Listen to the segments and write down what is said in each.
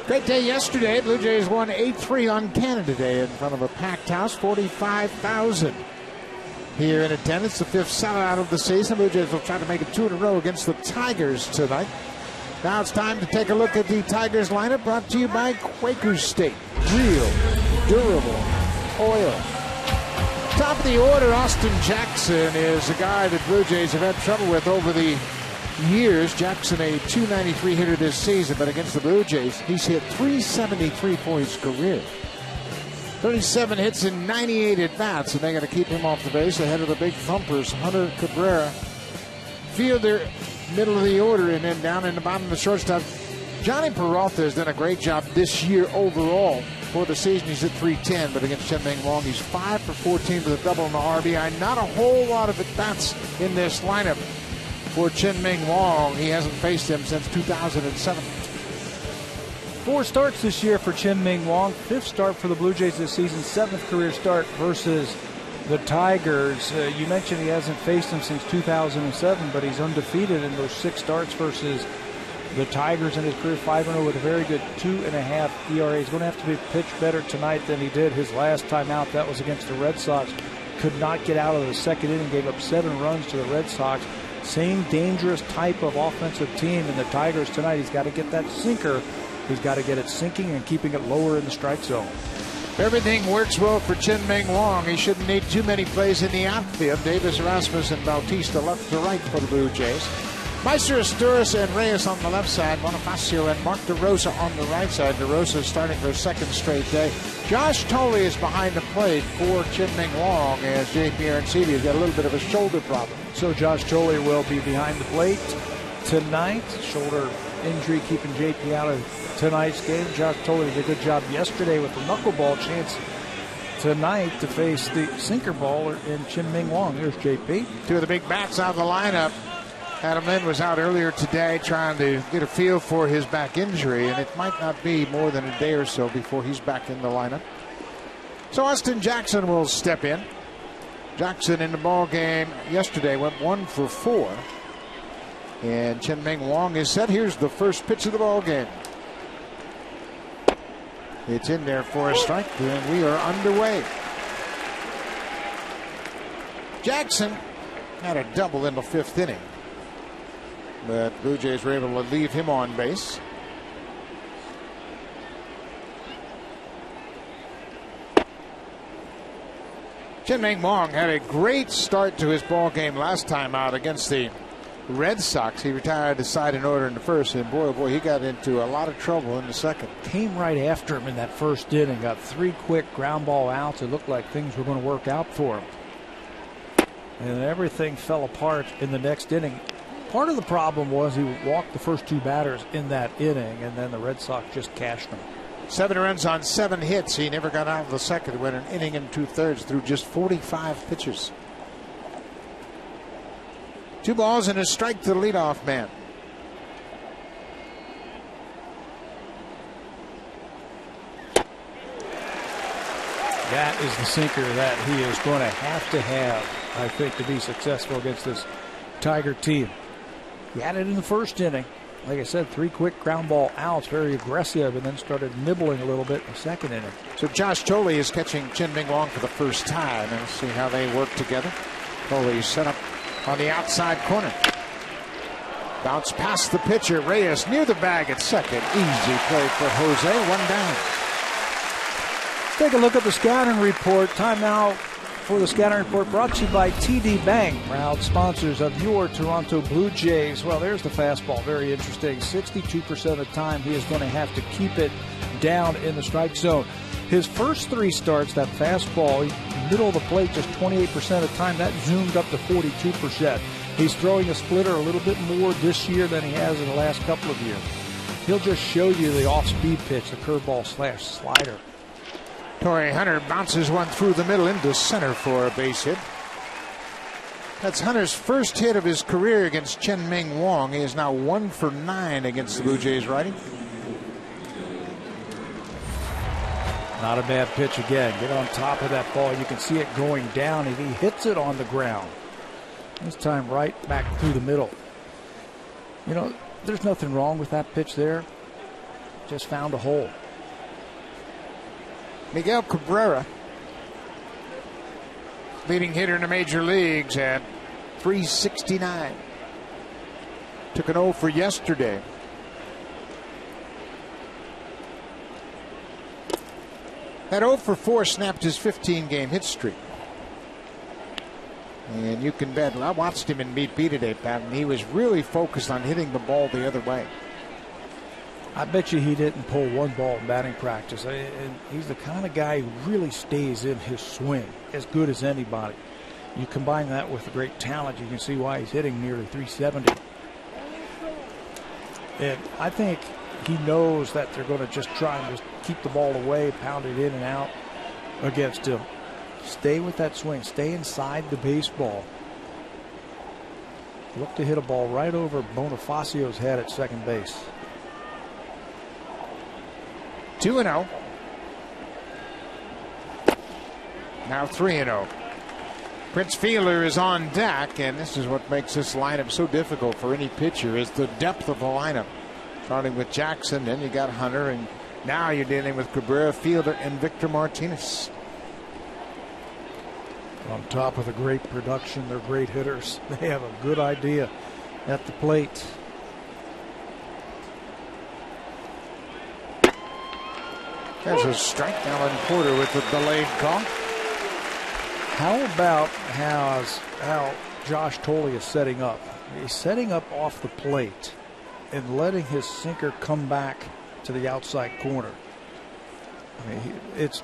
Great day yesterday. Blue Jays won 8-3 on Canada Day in front of a packed house, 45,000 here in attendance. The fifth sellout of the season. Blue Jays will try to make it 2 in a row against the Tigers tonight. Now it's time to take a look at the Tigers lineup, brought to you by Quaker State. Real, durable oil. Top of the order, Austin Jackson is a guy that Blue Jays have had trouble with over the years. Jackson, a .293 hitter this season, but against the Blue Jays, he's hit .373 for his career. 37 hits in 98 at-bats, and they got to keep him off the base ahead of the big thumpers, Hunter Cabrera. Fielder, middle of the order, and then down in the bottom of the shortstop, Johnny Peralta has done a great job this year overall. For the season, he's at .310, but against Chen-Ming Wong, he's 5 for 14 with a double and the RBI. Not a whole lot of at-bats in this lineup for Chen-Ming Wong. He hasn't faced him since 2007. 4 starts this year for Chen-Ming Wong. 5th start for the Blue Jays this season. 7th career start versus the Tigers. You mentioned he hasn't faced him since 2007, but he's undefeated in those 6 starts versus the Tigers in his career. 5-0 with a very good 2.5 ERA. He's going to have to be pitched better tonight than he did his last time out. That was against the Red Sox. Could not get out of the second inning. Gave up 7 runs to the Red Sox. Same dangerous type of offensive team in the Tigers tonight. He's got to get that sinker. He's got to get it sinking and keeping it lower in the strike zone. Everything works well for Chen-Ming Wong. He shouldn't need too many plays in the outfield. Davis, Rasmus, and Bautista left to right for the Blue Jays. Meister, Asturias, and Reyes on the left side. Bonifacio and Mark DeRosa on the right side. DeRosa starting for a second straight day. Josh Tolley is behind the plate for Chen-Ming Wong as J.P. Arancibia has got a little bit of a shoulder problem. So Josh Tolley will be behind the plate tonight. Shoulder injury keeping J.P. out of tonight's game. Josh Tolley did a good job yesterday with the knuckleball. Chance tonight to face the sinker baller in Chen-Ming Wong. There's J.P. 2 of the big bats out of the lineup. Adam Lynn was out earlier today trying to get a feel for his back injury, and it might not be more than a day or so before he's back in the lineup. So Austin Jackson will step in. Jackson in the ball game yesterday went 1 for 4. And Chen-Ming Wong is set. Here's the first pitch of the ball game. It's in there for a strike, and we are underway. Jackson had a double in the 5th inning, but Blue Jays were able to leave him on base. Chen-Ming Wong had a great start to his ball game last time out against the Red Sox. He retired the side in order in the first, and boy, oh boy, he got into a lot of trouble in the second. Came right after him in that first inning. Got 3 quick ground ball outs. It looked like things were going to work out for him. And everything fell apart in the next inning. Part of the problem was he walked the first 2 batters in that inning, and then the Red Sox just cashed him. 7 runs on 7 hits. He never got out of the second. Went an inning and 2/3 through just 45 pitches. 2 balls and a strike to the leadoff man. That is the sinker that he is going to have, I think, to be successful against this Tiger team. He had it in the first inning. Like I said, 3 quick ground ball outs, very aggressive, and then started nibbling a little bit in the second inning. So Josh Tolley is catching Chen-Ming Wong for the first time, and see how they work together. Tolley set up on the outside corner. Bounce past the pitcher. Reyes near the bag at second. Easy play for Jose. 1 down. Take a look at the scouting report. Timeout for the scouting report brought to you by TD Bank, proud sponsors of your Toronto Blue Jays. Well, there's the fastball. Very interesting. 62% of the time he is going to have to keep it down in the strike zone. His first 3 starts, that fastball, middle of the plate just 28% of the time. That zoomed up to 42%. He's throwing a splitter a little bit more this year than he has in the last couple of years. He'll just show you the off-speed pitch, the curveball / slider. Torrey Hunter bounces one through the middle into center for a base hit. That's Hunter's first hit of his career against Chen-Ming Wong. He is now 1 for 9 against the Blue Jays righty. Not a bad pitch again. Get on top of that ball. You can see it going down, and he hits it on the ground. This time right back through the middle. You know, there's nothing wrong with that pitch there. just found a hole. Miguel Cabrera, leading hitter in the major leagues at 369. Took an 0 for yesterday. That 0 for 4 snapped his 15-game hit streak. And you can bet, I watched him in BP today, Pat, and he was really focused on hitting the ball the other way. I bet you he didn't pull one ball in batting practice. And he's the kind of guy who really stays in his swing as good as anybody. You combine that with the great talent, you can see why he's hitting nearly 370. And I think he knows that they're going to just try and just keep the ball away, pound it in and out against him. Stay with that swing. Stay inside the baseball. Look to hit a ball right over Bonifacio's head at second base. 2-0. Now 3-0. Prince Fielder is on deck, and this is what makes this lineup so difficult for any pitcher, is the depth of the lineup. Starting with Jackson, then you got Hunter, and now you're dealing with Cabrera, Fielder, and Victor Martinez. On top of the great production, they're great hitters. They have a good idea at the plate. There's a strike. Alan Porter with the delayed call. How about how Josh Tolley is setting up? He's setting up off the plate and letting his sinker come back to the outside corner. I mean, it's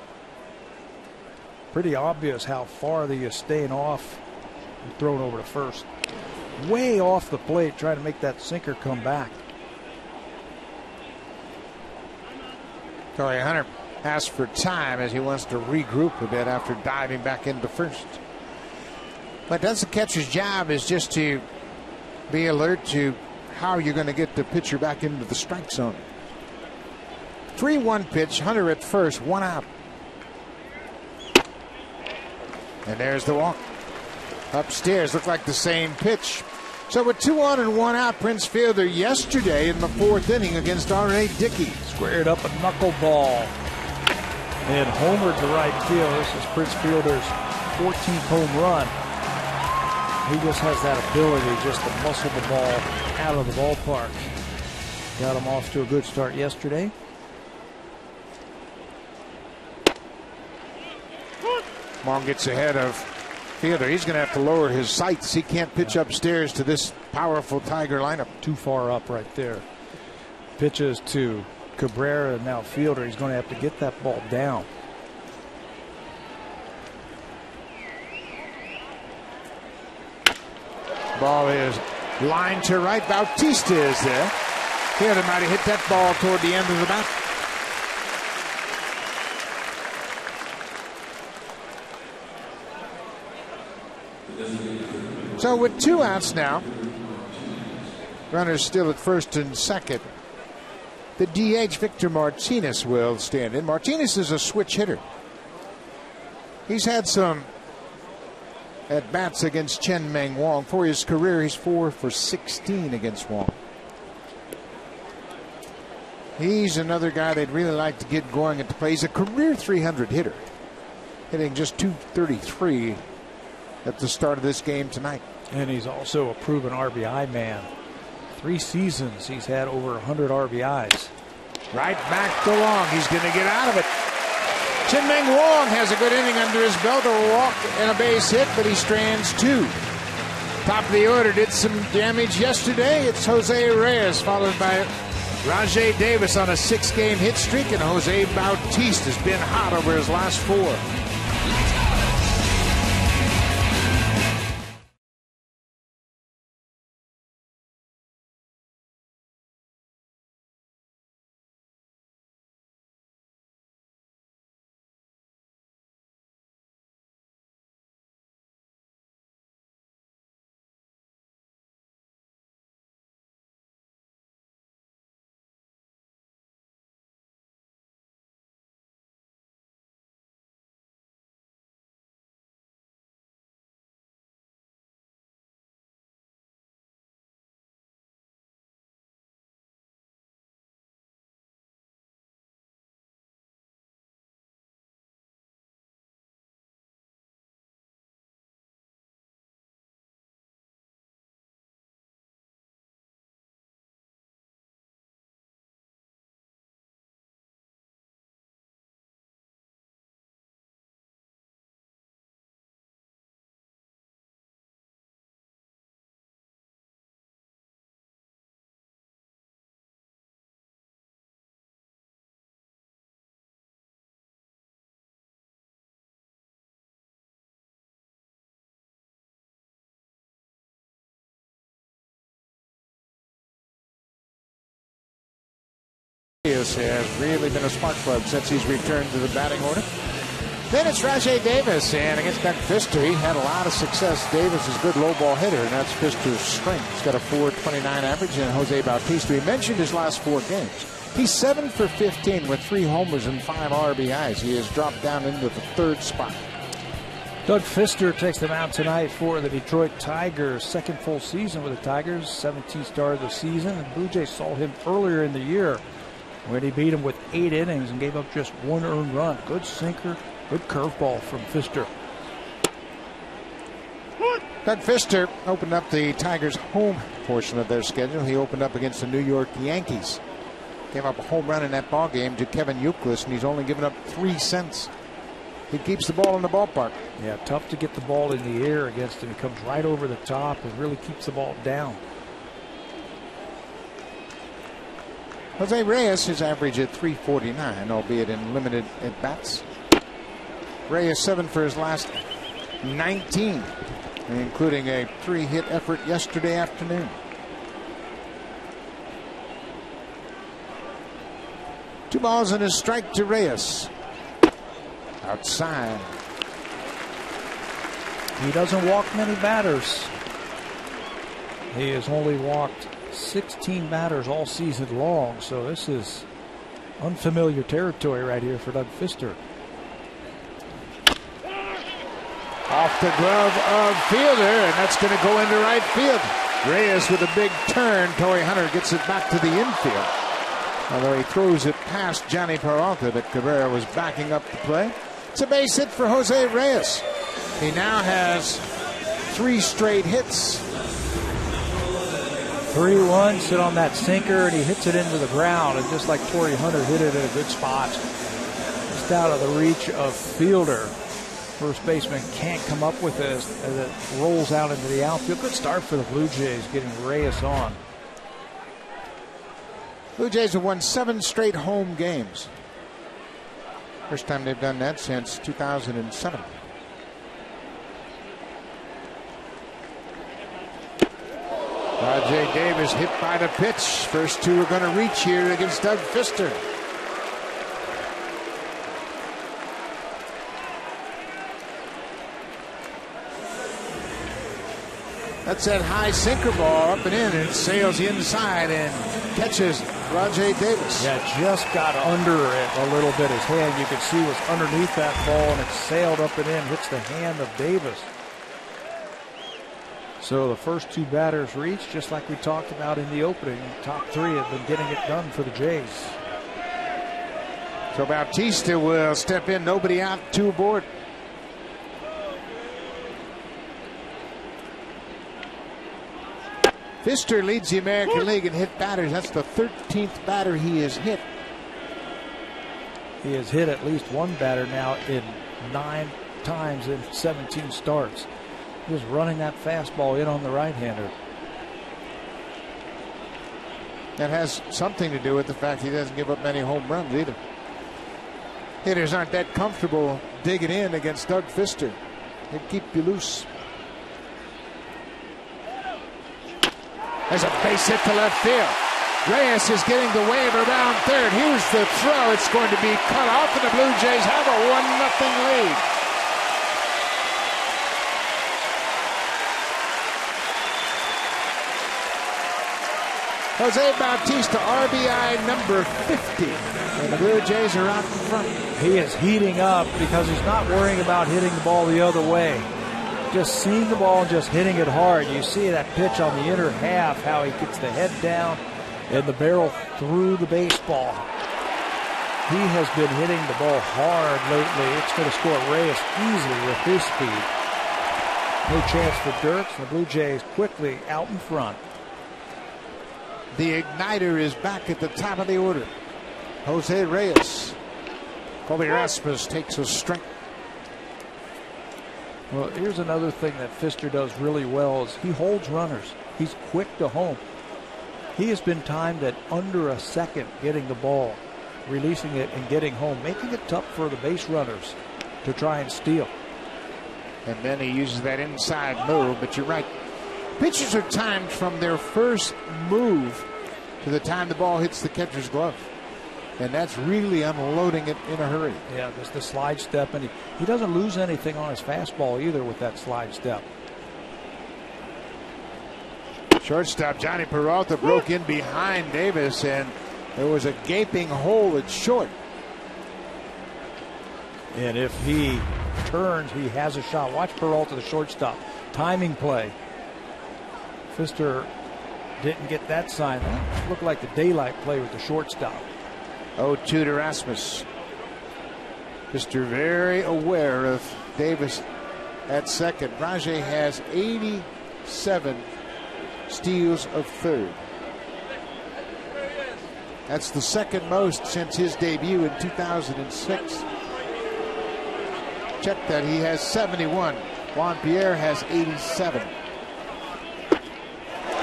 pretty obvious how far he is staying off and thrown over to first. Way off the plate, trying to make that sinker come back. Corey Hunter asks for time as he wants to regroup a bit after diving back into first. But that's the catcher's job, is just to be alert to how you're going to get the pitcher back into the strike zone. 3-1 pitch, Hunter at first, 1 out. And there's the walk. Upstairs, looked like the same pitch. So with 2 on and 1 out, Prince Fielder yesterday in the 4th inning against R.A. Dickey. Squared up a knuckleball and homered to right field. This is Prince Fielder's 14th home run. He just has that ability just to muscle the ball out of the ballpark. Got him off to a good start yesterday. Long gets ahead of Fielder. He's going to have to lower his sights. He can't pitch upstairs to this powerful Tiger lineup. Too far up right there. Pitches to Cabrera, and now Fielder. He's going to have to get that ball down. Ball is lined to right. Bautista is there. Fielder might have hit that ball toward the end of the bat. So with 2 outs now, runners still at first and second, the DH Victor Martinez will stand in. Martinez is a switch hitter. He's had some at bats against Chen Meng Wong. For his career, he's 4 for 16 against Wong. He's another guy they'd really like to get going at the plate. He's a career 300 hitter, hitting just 233 at the start of this game tonight. And he's also a proven RBI man. 3 seasons he's had over 100 RBIs. Right back to Wong. He's going to get out of it. Chen Meng Wong has a good inning under his belt, a walk and a base hit, but he strands 2. Top of the order did some damage yesterday. It's Jose Reyes, followed by Rajay Davis on a 6-game hit streak, and Jose Bautista has been hot over his last 4. Reyes has really been a spark plug since he's returned to the batting order. Then it's Rajai Davis, and against Doug Fister, he had a lot of success. Davis is a good low ball hitter, and that's Fister's strength. He's got a .429 average, and Jose Bautista, we mentioned his last 4 games. He's 7 for 15 with 3 homers and 5 RBIs. He has dropped down into the 3rd spot. Doug Fister takes them out tonight for the Detroit Tigers. 2nd full season with the Tigers, 17th start of the season. And Blue Jays saw him earlier in the year when he beat him with 8 innings and gave up just 1 earned run. Good sinker, good curveball from Fister. Doug Fister opened up the Tigers' home portion of their schedule. He opened up against the New York Yankees. Gave up a home run in that ball game to Kevin Youkilis, and he's only given up 3 cents. He keeps the ball in the ballpark. Yeah, tough to get the ball in the air against him. He comes right over the top and really keeps the ball down. Jose Reyes is average at .349, albeit in limited at-bats. Reyes 7 for his last 19, including a 3-hit effort yesterday afternoon. 2 balls and a strike to Reyes. Outside. He doesn't walk many batters. He has only walked 16 batters all season long, so this is unfamiliar territory right here for Doug Fister. Off the glove of Fielder, and that's going to go into right field. Reyes with a big turn. Torrey Hunter gets it back to the infield. Although he throws it past Johnny Peralta, that Cabrera was backing up the play. It's a base hit for Jose Reyes. He now has 3 straight hits. 3-1, sit on that sinker, and he hits it into the ground. And just like Torrey Hunter hit it in a good spot, just out of the reach of Fielder. First baseman can't come up with this as it rolls out into the outfield. Good start for the Blue Jays, getting Reyes on. Blue Jays have won 7 straight home games. First time they've done that since 2007. Rajai Davis hit by the pitch. First 2 are going to reach here against Doug Fister. That's that high sinker ball up and in, and it sails inside and catches Rajai Davis. Yeah, just got under it a little bit. His hand, you could see, was underneath that ball, and it sailed up and in, hits the hand of Davis. So the first 2 batters reached, just like we talked about in the opening. Top 3 have been getting it done for the Jays. So Bautista will step in, nobody out, 2 aboard. Fister leads the American League in hit batters. That's the 13th batter he has hit. He has hit at least 1 batter now in 9 times in 17 starts. Just running that fastball in on the right-hander. That has something to do with the fact he doesn't give up many home runs either. Hitters aren't that comfortable digging in against Doug Fister. They keep you loose. There's a base hit to left field. Reyes is getting the wave around third. Here's the throw. It's going to be cut off, and the Blue Jays have a 1-0 lead. Jose Bautista, RBI number 50. And the Blue Jays are out in front. He is heating up because he's not worrying about hitting the ball the other way. Just seeing the ball and just hitting it hard. You see that pitch on the inner half, how he gets the head down and the barrel through the baseball. He has been hitting the ball hard lately. It's going to score Reyes easily with his speed. No chance for Dirks. The Blue Jays quickly out in front. The igniter is back at the top of the order. Jose Reyes. Colby Rasmus takes a strike. Well, here's another thing that Fister does really well is he holds runners. He's quick to home. He has been timed at under a second getting the ball, releasing it and getting home, making it tough for the base runners to try and steal. And then he uses that inside move, but you're right. Pitchers are timed from their first move to the time the ball hits the catcher's glove. And that's really unloading it in a hurry. Yeah, just the slide step, and he doesn't lose anything on his fastball either with that slide step. Shortstop Johnny Peralta broke in behind Davis, and there was a gaping hole at short. And if he turns, he has a shot. Watch Peralta, the shortstop. Timing play. Pfister didn't get that sign. That looked like the daylight play with the shortstop. 0-2 to Rasmus. Pfister very aware of Davis at second. Rajay has 87 steals of third. That's the second most since his debut in 2006. Check that, he has 71. Juan Pierre has 87.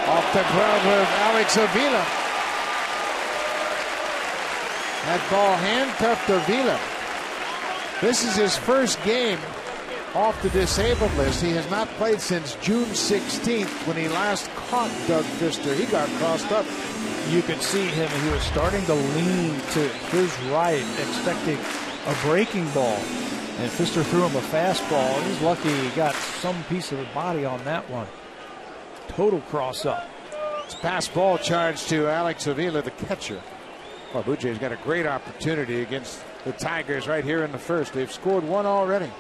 Off the glove of Alex Avila. That ball handcuffed Avila. This is his first game off the disabled list. He has not played since June 16th when he last caught Doug Pfister. He got crossed up. You could see him. He was starting to lean to his right, expecting a breaking ball. And Pfister threw him a fastball. He's lucky he got some piece of the body on that one. Total cross up. It's pass ball charge to Alex Avila, the catcher. Well, Blue Jays got a great opportunity against the Tigers right here in the first. They've scored one already.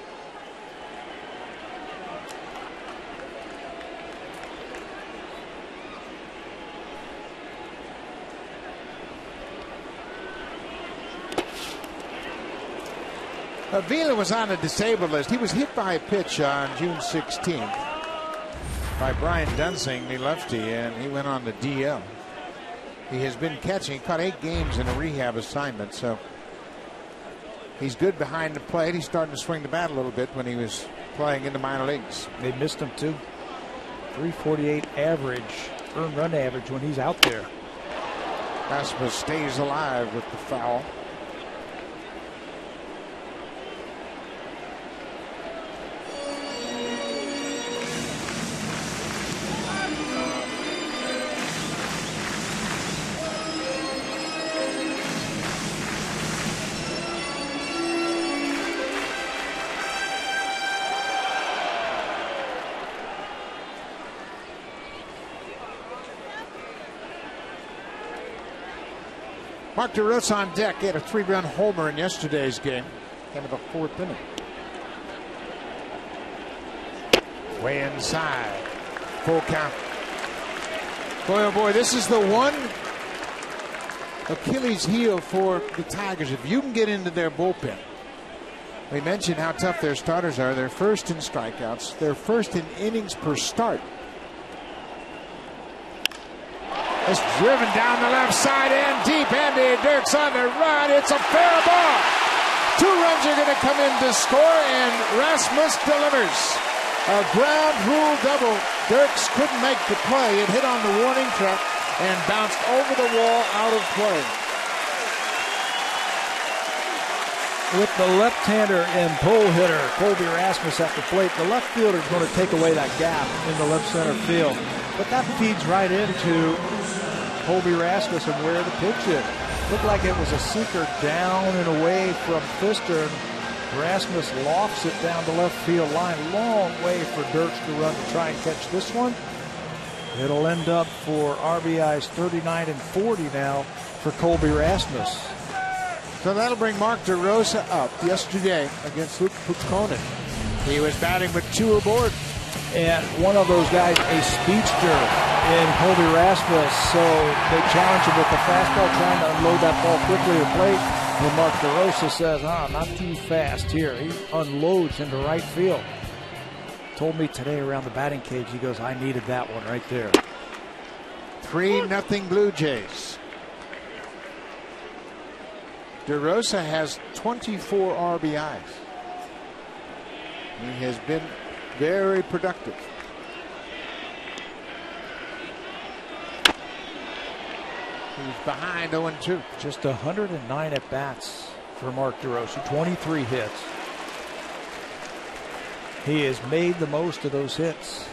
Avila was on the disabled list. He was hit by a pitch on June 16th by Brian Dunsing, the lefty, and he went on the DL. He has been catching. He caught 8 games in a rehab assignment, so he's good behind the plate. He's starting to swing the bat a little bit when he was playing in the minor leagues. They missed him too. 348 average, earned run average when he's out there. Rasmus stays alive with the foul. Mark DeRosa on deck. He had a 3-run homer in yesterday's game. End of the 4th inning. Way inside. Full count. Boy, oh boy, this is the one Achilles heel for the Tigers. If you can get into their bullpen. We mentioned how tough their starters are. They're first in strikeouts. They're first in innings per start. It's driven down the left side and deep. Andy Dirks on the run. It's a fair ball. 2 runs are going to come in to score, and Rasmus delivers. A ground rule double. Dirks couldn't make the play. It hit on the warning track and bounced over the wall out of play. With the left-hander and pull hitter Colby Rasmus at the plate, the left fielder is going to take away that gap in the left center field. But that feeds right into Colby Rasmus and where the pitch is. Looked like it was a sinker down and away from Pfister. Rasmus lofts it down the left field line. Long way for Dirks to run to try and catch this one. It'll end up for RBIs 39 and 40 now for Colby Rasmus. So that'll bring Mark DeRosa up yesterday against Luke Pucconen. He was batting with 2 aboard. And one of those guys, a speedster in Colby Rasmus. So they challenge him with the fastball, trying to unload that ball quickly to plate. And Mark DeRosa says, not too fast here. He unloads into right field. Told me today around the batting cage, he goes, I needed that one right there. 3-0 Blue Jays. DeRosa has 24 RBIs. He has been very productive. He's behind 0-2. Just 109 at bats for Mark DeRosa, 23 hits. He has made the most of those hits.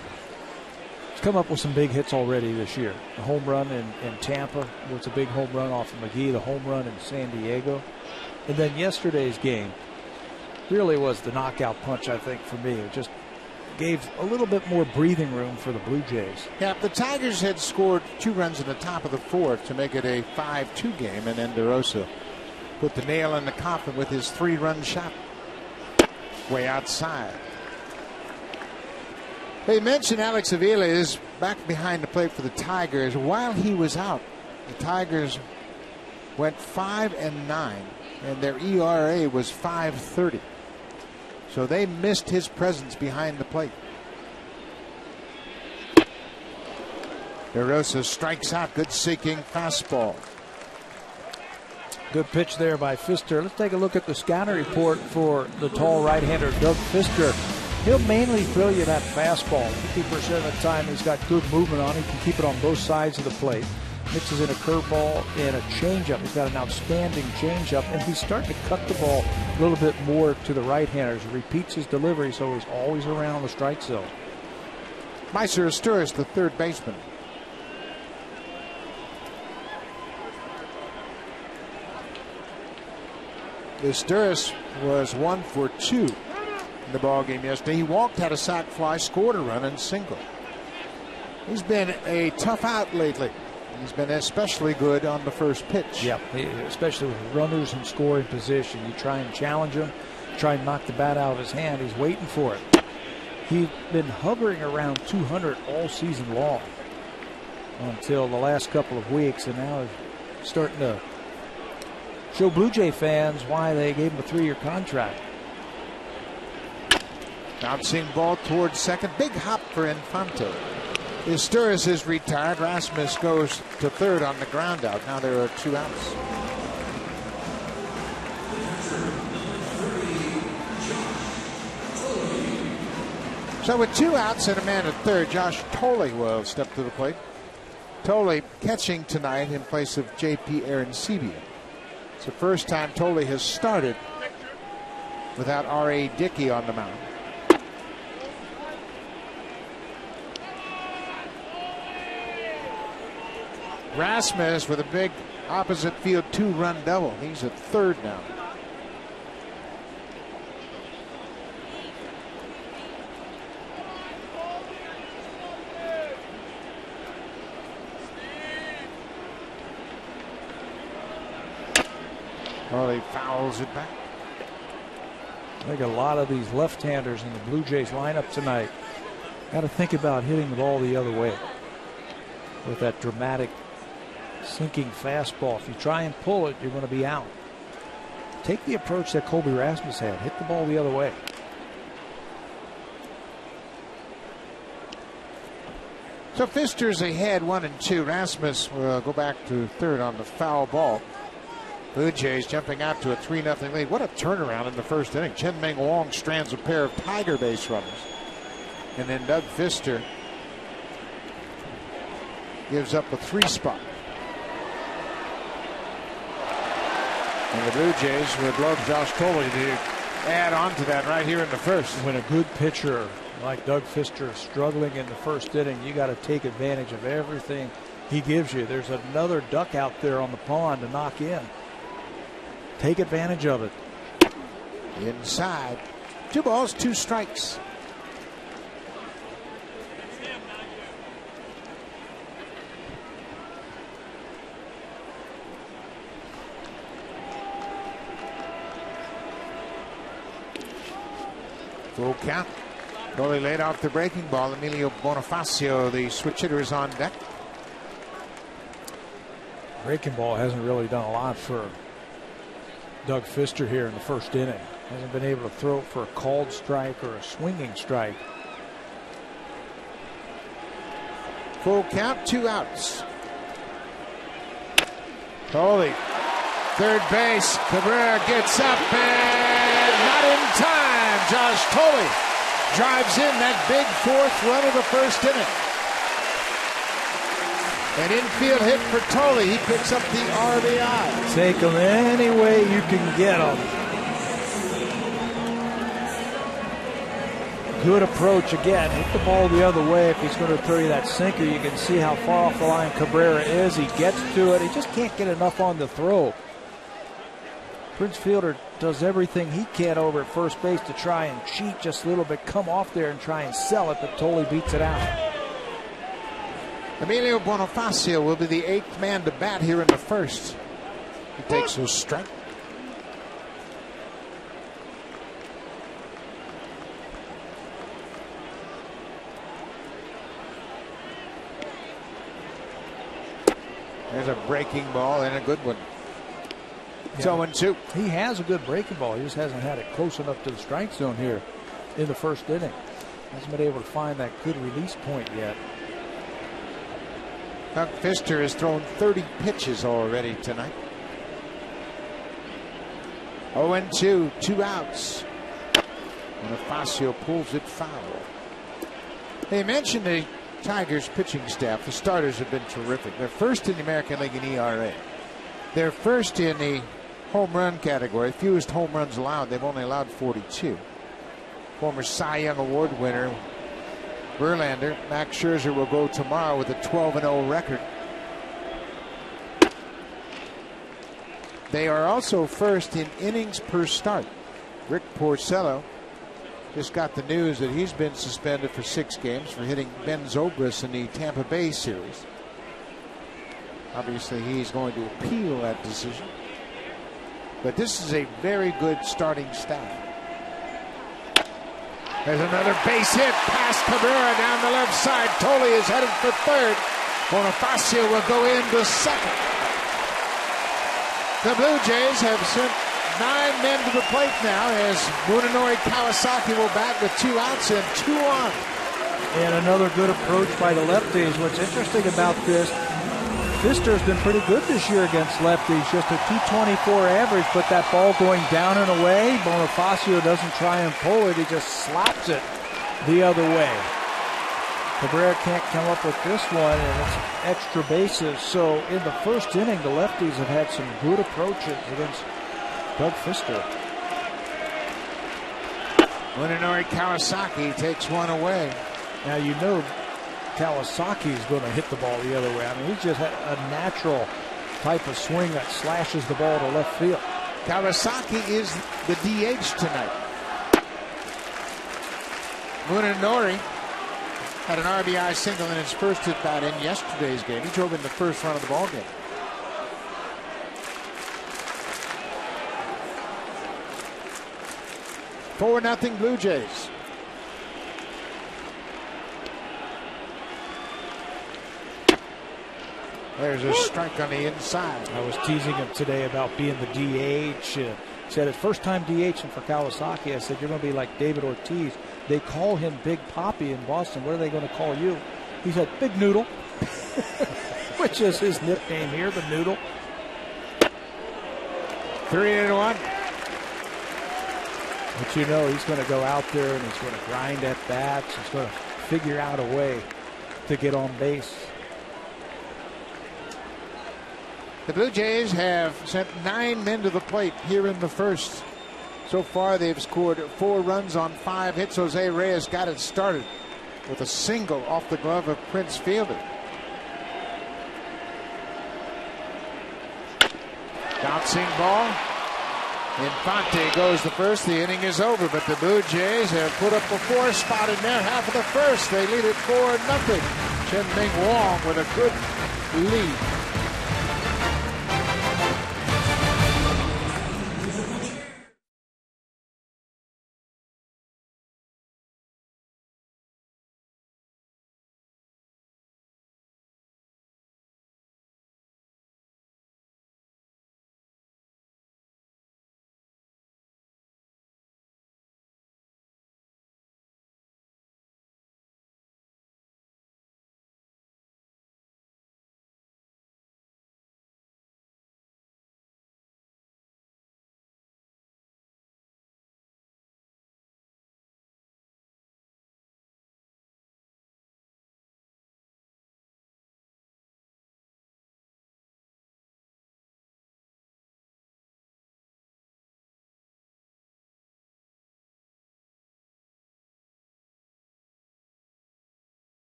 He's come up with some big hits already this year. The home run in Tampa was a big home run off of McGee. The home run in San Diego. And then yesterday's game really was the knockout punch, I think, for me. It just gave a little bit more breathing room for the Blue Jays. Yeah, the Tigers had scored 2 runs in the top of the 4th to make it a 5-2 game, and then DeRosa put the nail in the coffin with his 3-run shot way outside. They mentioned Alex Avila is back behind the plate for the Tigers. While he was out, the Tigers went 5-9, and their ERA was 5.30. So they missed his presence behind the plate. DeRosa strikes out. Good sinking fastball. Good pitch there by Fister. Let's take a look at the scouting report for the tall right-hander Doug Fister. He'll mainly throw you that fastball. 50% of the time he's got good movement on it. He can keep it on both sides of the plate. Mixes in a curveball and a changeup. He's got an outstanding changeup, and he's starting to cut the ball a little bit more to the right-handers. He repeats his delivery, so he's always around the strike zone. Meiser Asturias, the third baseman. Asturias was 1 for 2 in the ball game yesterday. He walked, had a sac fly, scored a run, and singled. He's been a tough out lately. He's been especially good on the first pitch. Yep, especially with runners in scoring position. You try and challenge him, try and knock the bat out of his hand. He's waiting for it. He's been hovering around 200 all season long until the last couple of weeks, and now he's starting to show Blue Jay fans why they gave him a 3-year contract. Bouncing ball towards second. Big hop for Infante. Asturias is retired. Rasmus goes to third on the ground out. Now there are 2 outs. So with 2 outs and a man at third, Josh Thole will step to the plate. Thole catching tonight in place of J.P. Arancibia. It's the first time Thole has started without R.A. Dickey on the mound. Rasmus with a big opposite field 2-run double. He's at third now. Well, he fouls it back. I think a lot of these left-handers in the Blue Jays lineup tonight got to think about hitting the ball the other way with that dramatic sinking fastball. If you try and pull it, you're going to be out. Take the approach that Colby Rasmus had. Hit the ball the other way. So Fister's ahead 1-2. Rasmus will go back to third on the foul ball. Blue Jays jumping out to a 3-0 lead. What a turnaround in the first inning. Chien-Ming Wong strands a pair of Tiger base runners. And then Doug Fister gives up a 3 spot. And the Blue Jays would love Josh Thole to add on to that right here in the first. When a good pitcher like Doug Fister is struggling in the first inning, you got to take advantage of everything he gives you. There's another duck out there on the pond to knock in. Take advantage of it. Inside. 2 balls, 2 strikes. Full count. Thole laid off the breaking ball. Emilio Bonifacio, the switch hitter, is on deck. Breaking ball hasn't really done a lot for Doug Fister here in the first inning. Hasn't been able to throw it for a called strike or a swinging strike. Full count, 2 outs. Thole, third base. Cabrera gets up and not in time. Josh Thole drives in that big 4th run of the first inning. An infield hit for Thole. He picks up the RBI. Take him any way you can get him. Good approach again. Hit the ball the other way if he's going to throw you that sinker. You can see how far off the line Cabrera is. He gets to it. He just can't get enough on the throw. Prince Fielder does everything he can over at first base to try and cheat just a little bit, come off there and try and sell it, but Tolley beats it out. Emilio Bonifacio will be the 8th man to bat here in the first. He takes a strike. There's a breaking ball and a good one. It's 0-2. He has a good breaking ball. He just hasn't had it close enough to the strike zone here in the first inning. Hasn't been able to find that good release point yet. Doug Fister has thrown 30 pitches already tonight. 0-2, 2 outs. Bonifacio pulls it foul. They mentioned the Tigers pitching staff. The starters have been terrific. They're first in the American League in ERA. They're first in the home run category. Fewest home runs allowed. They've only allowed 42. Former Cy Young Award winner Verlander, Max Scherzer, will go tomorrow with a 12-0 record. They are also first in innings per start. Rick Porcello just got the news that he's been suspended for 6 games for hitting Ben Zobrist in the Tampa Bay series. Obviously, he's going to appeal that decision. But this is a very good starting staff. There's another base hit past Cabrera down the left side. Tolley is headed for third. Bonifacio will go into second. The Blue Jays have sent 9 men to the plate now as Munenori Kawasaki will bat with 2 outs and 2 on. And another good approach by the lefties. What's interesting about this, Fister's been pretty good this year against lefties. Just a 224 average, but that ball going down and away, Bonifacio doesn't try and pull it. He just slaps it the other way. Cabrera can't come up with this one, and it's extra bases. So in the first inning, the lefties have had some good approaches against Doug Fister. Munenori Kawasaki takes one away. Now you know Kawasaki is going to hit the ball the other way. I mean, he's just had a natural type of swing that slashes the ball to left field. Kawasaki is the DH tonight. Munenori had an RBI single in his first at bat in yesterday's game. He drove in the first run of the ball game. Four nothing Blue Jays. There's a strike on the inside. I was teasing him today about being the DH. He said his first time DHing for Kawasaki. I said, you're going to be like David Ortiz. They call him Big Poppy in Boston. What are they going to call you? He said, Big Noodle, which is his nickname here, the Noodle. 3-1. But you know he's going to go out there and he's going to grind at bats. He's going to figure out a way to get on base. The Blue Jays have sent 9 men to the plate here in the first. So far, they've scored 4 runs on 5 hits. Jose Reyes got it started with a single off the glove of Prince Fielder. Bouncing ball. Infante goes the first. The inning is over, but the Blue Jays have put up a 4 spot in their half of the first. They lead it 4-0. Chien-Ming Wong with a good lead.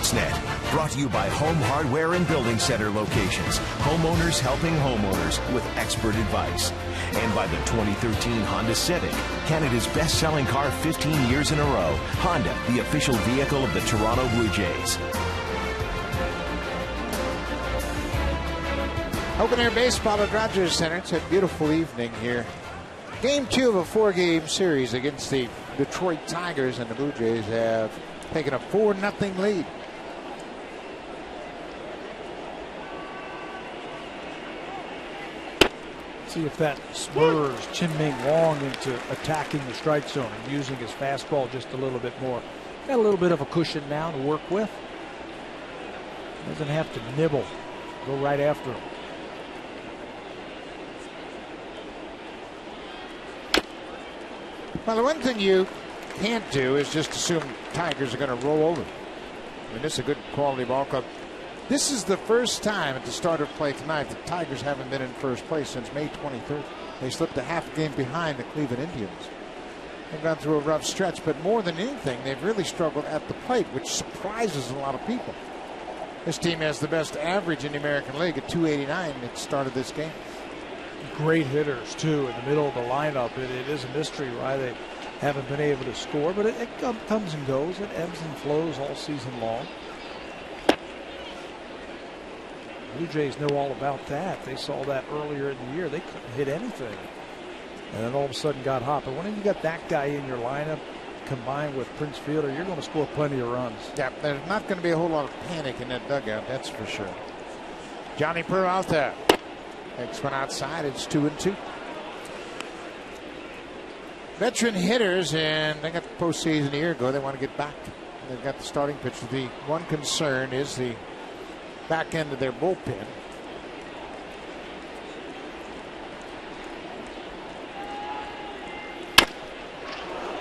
SportsNet, brought to you by Home Hardware and Building Center locations. Homeowners helping homeowners with expert advice. And by the 2013 Honda Civic, Canada's best-selling car 15 years in a row. Honda, the official vehicle of the Toronto Blue Jays. Open air baseball at Rogers Center. It's a beautiful evening here. Game 2 of a 4-game series against the Detroit Tigers, and the Blue Jays have taken a 4-0 lead. See if that spurs Chien-Ming Wang into attacking the strike zone and using his fastball just a little bit more. Got a little bit of a cushion now to work with. Doesn't have to nibble. Go right after him. Well, the one thing you can't do is just assume Tigers are going to roll over. I mean, this is a good quality ball club. This is the first time at the start of play tonight the Tigers haven't been in first place since May 23rd. They slipped a half game behind the Cleveland Indians. They've gone through a rough stretch, but more than anything, they've really struggled at the plate, which surprises a lot of people. This team has the best average in the American League at 289 at the start of this game. Great hitters, too, in the middle of the lineup. It is a mystery why they haven't been able to score, but it comes and goes. It ebbs and flows all season long. Blue Jays know all about that. They saw that earlier in the year. They couldn't hit anything. And then all of a sudden got hot. But when you got that guy in your lineup combined with Prince Fielder, you're going to score plenty of runs. Yeah, there's not going to be a whole lot of panic in that dugout, that's for sure. Johnny Peralta takes one outside. It's 2-2. Veteran hitters, and they got the postseason a year ago. They want to get back. They've got the starting pitcher. The one concern is the back end of their bullpen.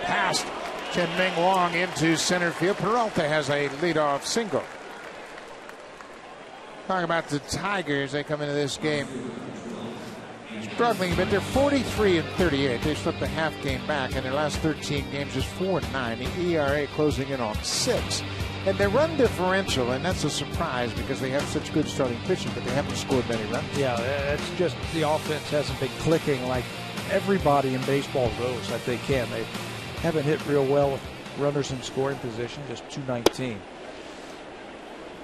Passed Chien-Ming Wang into center field. Peralta has a leadoff single. Talking about the Tigers, they come into this game struggling, but they're 43-38. They slipped a half game back, and their last 13 games is 4-9. The ERA closing in on 6. And their run differential, and that's a surprise because they have such good starting pitching, but they haven't scored many runs. Yeah, that's just the offense hasn't been clicking like everybody in baseball knows that they can. They haven't hit real well with runners in scoring position, just 219.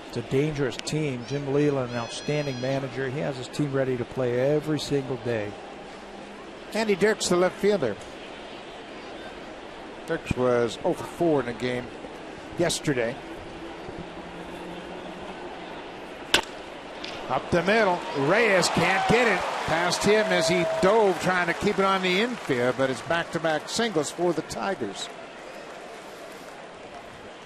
It's a dangerous team. Jim Leland, an outstanding manager. He has his team ready to play every single day. Andy Dirks, the left fielder. Dirks was 0 for 4 in the game yesterday. Up the middle. Reyes can't get it past him as he dove trying to keep it on the infield, but it's back-to-back singles for the Tigers.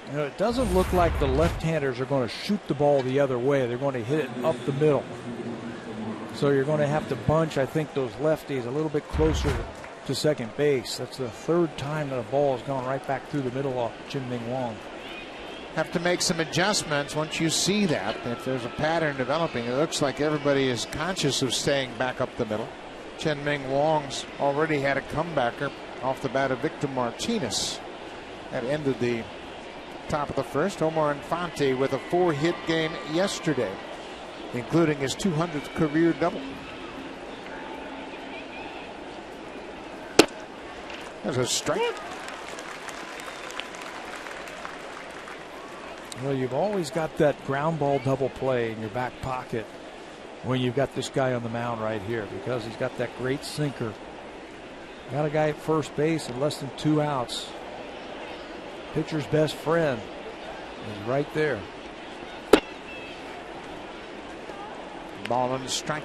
You know, it doesn't look like the left-handers are going to shoot the ball the other way. They're going to hit it up the middle. So you're going to have to bunch, I think, those lefties a little bit closer to second base. That's the third time that a ball has gone right back through the middle off Chien-Ming Wang. Have to make some adjustments once you see that. If there's a pattern developing, it looks like everybody is conscious of staying back up the middle. Chien-Ming Wang's already had a comebacker off the bat of Victor Martinez. That ended the top of the first. Omar Infante with a 4-hit game yesterday, including his 200th career double. There's a strike. Well, you've always got that ground ball double play in your back pocket when you've got this guy on the mound right here, because he's got that great sinker. Got a guy at first base and less than 2 outs. Pitcher's best friend is right there. Ball on the strike.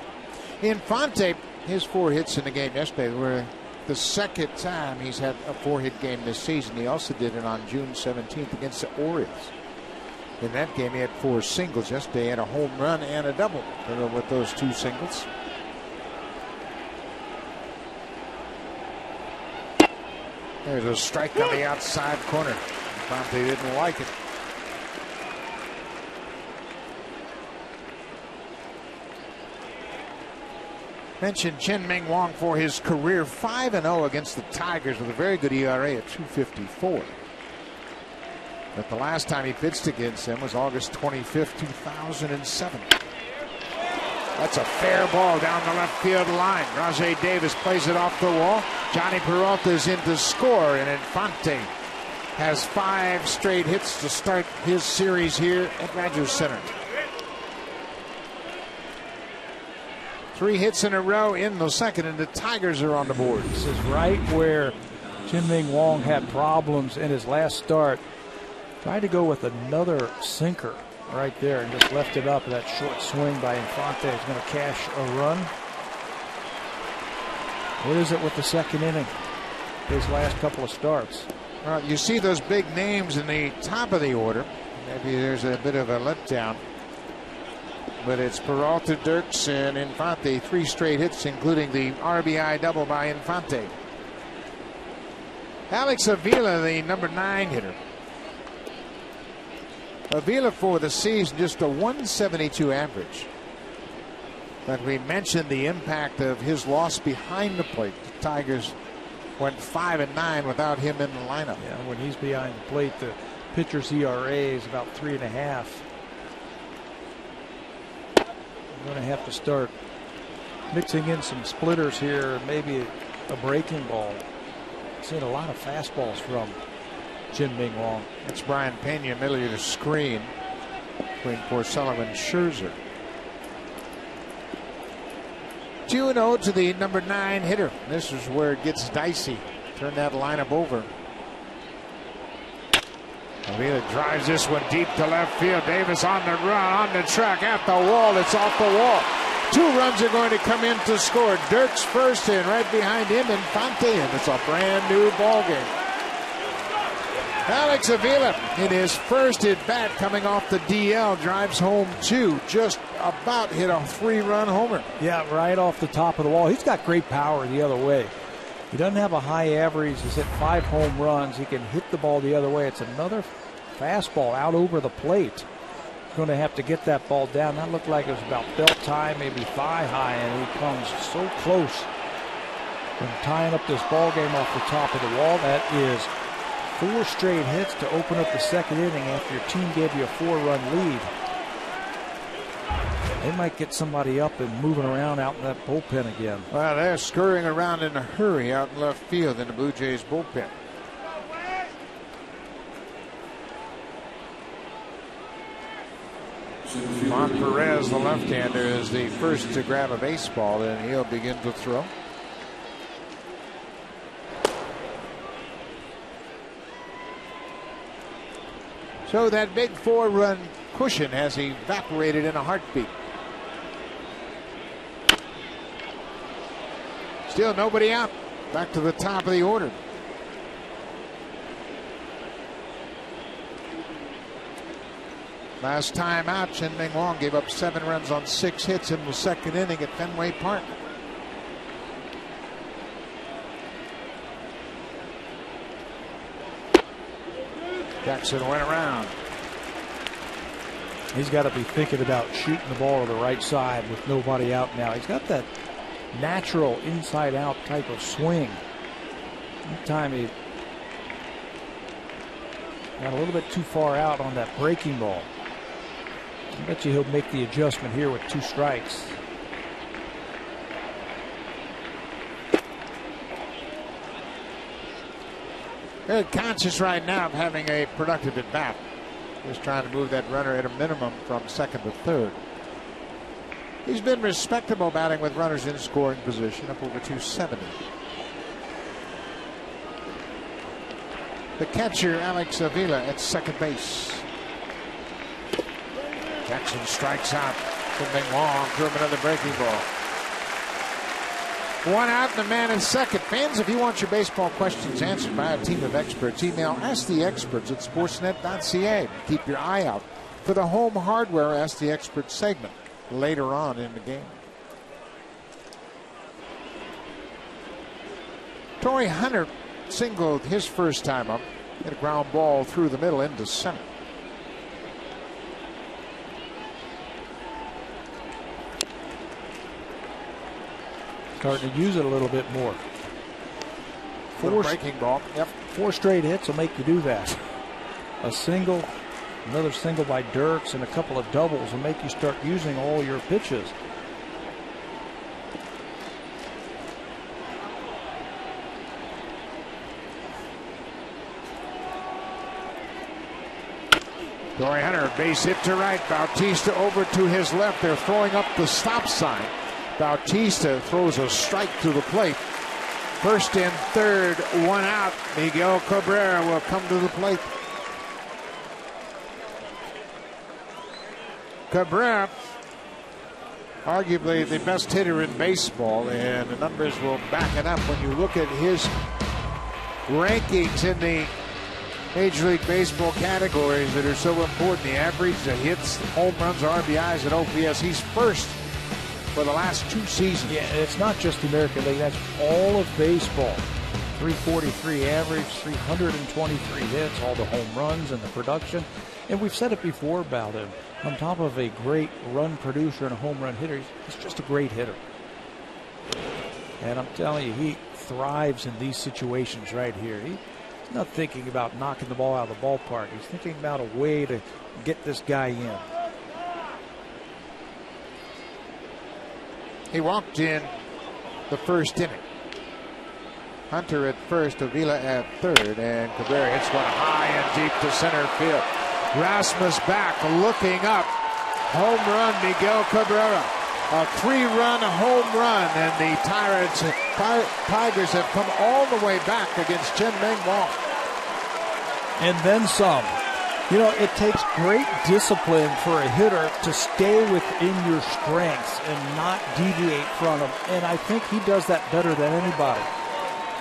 Infante, his 4 hits in the game yesterday were the second time he's had a 4-hit game this season. He also did it on June 17th against the Orioles. In that game, he had 4 singles yesterday. He had a home run and a double with those 2 singles. There's a strike on the outside corner. Infante didn't like it. Mentioned Chien-Ming Wang for his career 5-0 against the Tigers with a very good ERA at 2.54. But the last time he pitched against him was August 25th, 2007. That's a fair ball down the left field line. Rajay Davis plays it off the wall. Johnny Peralta's in to score, and Infante has 5 straight hits to start his series here at Rogers Center. 3 hits in a row in the second, and the Tigers are on the board. This is right where Chien-Ming Wang had problems in his last start. Tried to go with another sinker right there and just left it up. That short swing by Infante is going to cash a run. What is it with the second inning? His last couple of starts. Well, you see those big names in the top of the order. Maybe there's a bit of a letdown. But it's Peralta, Dirks, and Infante. 3 straight hits, including the RBI double by Infante. Alex Avila, the number 9 hitter. Avila for the season just a 172 average. But we mentioned the impact of his loss behind the plate. The Tigers went 5-9 without him in the lineup. Yeah, when he's behind the plate, the pitcher's ERA is about 3.5. I'm going to have to start mixing in some splitters here, maybe a breaking ball. Seen a lot of fastballs from Chien-Ming Wang. It's Brian Pena, middle of the screen between Porcello and Scherzer. 2-0 to the number 9 hitter. This is where it gets dicey. Turn that lineup over. Avila drives this one deep to left field. Davis on the run, on the track, at the wall. It's off the wall. 2 runs are going to come in to score. Dirks first in, right behind him, Infante in. It's a brand new ball game. Alex Avila in his first at bat coming off the DL drives home 2. Just about hit a 3-run homer. Yeah, right off the top of the wall. He's got great power the other way. He doesn't have a high average. He's hit 5 home runs. He can hit the ball the other way. It's another fastball out over the plate. Going to have to get that ball down. That looked like it was about belt high, maybe thigh high, and he comes so close from tying up this ball game off the top of the wall. That is 4 straight hits to open up the second inning after your team gave you a 4-run lead. They might get somebody up and moving around out in that bullpen again. Well, they're scurrying around in a hurry out in left field in the Blue Jays bullpen. Juan Perez, the left-hander, is the first to grab a baseball, and he'll begin to throw. So that big 4-run cushion has evaporated in a heartbeat. Still nobody out. Back to the top of the order. Last time out, Chien-Ming Wang gave up 7 runs on 6 hits in the second inning at Fenway Park. Jackson went around. He's got to be thinking about shooting the ball to the right side with nobody out now. He's got that natural inside-out type of swing. One time he got a little bit too far out on that breaking ball. I bet you he'll make the adjustment here with 2 strikes. They're conscious right now of having a productive at bat. Just trying to move that runner at a minimum from second to third. He's been respectable batting with runners in scoring position, up over 270. The catcher, Alex Avila, at second base. Jackson strikes out. Chien-Ming Wang threw him another breaking ball. 1 out and a man in second. Fans, if you want your baseball questions answered by a team of experts, email asktheexperts@sportsnet.ca. Keep your eye out for the Home Hardware Ask the Experts segment later on in the game. Torrey Hunter singled his first time up. Hit a ground ball through the middle into center. Starting to use it a little bit more. 4 breaking ball. Yep. 4 straight hits will make you do that. a single, another single by Dirks, and a couple of doubles will make you start using all your pitches. Corey Hunter, base hit to right. Bautista over to his left. They're throwing up the stop sign. Bautista throws a strike to the plate. First and third, one out. Miguel Cabrera will come to the plate. Cabrera, arguably the best hitter in baseball, and the numbers will back it up when you look at his rankings in the Major League Baseball categories that are so important. The average, the hits, home runs, RBIs, and OPS. He's first for the last 2 seasons. Yeah, it's not just the American League. That's all of baseball. 343 average, 323 hits, all the home runs and the production. And we've said it before about him. On top of a great run producer and a home run hitter, he's just a great hitter. And I'm telling you, he thrives in these situations right here. He's not thinking about knocking the ball out of the ballpark. He's thinking about a way to get this guy in. He walked in the first inning. Hunter at first, Avila at third, and Cabrera hits one high and deep to center field. Rasmus back, looking up. Home run, Miguel Cabrera. A 3-run home run, and the Tigers have come all the way back against Chien-Ming Wang. And then some. You know, it takes great discipline for a hitter to stay within your strengths and not deviate from them. And I think he does that better than anybody.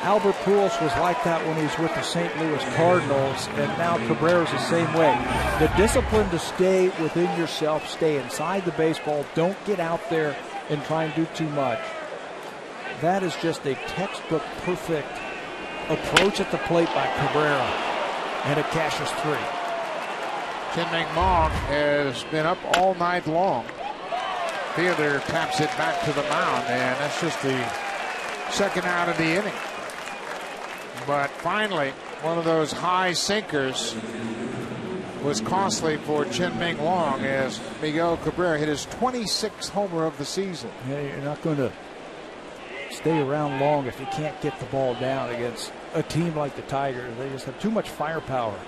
Albert Pujols was like that when he was with the St. Louis Cardinals, and now Cabrera's the same way. The discipline to stay within yourself, stay inside the baseball, don't get out there and try and do too much. That is just a textbook perfect approach at the plate by Cabrera, and it cashes 3. Chien-Ming Wang has been up all night long. Fielder taps it back to the mound, and that's just the second out of the inning. But finally, one of those high sinkers was costly for Chien-Ming Wang as Miguel Cabrera hit his 26th homer of the season. Yeah, you're not going to stay around long if you can't get the ball down against a team like the Tigers. They just have too much firepower.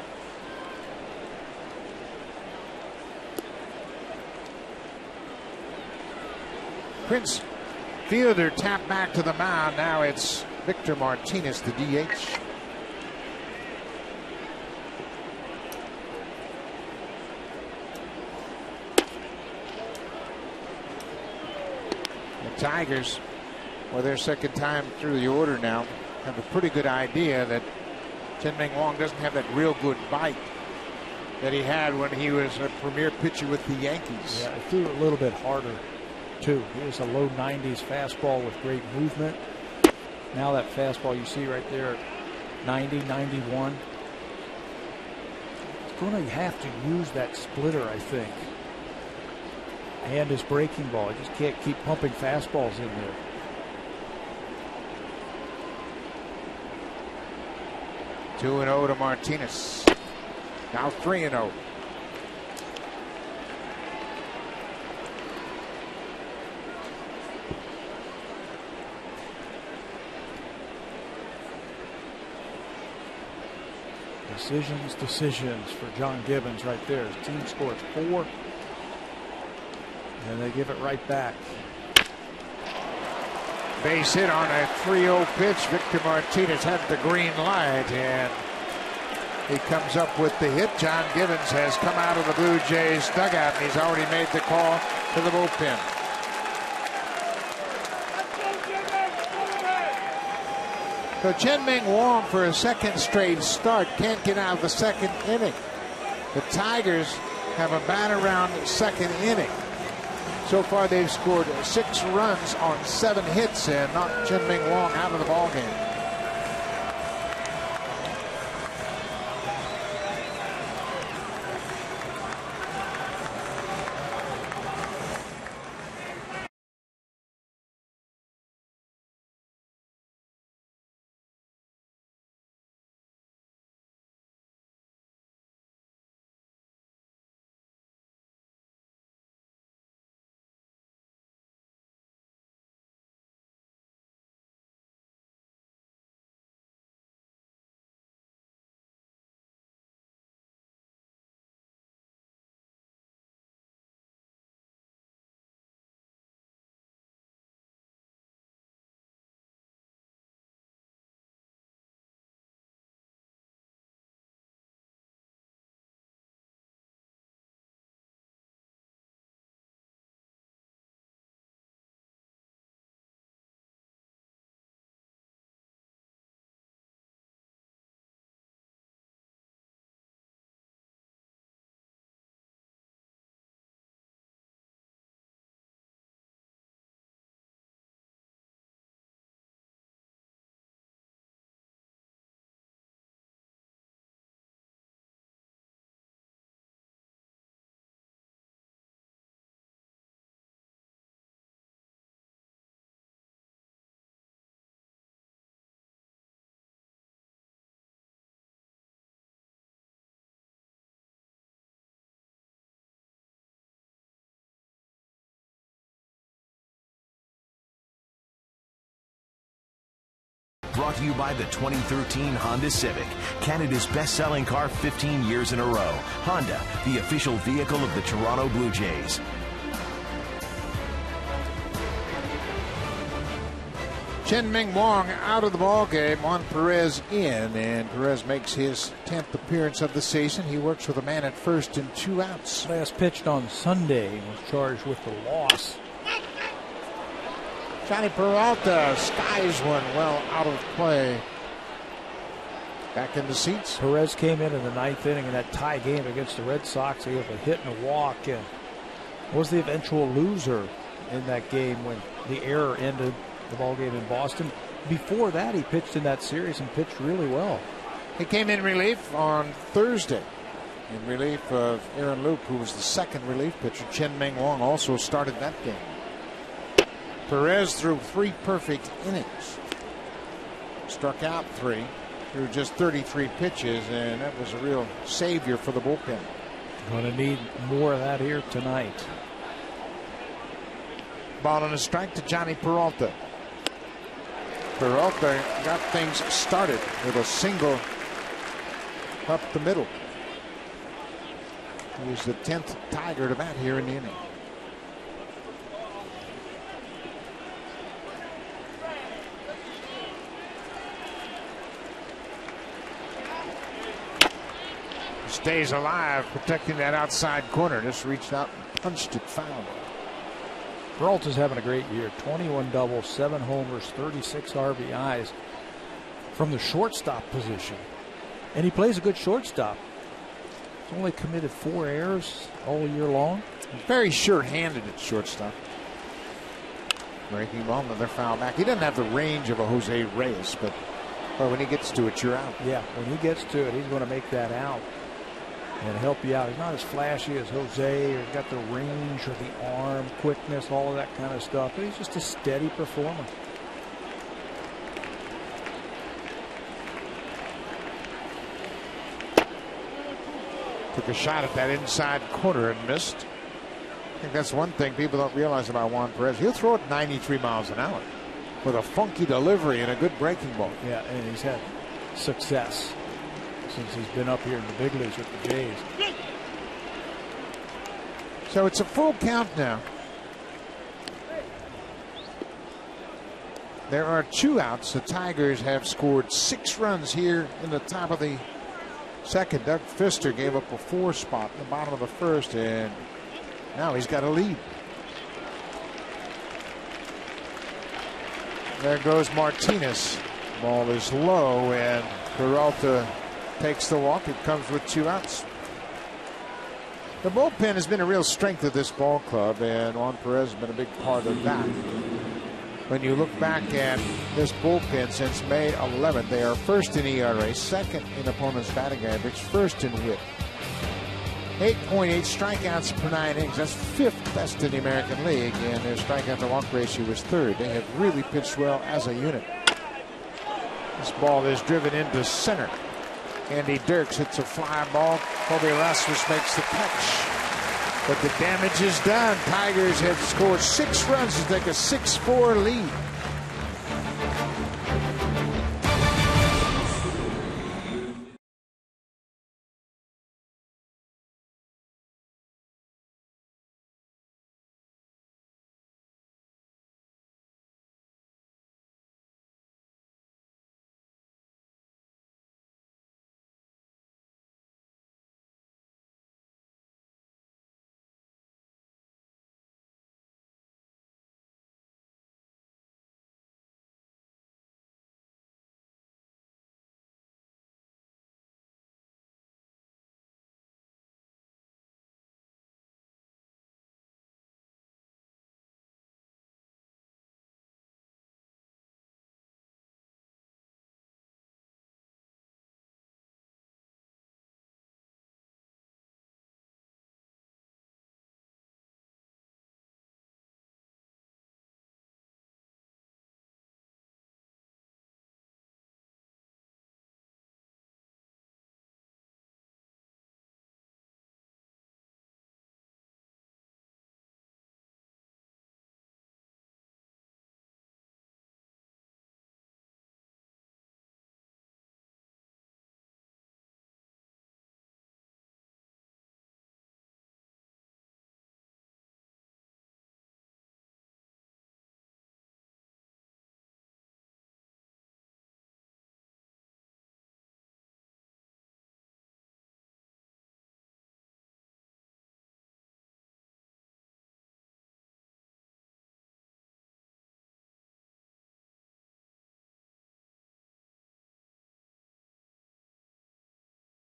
Prince Fielder tapped back to the mound. Now it's Victor Martinez, the DH. The Tigers, for their second time through the order now, have a pretty good idea that Chien-Ming Wang doesn't have that real good bite that he had when he was a premier pitcher with the Yankees. Yeah, he threw it a little bit harder, too. He was a low 90s fastball with great movement. Now that fastball you see right there, 90, 91. He's going to have to use that splitter, I think. And his breaking ball. He just can't keep pumping fastballs in there. Two and 0 to Martinez. Now 3 and 0. Decisions for John Gibbons right there. His team scores 4, and they give it right back. Base hit on a 3-0 pitch. Victor Martinez had the green light, and he comes up with the hit. John Gibbons has come out of the Blue Jays dugout, and he's already made the call to the bullpen. So Chien-Ming Wang, for a second straight start, can't get out of the second inning. The Tigers have a bat around second inning. So far, they've scored 6 runs on 7 hits and knocked Chien-Ming Wang out of the ballgame. brought to you by the 2013 Honda Civic, Canada's best-selling car 15 years in a row. Honda, the official vehicle of the Toronto Blue Jays. Chien-Ming Wang out of the ball game. Juan Perez in, and Perez makes his 10th appearance of the season. He works with a man at first and 2 outs. Last pitched on Sunday, was charged with the loss. Johnny Peralta skies one well out of play. Back in the seats. Perez came in the 9th inning in that tie game against the Red Sox. He had a hit and a walk, and was the eventual loser in that game when the error ended the ball game in Boston. Before that, he pitched in that series and pitched really well. He came in relief on Thursday, in relief of Aaron Luke, who was the second relief pitcher. Chien-Ming Wang also started that game. Perez threw 3 perfect innings, struck out 3 through just 33 pitches, and that was a real savior for the bullpen. Going to need more of that here tonight. Ball and a strike to Johnny Peralta. Peralta got things started with a single up the middle. He was the 10th Tiger to bat here in the inning. Stays alive, protecting that outside corner. Just reached out and punched it foul. Peralta's having a great year. 21 doubles, 7 homers, 36 RBIs from the shortstop position. And he plays a good shortstop. He's only committed 4 errors all year long. Very sure-handed at shortstop. Breaking ball, another foul back. He doesn't have the range of a Jose Reyes, but when he gets to it, you're out. Yeah, when he gets to it, he's going to make that out and help you out. He's not as flashy as Jose, or got the range or the arm, quickness, all of that kind of stuff. But he's just a steady performer. Took a shot at that inside corner and missed. I think that's one thing people don't realize about Juan Perez. He'll throw it 93 miles an hour with a funky delivery and a good breaking ball. Yeah, and he's had success since he's been up here in the big leagues with the Jays. So it's a full count now. There are 2 outs. The Tigers have scored 6 runs here in the top of the second. Doug Fister gave up a 4 spot in the bottom of the first, and now he's got a lead. There goes Martinez. Ball is low, and Peralta takes the walk. It comes with 2 outs. The bullpen has been a real strength of this ball club, and Juan Perez has been a big part of that. When you look back at this bullpen since May 11th, they are first in ERA, second in opponent's batting average, first in WHIP. 8.8 strikeouts per 9 innings. That's 5th best in the American League, and their strikeout to walk ratio was 3rd. They have really pitched well as a unit. This ball is driven into center. Andy Dirks hits a fly ball. Kobe Rasmus makes the catch. But the damage is done. Tigers have scored 6 runs to take a 6-4 lead.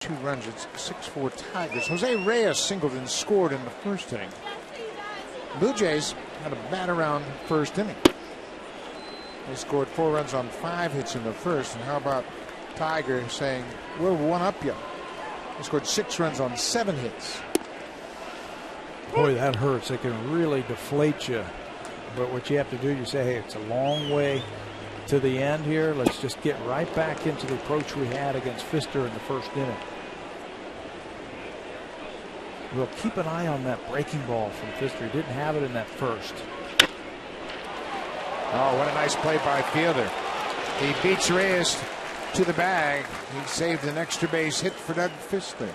2 runs. It's 6-4 Tigers. Jose Reyes singled and scored in the first inning. Blue Jays had a bat around first inning. They scored 4 runs on 5 hits in the first. And how about Tiger saying, we'll one-up you? They scored 6 runs on 7 hits. Boy, that hurts. It can really deflate you. But what you have to do, you say, hey, it's a long way to the end here. Let's just get right back into the approach we had against Pfister in the first inning. We'll keep an eye on that breaking ball from Pfister. He didn't have it in that first. Oh, what a nice play by Fielder. He beats Reyes to the bag. He saved an extra base hit for Doug Pfister.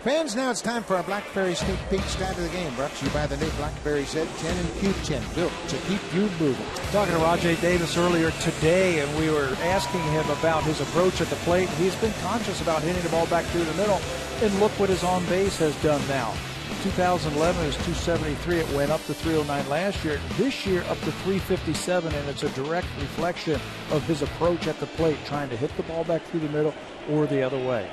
Fans, now it's time for our Blackberry Sneak Peek stat of the game, brought to you by the new Blackberry Z10 and Q10, built to keep you moving. Talking to Rajay Davis earlier today, and we were asking him about his approach at the plate. He's been conscious about hitting the ball back through the middle, and look what his on base has done now. 2011 is 273. It went up to 309 last year. This year up to 357, and it's a direct reflection of his approach at the plate, trying to hit the ball back through the middle or the other way.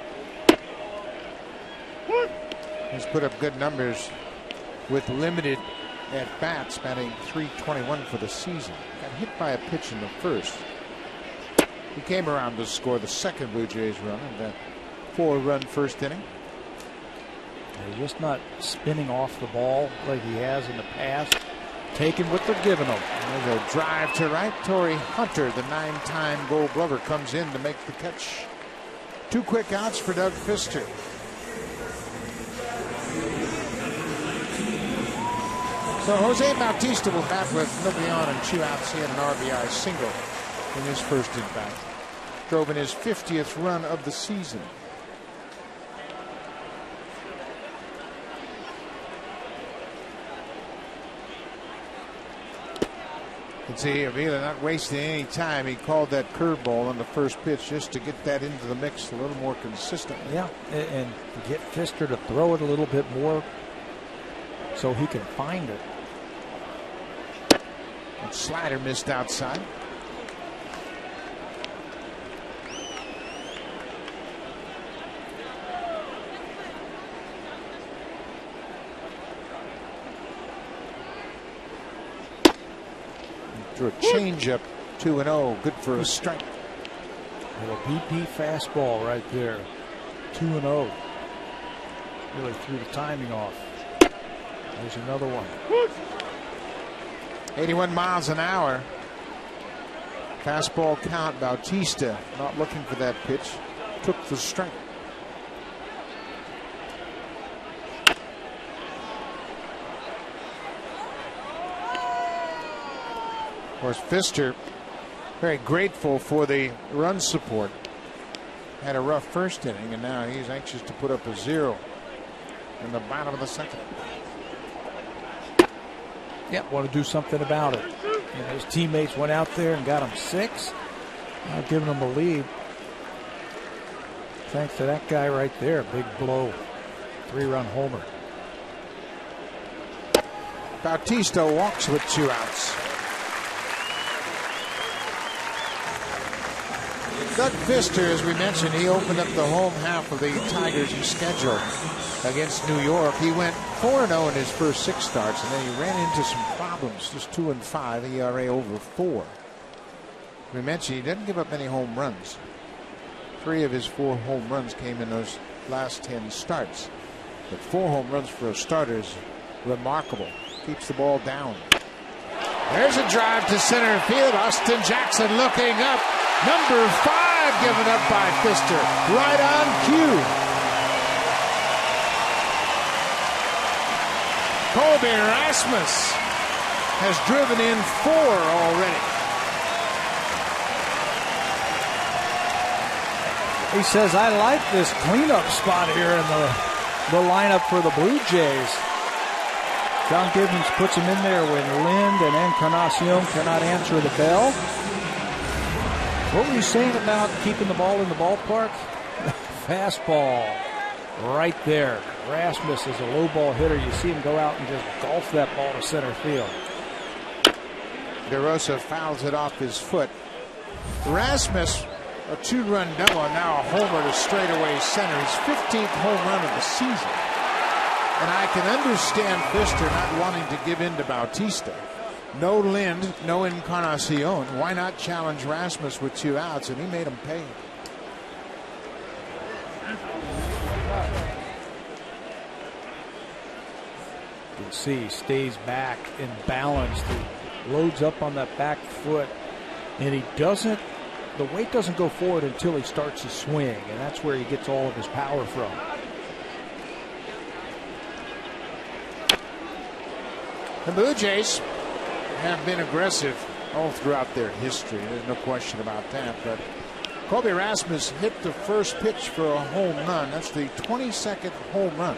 He's put up good numbers with limited at-bats, batting .321 for the season. Got hit by a pitch in the first. He came around to score the second Blue Jays run in the 4-run first inning. He's just not spinning off the ball like he has in the past. Taking what they're giving him. There's a drive to right. Torrey Hunter, the 9-time Gold Glover, comes in to make the catch. 2 quick outs for Doug Pfister. So Jose Bautista will bat with nobody on and 2 outs. He had an RBI single in his first at-bat. Drove in his 50th run of the season. You can see Avila not wasting any time. He called that curveball on the first pitch just to get that into the mix a little more consistently. Yeah, and get Pfister to throw it a little bit more so he can find it. That slider missed outside. Threw a changeup, 2-0, good for a strike. A BP fastball right there, 2-0. Really threw the timing off. There's another one. 81 miles an hour. Fastball count. Bautista not looking for that pitch. Took the strike. Of course, Pfister very grateful for the run support. Had a rough first inning, and now he's anxious to put up a 0 in the bottom of the second. Yeah, want to do something about it. You know, his teammates went out there and got him 6. Now giving him a lead. Thanks to that guy right there. Big blow. 3-run homer. Bautista walks with 2 outs. Doug Pfister, as we mentioned, he opened up the home half of the Tigers' schedule against New York. He went 4-0 in his first 6 starts, and then he ran into some problems. Just 2-5, ERA over 4. We mentioned he didn't give up any home runs. 3 of his 4 home runs came in those last 10 starts. But 4 home runs for a starter is remarkable. Keeps the ball down. There's a drive to center field. Austin Jackson looking up. Number 5 given up by Pfister. Right on cue. Colby Rasmus has driven in 4 already. He says, I like this cleanup spot here in the lineup for the Blue Jays. John Gibbons puts him in there when Lind and Encarnacion cannot answer the bell. What were you saying about keeping the ball in the ballpark? Fastball right there. Rasmus is a low ball hitter. You see him go out and just golf that ball to center field. DeRosa fouls it off his foot. Rasmus A 2-run double, and now a homer to straightaway center. His 15th home run of the season. And I can understand Fister not wanting to give in to Bautista. No Lind, no Encarnacion. Why not challenge Rasmus with 2 outs? And he made him pay. You can see he stays back and balanced. He loads up on that back foot, and he doesn't. The weight doesn't go forward until he starts to swing, and that's where he gets all of his power from. The Blue Jays have been aggressive all throughout their history. There's no question about that. But Colby Rasmus hit the first pitch for a home run. That's the 22nd home run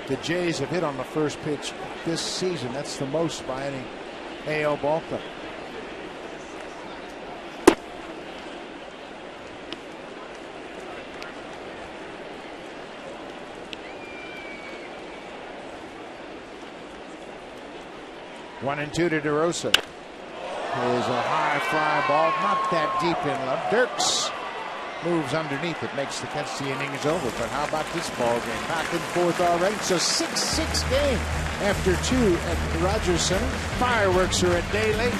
the Jays have hit on the first pitch this season. That's the most by any AL ball player. One and 2 to DeRosa. Here's a high fly ball, not that deep in left. Dirks moves underneath it, makes the catch. The inning is over. But how about this ball game? Back and forth already. It's a 6-6 game after 2 at Rogers Center. Fireworks are a day late.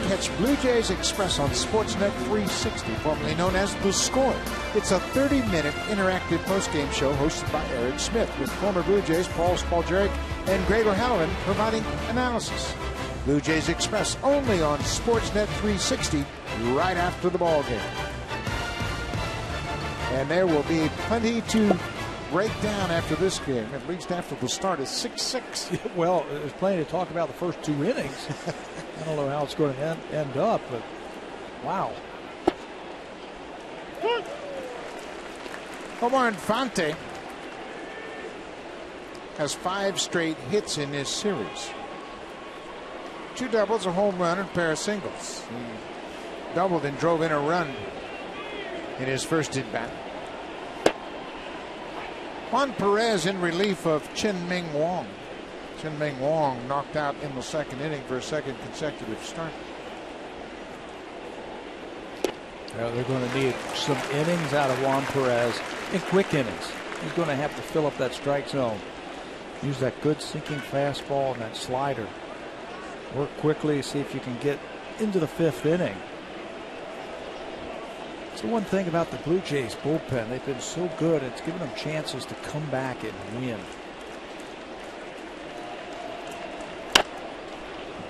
Catch Blue Jays Express on Sportsnet 360, formerly known as The Score. It's a 30-minute interactive postgame show hosted by Eric Smith, with former Blue Jays Paul Spaljerek and Gregor Halloran providing analysis. Blue Jays Express only on Sportsnet 360 right after the ball game. And there will be plenty to break down after this game, at least after the start is 6-6. Well, there's plenty to talk about the first 2 innings. I don't know how it's going to end up, but wow. Omar Infante has 5 straight hits in this series. 2 doubles, a home run, and a pair of singles. He doubled and drove in a run in his first at-bat. Juan Perez in relief of Chen-Ming Wong. Chen-Ming Wong knocked out in the 2nd inning for a 2nd consecutive start. Well, they're going to need some innings out of Juan Perez in quick innings. He's going to have to fill up that strike zone. Use that good sinking fastball and that slider. Work quickly, see if you can get into the 5th inning. It's the one thing about the Blue Jays bullpen. They've been so good. It's given them chances to come back and win.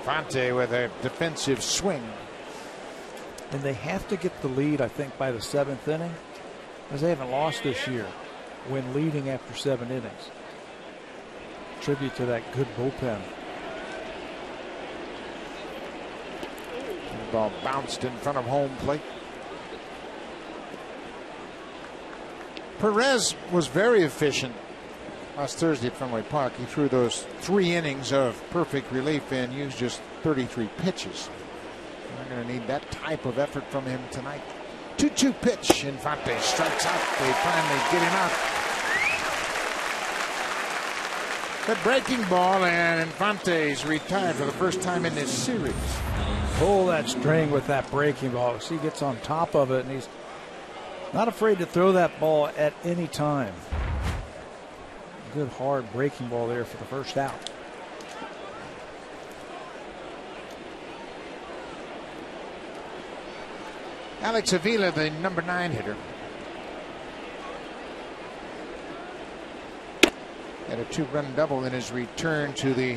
Infante with a defensive swing. And they have to get the lead, I think, by the 7th inning, because they haven't lost this year when leading after 7 innings. Tribute to that good bullpen. The ball bounced in front of home plate. Perez was very efficient last Thursday at Fenway Park. He threw those 3 innings of perfect relief and used just 33 pitches. We're going to need that type of effort from him tonight. 2-2 pitch. Infante strikes out. They finally get him out. The breaking ball, and Infante's retired for the first time in this series. Pull that string with that breaking ball. See, he gets on top of it, and he's not afraid to throw that ball at any time. Good hard breaking ball there for the first out. Alex Avila, the number 9 hitter. Had a 2-run double in his return to the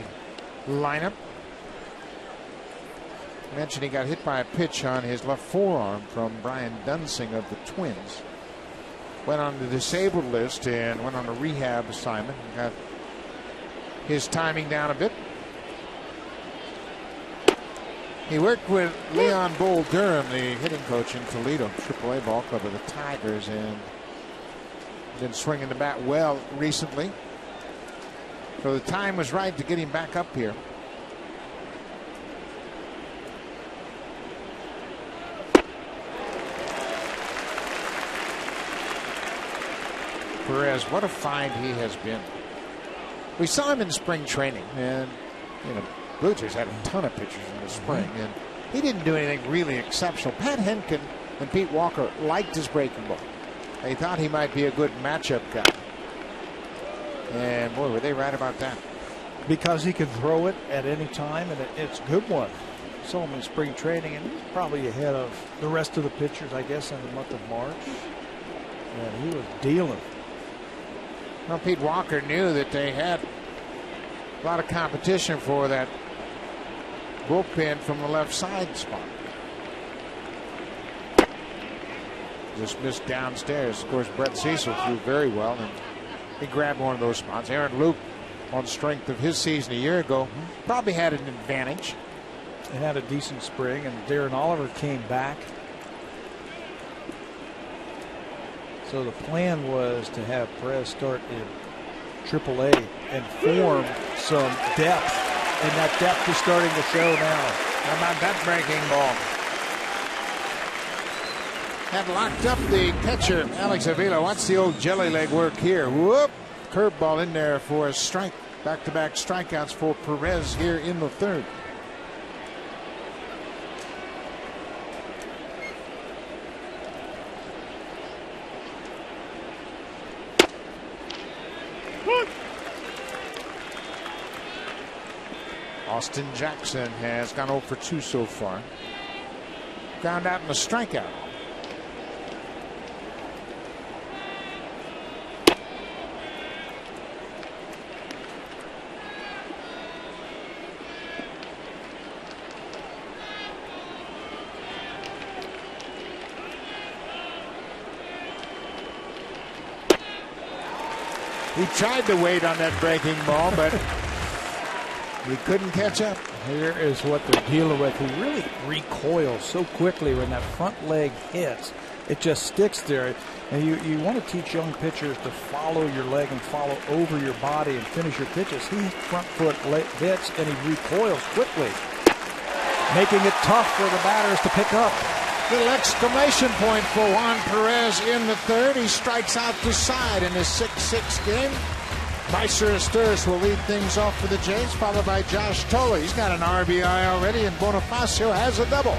lineup. I mentioned he got hit by a pitch on his left forearm from Brian Dunsing of the Twins. Went on the disabled list and went on a rehab assignment. Got his timing down a bit. He worked with Leon Bull Durham, the hitting coach in Toledo, AAA ball club of the Tigers, and been swinging the bat well recently. So the time was right to get him back up here. Perez, what a find he has been. We saw him in spring training, and Blue Jays had a ton of pitchers in the spring, and he didn't do anything really exceptional. Pat Henkin and Pete Walker liked his breaking ball. They thought he might be a good matchup guy. And boy, were they right about that. Because he could throw it at any time, and it's a good one. Saw him in spring training, and he's probably ahead of the rest of the pitchers, I guess, in the month of March. And he was dealing. Well, Pete Walker knew that they had a lot of competition for that bullpen from the left side spot. Just missed downstairs. Of course, Brett Cecil threw very well, and he grabbed one of those spots. Aaron Luke, on strength of his season a year ago, probably had an advantage. He had a decent spring, and Darren Oliver came back. So the plan was to have Perez start in AAA and form some depth, and that depth is starting to show now. How about that breaking ball? Had locked up the catcher, Alex Avila. Watch the old jelly leg work here. Whoop! Curveball in there for a strike. Back-to-back strikeouts for Perez here in the 3rd. Austin Jackson has gone 0 for 2 so far. Ground out in the strikeout. He tried to wait on that breaking ball, but he couldn't catch up. Here is what they're dealing with. He really recoils so quickly when that front leg hits. It just sticks there. And you want to teach young pitchers to follow your leg and follow over your body and finish your pitches. He front foot hits and he recoils quickly, making it tough for the batters to pick up. Little exclamation point for Juan Perez in the 3rd. He strikes out the side in his 6-6 game. Meister Asturis will lead things off for the Jays, followed by Josh Toller. He's got an RBI already, and Bonifacio has a double.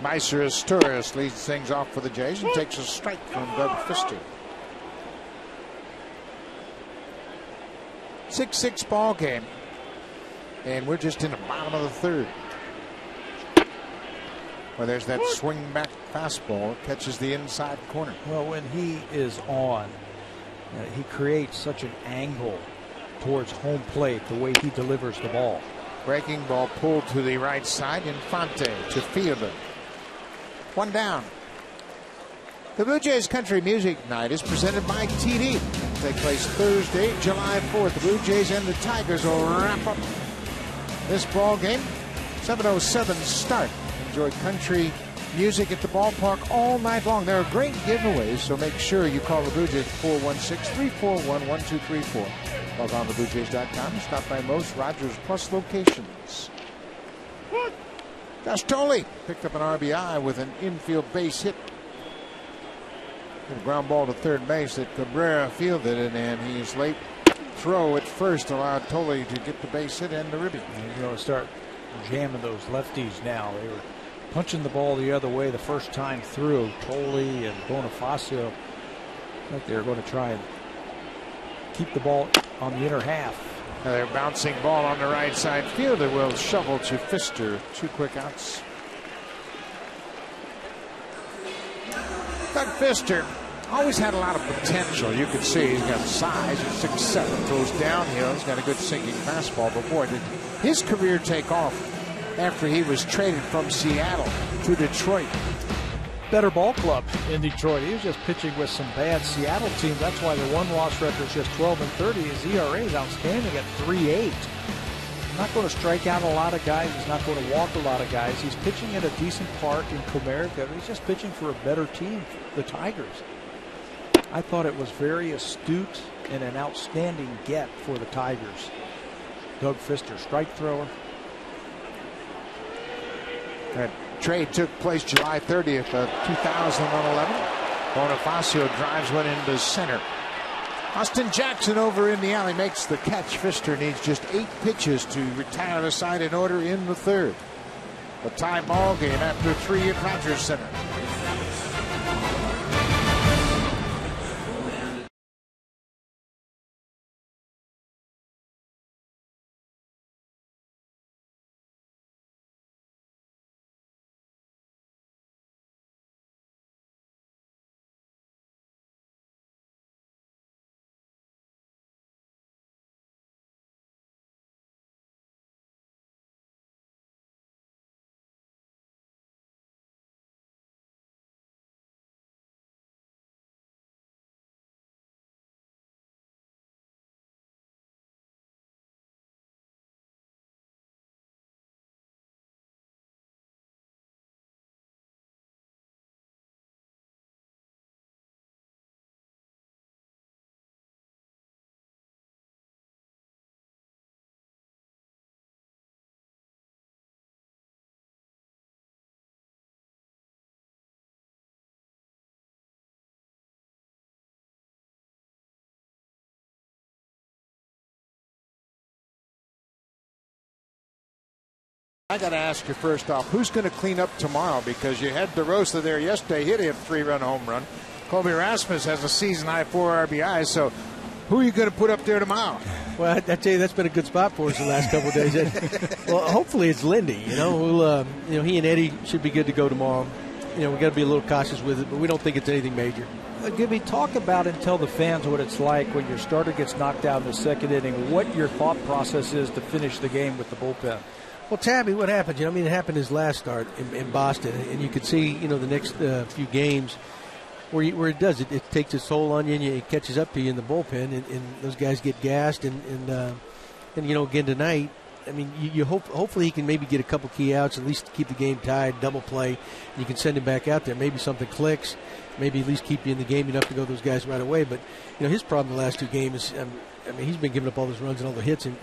Meiser leads things off for the Jays and takes a strike from Doug Fister. 6-6 ball game, and we're just in the bottom of the third. Well, there's that swing back fastball, catches the inside corner. Well, when he is on, he creates such an angle towards home plate the way he delivers the ball. Breaking ball pulled to the right side. Infante to fielder. One down. The Blue Jays Country Music Night is presented by TD. It'll take place Thursday, July 4th. The Blue Jays and the Tigers will wrap up this ball game. 7:07 start. Enjoy country music at the ballpark all night long. There are great giveaways, so make sure you call the Blue Jays 416-341-1234. Log on to BlueJays.com and stop by most Rogers Plus locations. Gastoli picked up an RBI with an infield base hit. A ground ball to third base that Cabrera fielded, and his late throw at first allowed Tolle to get the base hit and the ribby. He's going to start jamming those lefties now. They were punching the ball the other way the first time through. Tolle and Bonifacio, I think they're going to try and keep the ball on the inner half. Another bouncing ball on the right side. Fielder will shovel to Fister. 2 quick outs. Doug Fister always had a lot of potential. You can see he's got size. He's 6'7", throws downhill. He's got a good sinking fastball. But boy, did his career take off after he was traded from Seattle to Detroit. Better ball club in Detroit. He was just pitching with some bad Seattle teams. That's why the one-loss record is just 12-30. His ERA is outstanding at 3.8. Not going to strike out a lot of guys. He's not going to walk a lot of guys. He's pitching at a decent park in Comerica. He's just pitching for a better team, the Tigers. I thought it was very astute and an outstanding get for the Tigers. Doug Fister, strike thrower. That trade took place July 30th of 2011. Bonifacio drives one into center. Austin Jackson over in the alley makes the catch. Fister needs just 8 pitches to retire the side in order in the third. A tie ball game after 3 at Rogers Center. I got to ask you first off, who's going to clean up tomorrow? Because you had DeRosa there yesterday, hit a 3-run home run. Colby Rasmus has a season-high 4 RBIs, so who are you going to put up there tomorrow? Well, I tell you, that's been a good spot for us the last couple of days. Well, hopefully it's Lindy. Who'll, he and Eddie should be good to go tomorrow. We got to be a little cautious with it, but we don't think it's anything major. Gibby, talk about and tell the fans what it's like when your starter gets knocked out in the second inning, what your thought process is to finish the game with the bullpen. Well, Tabby, what happened? It happened his last start in Boston, and you could see, the next few games where it does. It takes its toll on you, and it catches up to you in the bullpen, and those guys get gassed. And again tonight, you hopefully he can maybe get a couple key outs, at least keep the game tied, double play. You can send him back out there. Maybe something clicks. Maybe at least keep you in the game enough to go those guys right away. But his problem the last 2 games is. He's been giving up all those runs and all the hits and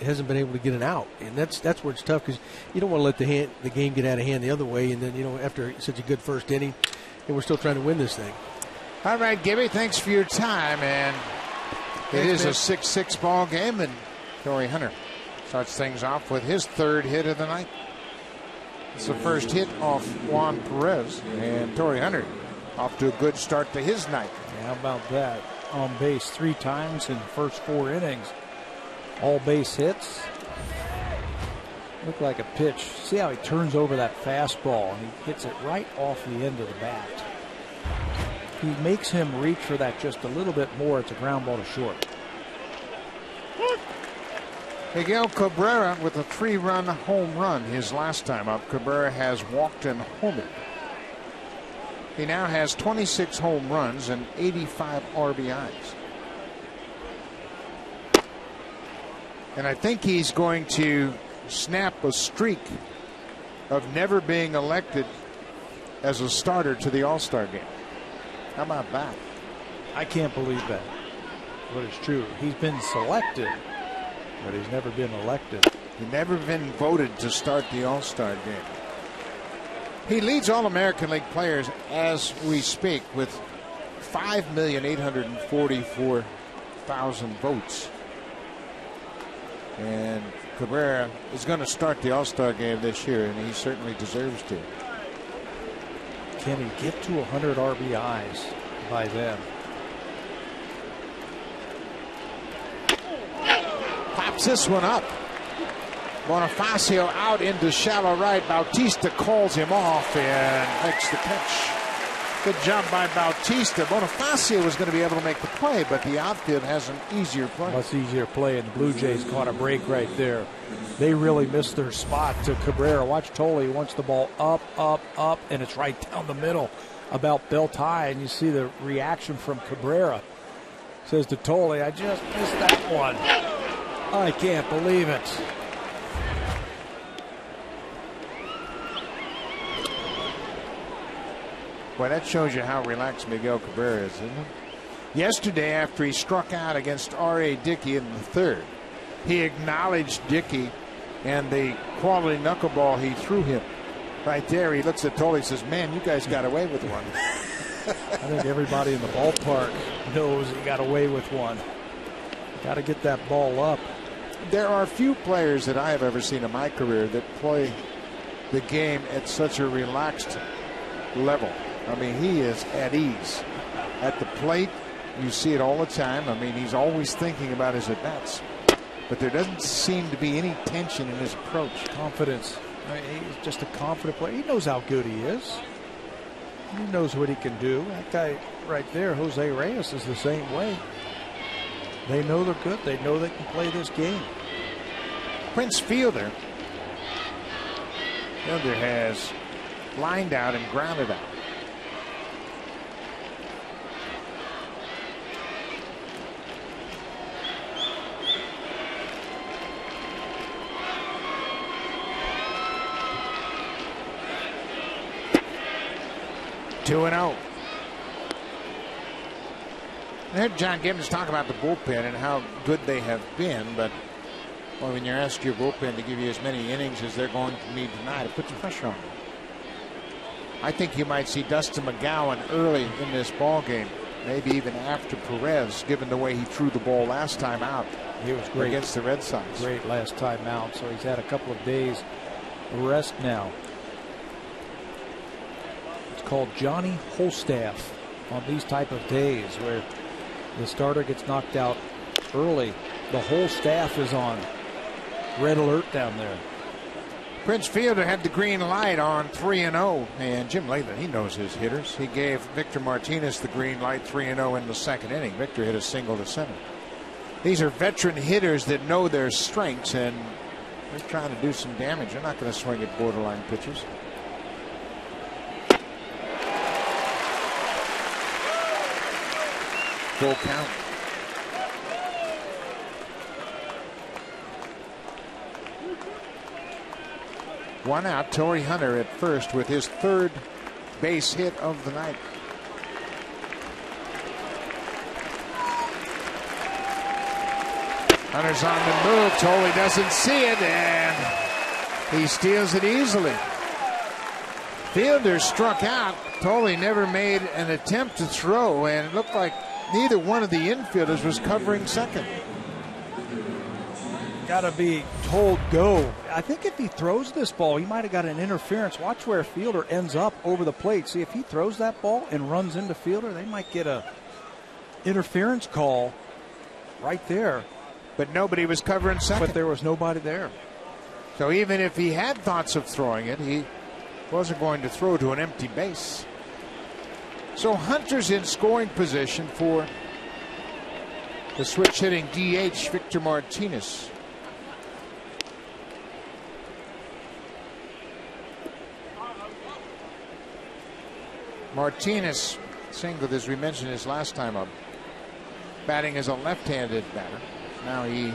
hasn't been able to get an out. And that's where it's tough because you don't want to let the game get out of hand the other way. And then, after such a good first inning, and we're still trying to win this thing. All right, Gibby, thanks for your time. And it is a 6-6 ball game. And Corey Hunter starts things off with his 3rd hit of the night. It's the first hit off Juan Perez, and Torrey Hunter off to a good start to his night. How about that? On base 3 times in the first 4 innings. All base hits. Looked like a pitch. See how he turns over that fastball and he hits it right off the end of the bat. He makes him reach for that just a little bit more. It's a ground ball to short. Miguel Cabrera with a 3-run home run his last time up. Cabrera has walked and homered. He now has 26 home runs and 85 RBIs. And I think he's going to snap a streak of never being elected as a starter to the All-Star game. How about that? I can't believe that. But it's true. He's been selected, but he's never been elected. He's never been voted to start the All-Star game. He leads All-American League players as we speak with 5,844,000 votes. And Cabrera is going to start the All-Star game this year, and he certainly deserves to. Can he get to 100 RBIs by then? Pops this one up. Bonifacio out into shallow right. Bautista calls him off and makes the catch. Good job by Bautista. Bonifacio was going to be able to make the play, but the outfield has an easier play. Much easier play, and the Blue Jays caught a break right there. They really missed their spot to Cabrera. Watch Tolle. He wants the ball up, up, up, and it's right down the middle about belt high, and you see the reaction from Cabrera. Says to Tolle, I just missed that one. I can't believe it. Boy, that shows you how relaxed Miguel Cabrera is, isn't it? Yesterday, after he struck out against R.A. Dickey in the third, he acknowledged Dickey and the quality knuckleball he threw him. Right there, he looks at Tolle and says, man, you guys got away with one. I think everybody in the ballpark knows he got away with one. Got to get that ball up. There are few players that I have ever seen in my career that play the game at such a relaxed level. I mean, he is at ease. At the plate, you see it all the time. I mean, he's always thinking about his at-bats. But there doesn't seem to be any tension in his approach. Confidence. I mean, he's just a confident player. He knows how good he is. He knows what he can do. That guy right there, Jose Reyes, is the same way. They know they're good. They know they can play this game. Prince Fielder has lined out and grounded out. Two and oh. I heard John Gibbons talk about the bullpen and how good they have been, but well, when you're asked your bullpen to give you as many innings as they're going to need tonight, it puts pressure on them. I think you might see Dustin McGowan early in this ball game, maybe even after Perez, given the way he threw the ball last time out. He was great against the Red Sox. Great last time out, so he's had a couple of days rest now. It's called Johnny Holstaff on these type of days where the starter gets knocked out early. The whole staff is on red alert down there. Prince Fielder had the green light on 3-0, and Jim Leyland, he knows his hitters. He gave Victor Martinez the green light 3-0 in the second inning. Victor hit a single to center. These are veteran hitters that know their strengths, and they're trying to do some damage. They're not going to swing at borderline pitches. Full count. One out. Torrey Hunter at first with his third base hit of the night. Hunter's on the move. Tolle doesn't see it, and he steals it easily. Fielder struck out. Tolle never made an attempt to throw, and it looked like neither one of the infielders was covering second. Got to be told go. I think if he throws this ball, he might have got an interference. Watch where a fielder ends up over the plate. See, if he throws that ball and runs into fielder, they might get a interference call right there. But nobody was covering second. But there was nobody there. So even if he had thoughts of throwing it, he wasn't going to throw to an empty base. So Hunter's in scoring position for the switch hitting DH, Victor Martinez. Martinez singled, as we mentioned his last time up, batting as a left-handed batter. Now he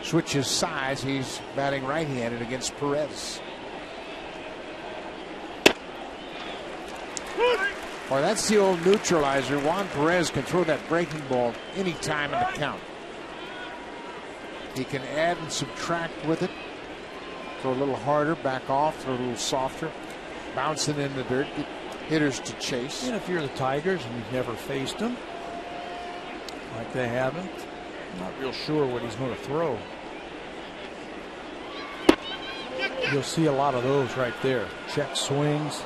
switches sides. He's batting right-handed against Perez. Well, that's the old neutralizer. Juan Perez can throw that breaking ball anytime in the count. He can add and subtract with it. Throw a little harder, back off, throw a little softer, bouncing in the dirt, get hitters to chase. And if you're the Tigers and you've never faced them, like they haven't, I'm not real sure what he's going to throw. You'll see a lot of those right there. Check swings.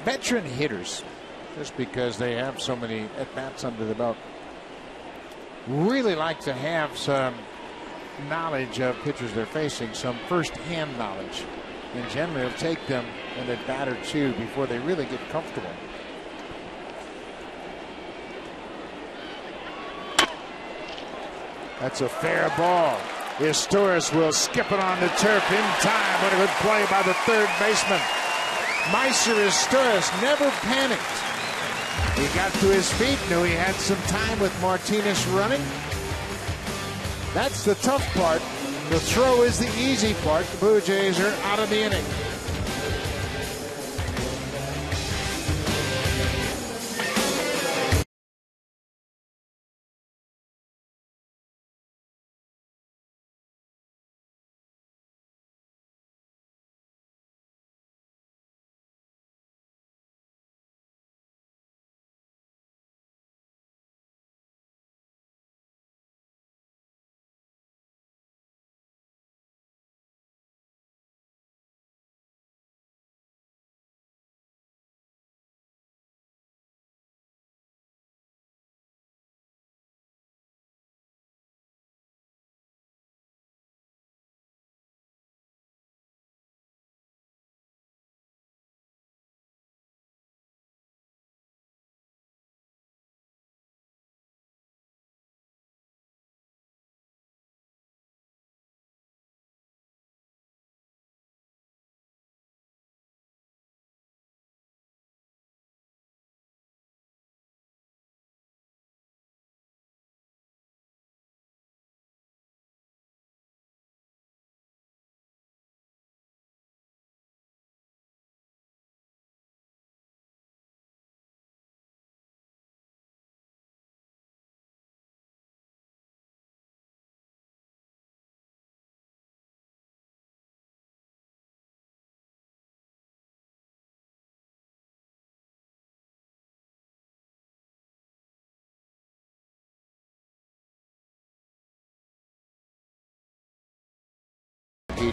Veteran hitters, just because they have so many at-bats under the belt, really like to have some knowledge of pitchers they're facing, some first-hand knowledge. And generally it'll take them an at-bat or two before they really get comfortable. That's a fair ball. Torres will skip it on the turf in time. What a good play by the third baseman. Meiser Torres never panicked. He got to his feet, knew he had some time with Martinez running. That's the tough part. The throw is the easy part. The Blue Jays are out of the inning.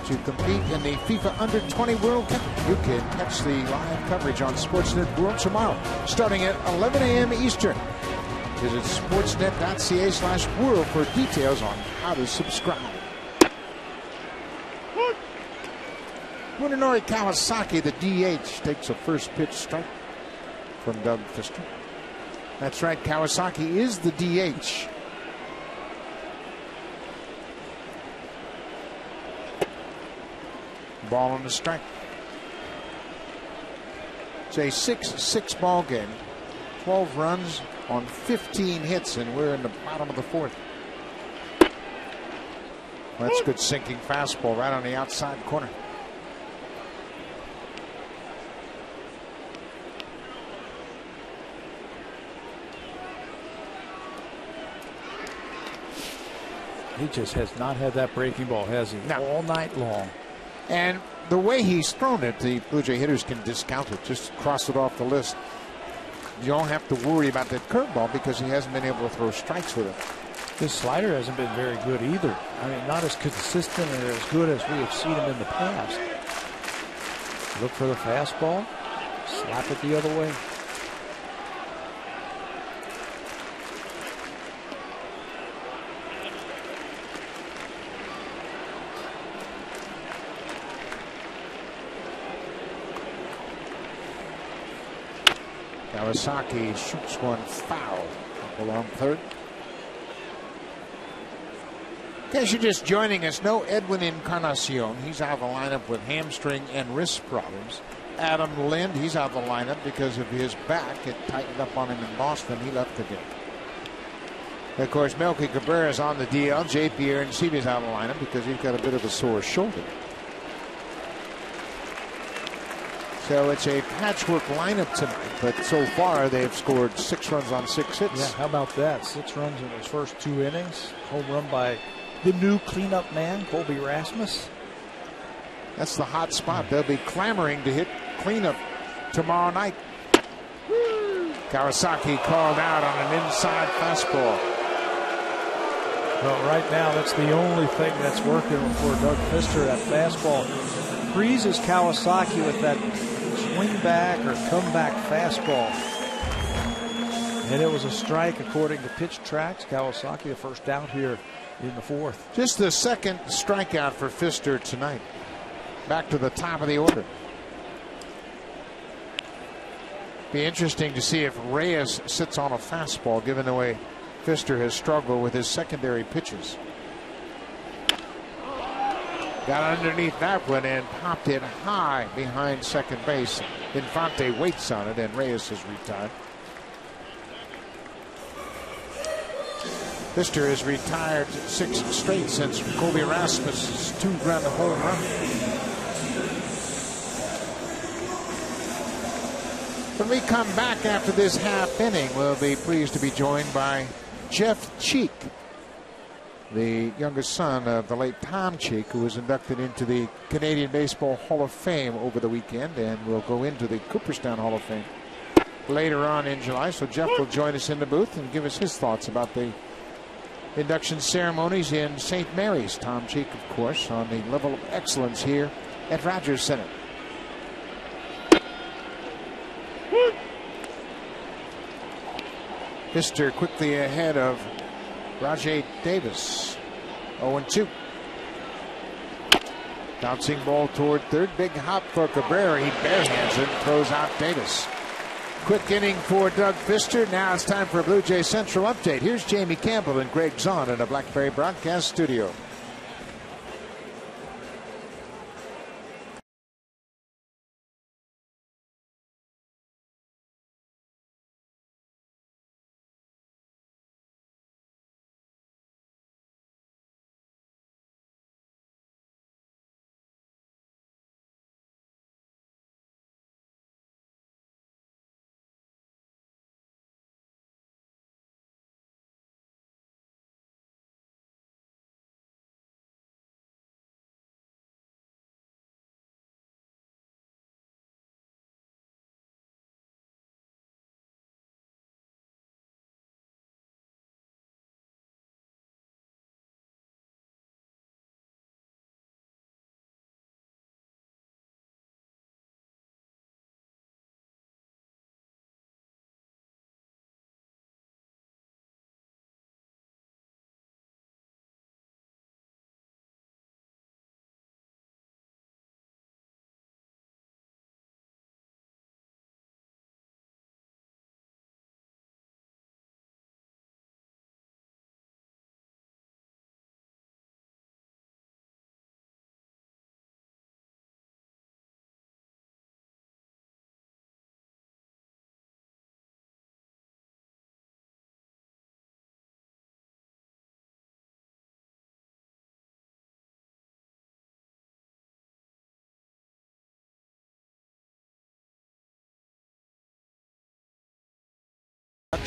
To compete in the FIFA Under-20 World Cup. You can catch the live coverage on Sportsnet World tomorrow, starting at 11 a.m. Eastern. Visit sportsnet.ca/world for details on how to subscribe. Munenori Kawasaki, the DH, takes a first pitch strike from Doug Fister. That's right, Kawasaki is the DH. Ball on the strike. It's a 6-6 ball game. 12 runs on 15 hits, and we're in the bottom of the fourth. That's good sinking fastball right on the outside corner. He just has not had that breaking ball, has he? No. All night long. And the way he's thrown it, the Blue Jay hitters can discount it, just cross it off the list. you don't have to worry about that curveball because he hasn't been able to throw strikes with it. His slider hasn't been very good either. I mean, not as consistent and as good as we have seen him in the past. Look for the fastball. Slap it the other way. Kawasaki shoots one foul up along third. In case you're just joining us, no Edwin Encarnacion. He's out of the lineup with hamstring and wrist problems. Adam Lind, he's out of the lineup because of his back. It tightened up on him in Boston. He left the game. Of course, Melky Cabrera is on the DL. J. Pierre and is out of the lineup because he's got a bit of a sore shoulder. So it's a patchwork lineup tonight, but so far they've scored 6 runs on 6 hits. Yeah, how about that? 6 runs in his first 2 innings. Home run by the new cleanup man, Colby Rasmus. That's the hot spot. They'll be clamoring to hit cleanup tomorrow night. Kawasaki called out on an inside fastball. Well, right now that's the only thing that's working for Doug Fister, that fastball. Freezes Kawasaki with that swing back or comeback fastball. And it was a strike according to pitch tracks. Kawasaki the first out here in the 4th. Just the second strikeout for Fister tonight. Back to the top of the order. Be interesting to see if Reyes sits on a fastball, given the way Fister has struggled with his secondary pitches. Got underneath that one and popped it high behind second base. Infante waits on it, and Reyes is retired. Fister has retired 6 straight since Colby Rasmus' 2-run home run. When we come back after this half inning, we'll be pleased to be joined by Jeff Cheek, the youngest son of the late Tom Cheek, who was inducted into the Canadian Baseball Hall of Fame over the weekend and will go into the Cooperstown Hall of Fame later on in July. So Jeff will join us in the booth and give us his thoughts about the induction ceremonies in St. Mary's. Tom Cheek, of course, on the level of excellence here at Rogers Center. Fister quickly ahead of Rajay Davis. 0-2. Bouncing ball toward third. Big hop for Cabrera. He barehands it, throws out Davis. Quick inning for Doug Fister. Now it's time for a Blue Jay Central update. Here's Jamie Campbell and Greg Zahn in a Blackberry broadcast studio.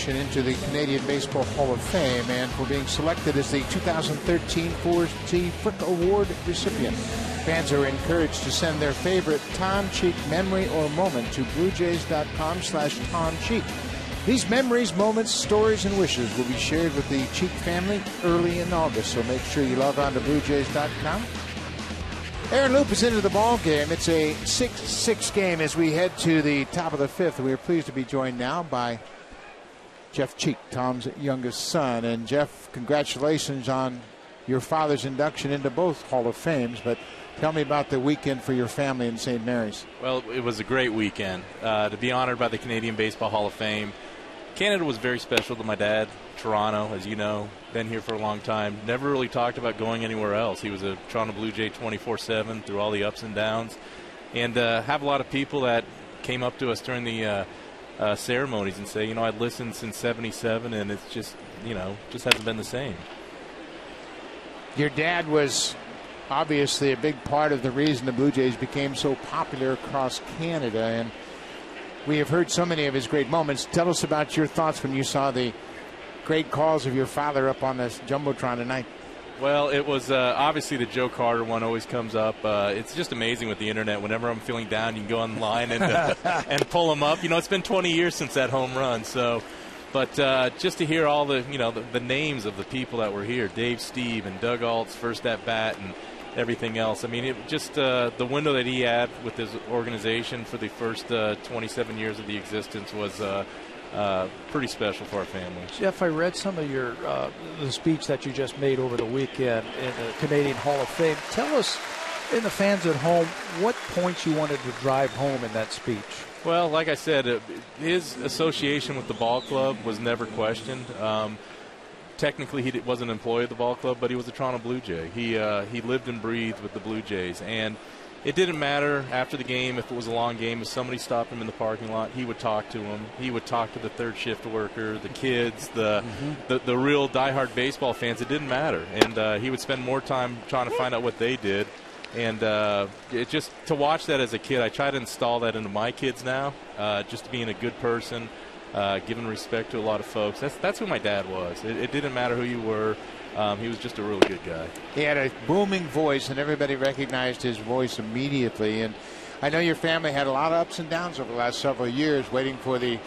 Into the Canadian Baseball Hall of Fame and for being selected as the 2013 Forrest T. Frick Award recipient. Fans are encouraged to send their favorite Tom Cheek memory or moment to BlueJays.com/Tom Cheek. These memories, moments, stories, and wishes will be shared with the Cheek family early in August, so make sure you log on to BlueJays.com. Aaron Loop is into the ball game. It's a 6-6 game as we head to the top of the fifth. We are pleased to be joined now by Jeff Cheek, Tom's youngest son. And Jeff, congratulations on your father's induction into both Hall of Fames, but tell me about the weekend for your family in St. Mary's. Well, it was a great weekend. To be honored by the Canadian Baseball Hall of Fame. Canada was very special to my dad. Toronto, as you know, been here for a long time. Never really talked about going anywhere else. He was a Toronto Blue Jay 24/7 through all the ups and downs. And have a lot of people that came up to us during the ceremonies and say, I'd listened since '77, and it's just, just hasn't been the same. Your dad was obviously a big part of the reason the Blue Jays became so popular across Canada, and we have heard so many of his great moments. Tell us about your thoughts when you saw the great calls of your father up on this Jumbotron tonight. Well, it was obviously the Joe Carter one always comes up. It's just amazing with the internet. Whenever I'm feeling down, you can go online and pull them up. It's been 20 years since that home run. So, but just to hear all the the names of the people that were here, Dave Steve and Doug Alt's first at bat and everything else. I mean, it just the window that he had with his organization for the first 27 years of the existence was pretty special for our family. Jeff, I read some of your the speech that you just made over the weekend in the Canadian Hall of Fame. Tell us, and the fans at home, what points you wanted to drive home in that speech. Well, like I said, his association with the ball club was never questioned. Technically, he wasn't an employee of the ball club, but he was a Toronto Blue Jay. He lived and breathed with the Blue Jays, and it didn't matter after the game if it was a long game. If somebody stopped him in the parking lot, he would talk to him. He would talk to the third shift worker, the kids, the real diehard baseball fans. It didn't matter, and he would spend more time trying to find out what they did. And it just to watch that as a kid, I try to install that into my kids now. Just being a good person. Giving respect to a lot of folks. That's who my dad was. It didn't matter who you were. He was just a really good guy. He had a booming voice, and everybody recognized his voice immediately. And I know your family had a lot of ups and downs over the last several years waiting for the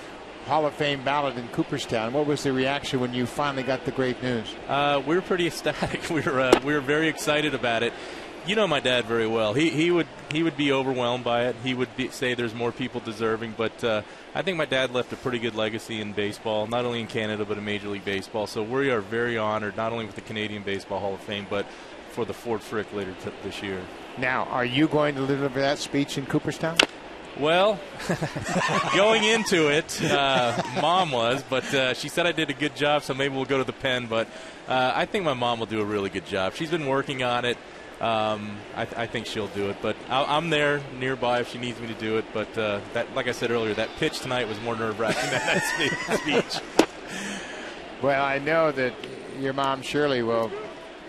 Hall of Fame ballot in Cooperstown. What was the reaction when you finally got the great news? We were pretty ecstatic. We were very excited about it. You know my dad very well. He would be overwhelmed by it. He would say there's more people deserving, but I think my dad left a pretty good legacy in baseball, not only in Canada but in Major League Baseball. So we are very honored, not only with the Canadian Baseball Hall of Fame, but for the Ford Frick later this year. Now, are you going to deliver that speech in Cooperstown? Well, going into it, Mom was, but she said I did a good job, so maybe we'll go to the pen. But I think my mom will do a really good job. She's been working on it. I think she'll do it, but I'm there nearby if she needs me to do it. But like I said earlier, that pitch tonight was more nerve-wracking than that speech. Well, I know that your mom Shirley will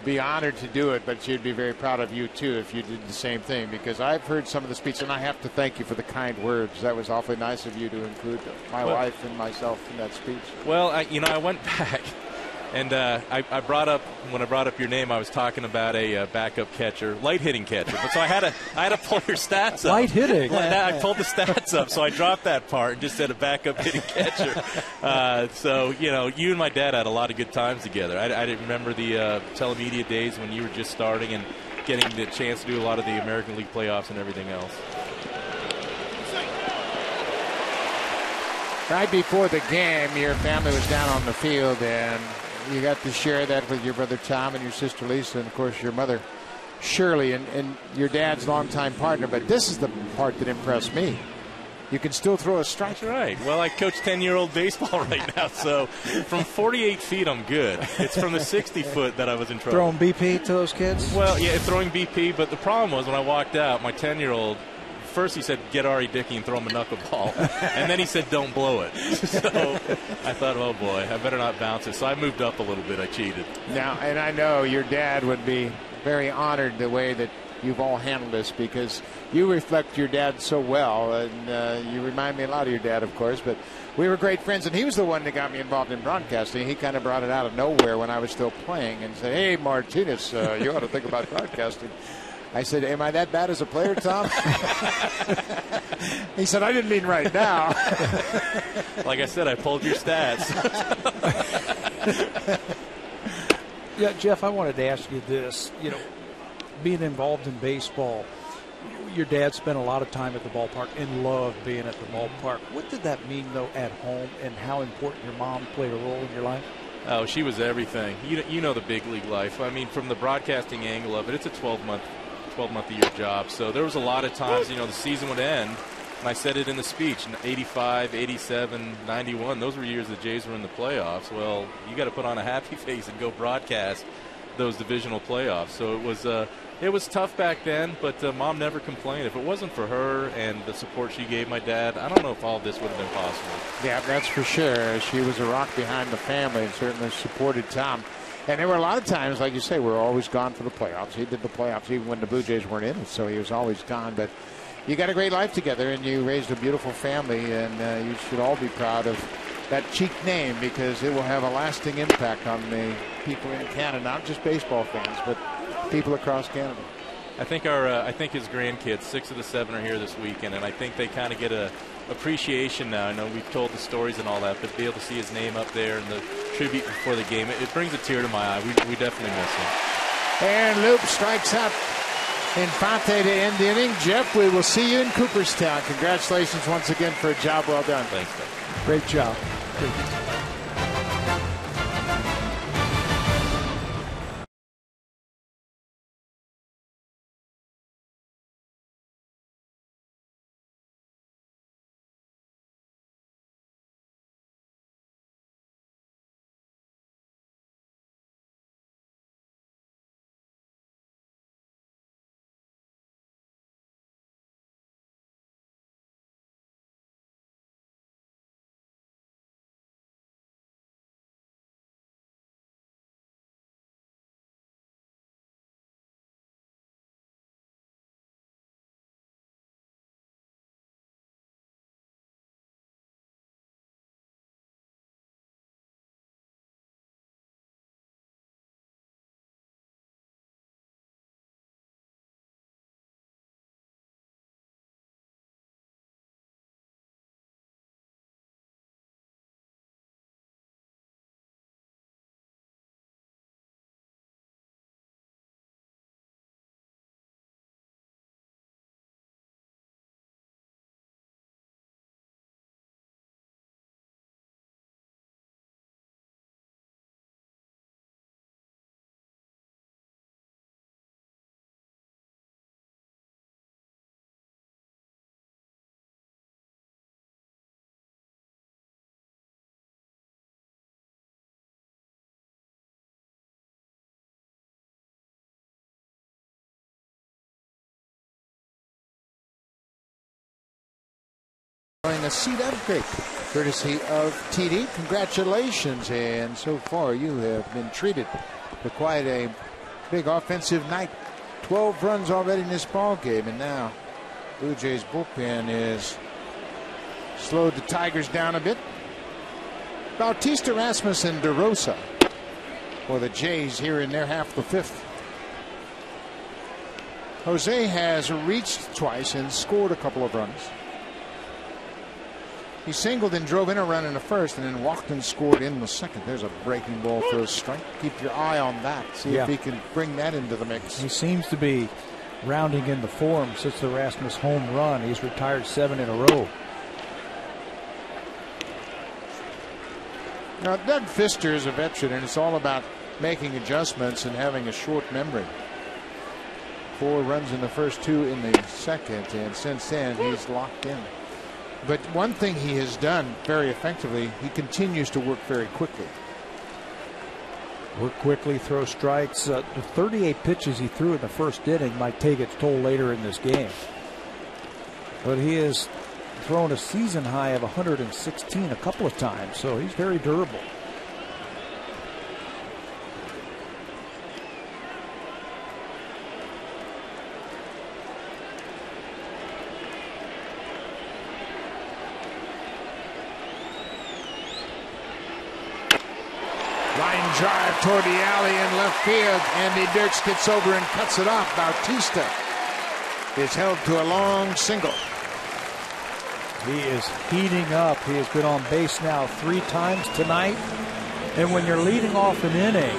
be honored to do it, but she'd be very proud of you too if you did the same thing, because I've heard some of the speech, and I have to thank you for the kind words. That was awfully nice of you to include my wife and myself in that speech. Well, I went back. And I brought up, when I brought up your name, I was talking about a backup catcher, light hitting catcher. But so I had to pull your stats up. Light hitting. I pulled the stats up, so I dropped that part and just said a backup hitting catcher. So you and my dad had a lot of good times together. I remember the telemedia days when you were just starting and getting the chance to do a lot of the American League playoffs and everything else. Right before the game, your family was down on the field, and you got to share that with your brother Tom and your sister Lisa, and of course your mother Shirley, and your dad's longtime partner. But this is the part that impressed me. You can still throw a strike. That's right. Well, I coach 10-year-old baseball right now, so from 48 feet I'm good. It's from the 60-foot that I was in trouble. Throwing BP to those kids? Well, yeah, throwing BP, but the problem was when I walked out, my 10-year-old, first he said, get Ari Dickey and throw him a knuckleball. And then he said, don't blow it. So I thought, oh, boy, I better not bounce it. So I moved up a little bit. I cheated. Now, and I know your dad would be very honored the way that you've all handled this, because you reflect your dad so well. And you remind me a lot of your dad, of course. But we were great friends, and he was the one that got me involved in broadcasting. He kind of brought it out of nowhere when I was still playing and said, hey, Martinez, you ought to think about broadcasting. I said, am I that bad as a player, Tom? He said, I didn't mean right now. Like I said, I pulled your stats. Yeah, Jeff, I wanted to ask you this. You know, being involved in baseball, your dad spent a lot of time at the ballpark and loved being at the ballpark. What did that mean, though, at home, and how important your mom played a role in your life? Oh, she was everything. You know the big league life. I mean, from the broadcasting angle of it, it's a 12-month-a-year job. So there was a lot of times, the season would end, and I said it in the speech, in 85, 87, 91, those were years the Jays were in the playoffs. Well, you got to put on a happy face and go broadcast those divisional playoffs. So it was tough back then, but Mom never complained. If it wasn't for her and the support she gave my dad, I don't know if all this would have been possible. Yeah, that's for sure. She was a rock behind the family and certainly supported Tom. And there were a lot of times, like you say, we were always gone for the playoffs. He did the playoffs even when the Blue Jays weren't in it, so he was always gone. But you got a great life together, and you raised a beautiful family, and you should all be proud of that Cheek name, because it will have a lasting impact on the people in Canada, not just baseball fans, but people across Canada. I think his grandkids, 6 of the 7 are here this weekend, and I think they kind of get a appreciation now. I know we've told the stories and all that, but to be able to see his name up there and the tribute before the game, it brings a tear to my eye. We definitely miss him. And Loop strikes out Infante to end the inning. Jeff, we will see you in Cooperstown. Congratulations once again for a job well done. Thanks, Dave. Great job. A seat upgrade courtesy of TD. Congratulations, and so far you have been treated to quite a big offensive night. 12 runs already in this ball game, and now Blue Jays bullpen is slowed the Tigers down a bit. Bautista, Rasmus, and DeRosa for the Jays here in their half of the 5th. Jose has reached twice and scored a couple of runs. He singled and drove in a run in the first, and then walked and scored in the second. There's a breaking ball for a strike. Keep your eye on that. See if he can bring that into the mix. He seems to be rounding into form since the Rasmus home run. He's retired 7 in a row. Now, Doug Fister is a veteran, and it's all about making adjustments and having a short memory. 4 runs in the first, 2 in the second, and since then he's locked in. But one thing he has done very effectively, he continues to work very quickly. Work quickly, throw strikes. The 38 pitches he threw in the first inning might take its toll later in this game. But he has thrown a season high of 116 a couple of times, so he's very durable. Line drive toward the alley in left field. Andy Dirks gets over and cuts it off. Bautista is held to a long single. He is heating up. He has been on base now 3 times tonight. And when you're leading off an inning,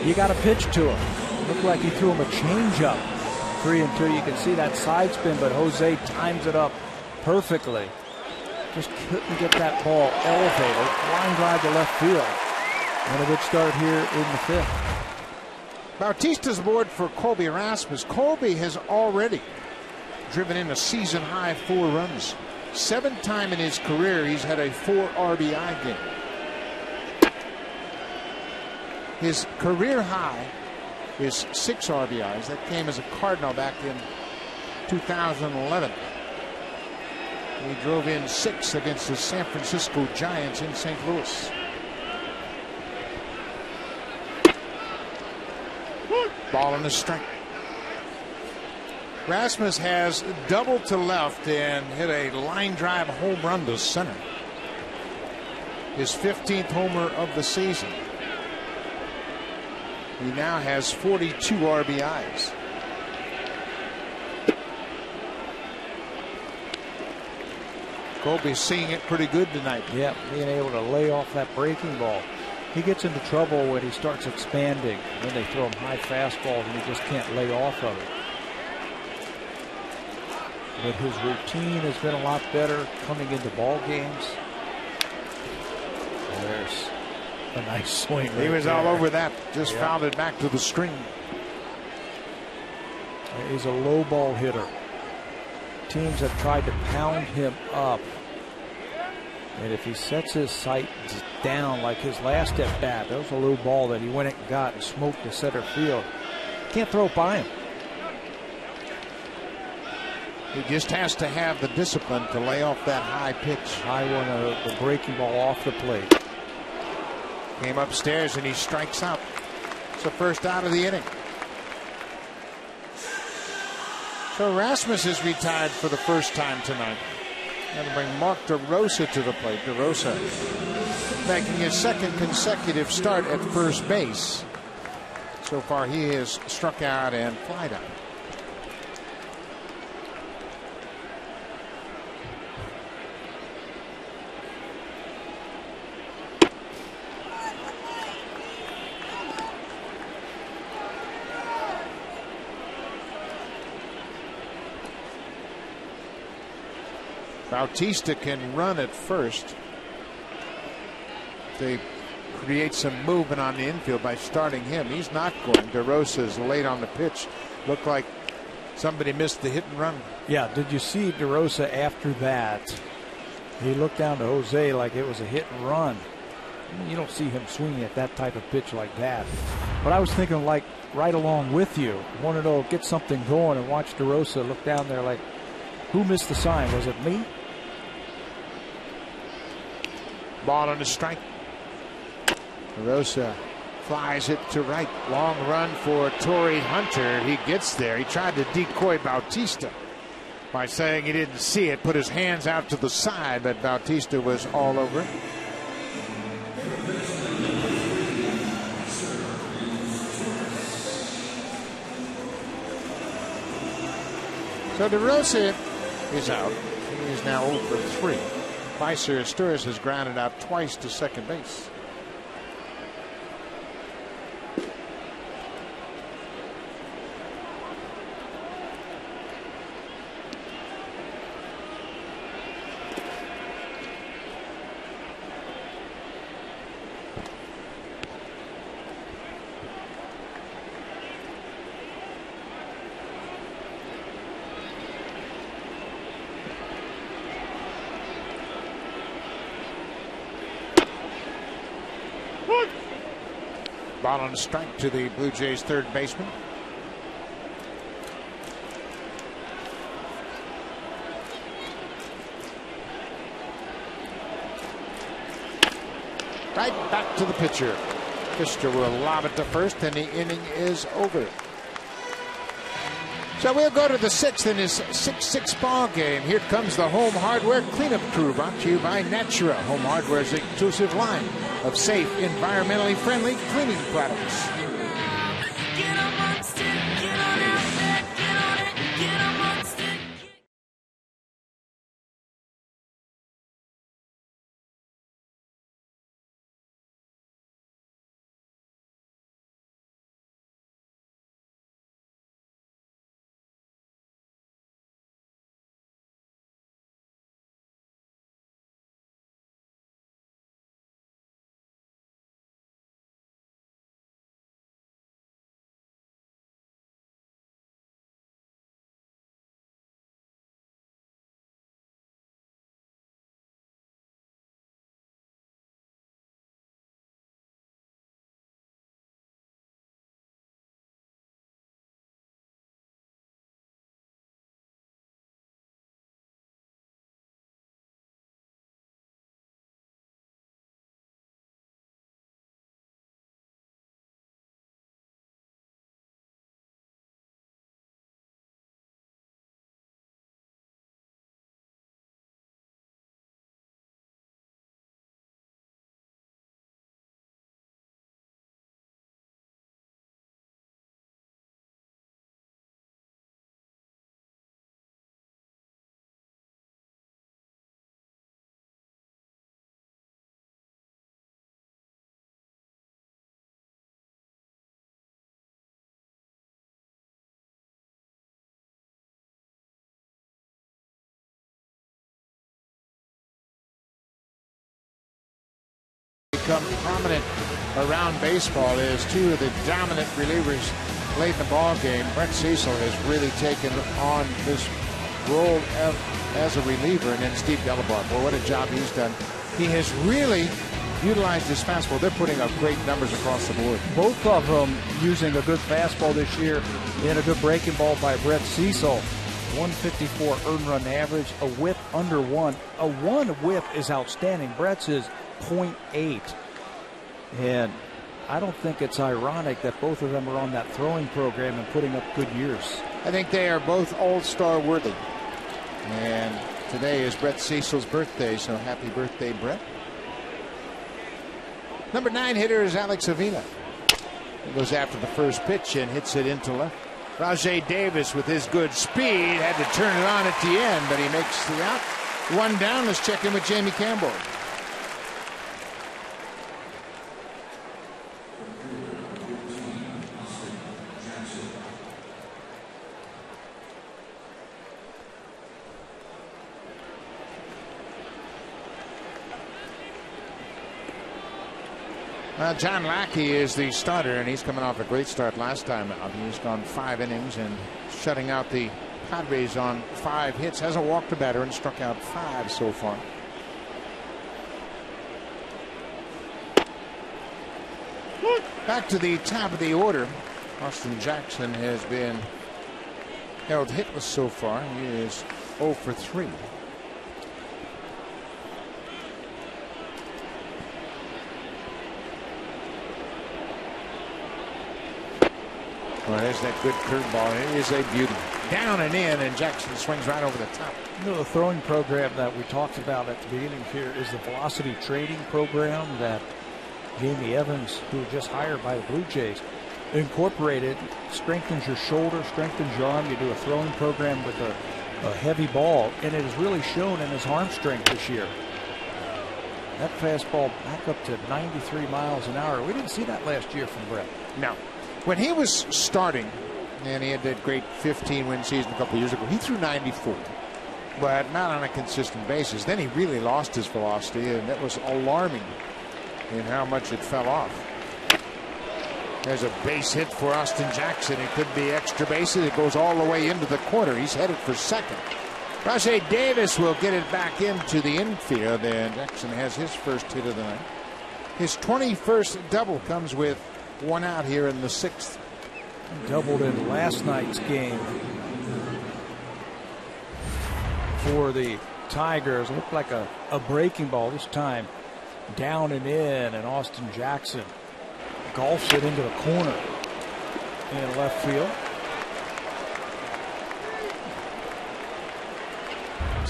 you got to pitch to him. Looked like he threw him a changeup. 3-2. You can see that side spin, but Jose times it up perfectly. Just couldn't get that ball elevated. Line drive to left field. And a good start here in the 5th. Bautista's aboard for Colby Rasmus. Colby has already driven in a season-high 4 runs. 7th time in his career he's had a 4 RBI game. His career high is 6 RBIs. That came as a Cardinal back in 2011. He drove in 6 against the San Francisco Giants in St. Louis. Ball on the strike. Rasmus has doubled to left and hit a line drive home run to center. His 15th homer of the season. He now has 42 RBIs. Colby's seeing it pretty good tonight. Yeah, being able to lay off that breaking ball. He gets into trouble when he starts expanding. Then they throw him high fastballs and he just can't lay off of it. But his routine has been a lot better coming into ball games. There's a nice swing. He was all over that. Just Yeah. fouled it back to the screen. He's a low ball hitter. Teams have tried to pound him up. And if he sets his sight down like his last at bat, that was a low ball that he went and got and smoked to center field. Can't throw it by him. He just has to have the discipline to lay off that high pitch. High one, the breaking ball off the plate. Came upstairs and he strikes out. It's the first out of the inning. So Rasmus is retired for the first time tonight. Going to bring Mark DeRosa to the plate. DeRosa making his 2nd consecutive start at first base. So far he has struck out and flied out. Bautista can run at first. They create some movement on the infield by starting him. He's not going. DeRosa's late on the pitch. Looked like somebody missed the hit and run. Yeah, did you see DeRosa after that? He looked down to Jose like it was a hit and run. You don't see him swinging at that type of pitch like that. But I was thinking, like, right along with you. Wanted to get something going and watch DeRosa look down there like, who missed the sign? Was it me? Ball on the strike. DeRosa flies it to right. Long run for Torrey Hunter. He gets there. He tried to decoy Bautista by saying he didn't see it. Put his hands out to the side, but Bautista was all over it. So DeRosa is out. He is now 0 for 3. Spicer Sturris has grounded out twice to second base. Ball on a strike to the Blue Jays' 3rd baseman. Right back to the pitcher. Fister will lob it to first, and the inning is over. So we'll go to the 6th in his 6-6 ball game. Here comes the Home Hardware Cleanup Crew, brought to you by Natura. Home Hardware's exclusive line of safe, environmentally friendly cleaning products. Become prominent around baseball is two of the dominant relievers late in the ball game. Brett Cecil has really taken on this role as a reliever, and then Steve Delabar. Boy, what a job he's done. He has really utilized his fastball. They're putting up great numbers across the board. Both of them using a good fastball this year and a good breaking ball by Brett Cecil. 154 earned run average, a whip under 1. A 1 whip is outstanding. Brett's is 0.8. And I don't think it's ironic that both of them are on that throwing program and putting up good years. I think they are both all-star worthy. And today is Brett Cecil's birthday, so happy birthday, Brett. Number 9 hitter is Alex Avila. He goes after the first pitch and hits it into left. Rajay Davis, with his good speed, had to turn it on at the end, but he makes the out. One down. Let's check in with Jamie Campbell. John Lackey is the starter, and he's coming off a great start last time out. He's gone 5 innings and shutting out the Padres on 5 hits. Hasn't walked a batter and struck out 5 so far. Back to the top of the order. Austin Jackson has been held hitless so far. He is 0 for 3. Well, there's that good curveball. It is a beauty. Down and in, and Jackson swings right over the top. You know, the throwing program that we talked about at the beginning here is the velocity trading program that Jamie Evans, who was just hired by the Blue Jays, incorporated. Strengthens your shoulder, strengthens your arm. You do a throwing program with a heavy ball, and it has really shown in his arm strength this year. That fastball back up to 93 miles an hour. We didn't see that last year from Brett. No. When he was starting, and he had that great 15-win season a couple years ago, he threw 94, but not on a consistent basis. Then he really lost his velocity, and that was alarming in how much it fell off. There's a base hit for Austin Jackson. It could be extra bases. It goes all the way into the corner. He's headed for second. Rajay Davis will get it back into the infield, and Jackson has his first hit of the night. His 21st double comes with 1 out here in the 6th. Doubled in last night's game for the Tigers. It looked like a breaking ball this time. Down and in, and Austin Jackson golfs it into the corner in left field.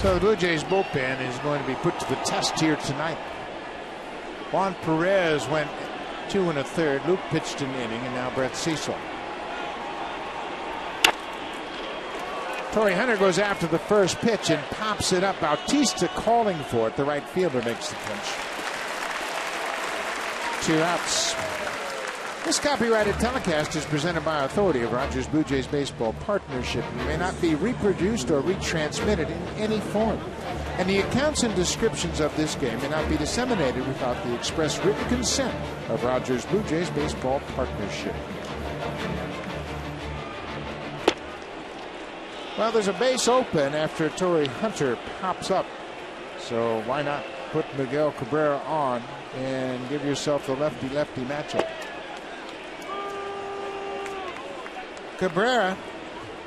So the Blue Jays bullpen is going to be put to the test here tonight. Juan Perez went 2 1/3. Luke pitched an inning, and now Brett Cecil. Torrey Hunter goes after the first pitch and pops it up. Bautista calling for it. The right fielder makes the catch. 2 outs. This copyrighted telecast is presented by authority of Rogers Blue Jays Baseball Partnership and may not be reproduced or retransmitted in any form. And the accounts and descriptions of this game may not be disseminated without the express written consent of Rogers Blue Jays Baseball Partnership. Well, there's a base open after Torrey Hunter pops up. So why not put Miguel Cabrera on and give yourself the lefty-lefty matchup? Cabrera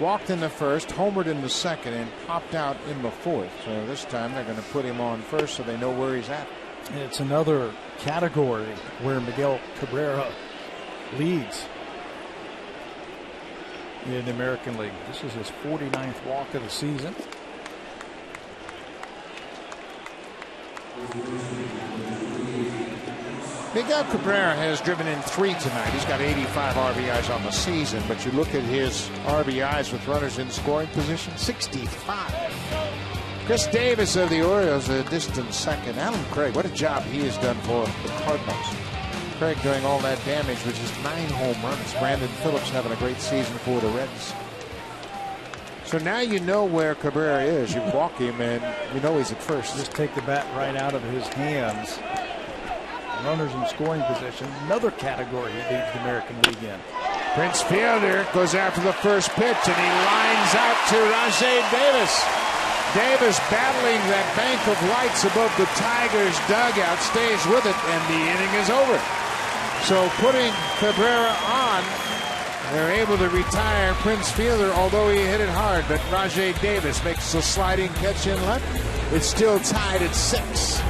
walked in the first, homered in the second, and popped out in the fourth. So this time they're going to put him on first so they know where he's at. It's another category where Miguel Cabrera leads in the American League. This is his 49th walk of the season. Miguel Cabrera has driven in 3 tonight. He's got 85 RBIs on the season, but you look at his RBIs with runners in scoring position, 65. Chris Davis of the Orioles, a distant second. Alan Craig, what a job he has done for the Cardinals. Craig doing all that damage with just 9 home runs. Brandon Phillips having a great season for the Reds. So now you know where Cabrera is. You walk him and you know he's at first. Just take the bat right out of his hands. Runners in scoring position, another category he leads the American League in. Prince Fielder goes after the first pitch and he lines out to Rajay Davis. Davis battling that bank of lights above the Tigers dugout, stays with it, and the inning is over. So putting Cabrera on, they're able to retire Prince Fielder, although he hit it hard. But Rajay Davis makes a sliding catch in left. It's still tied at 6.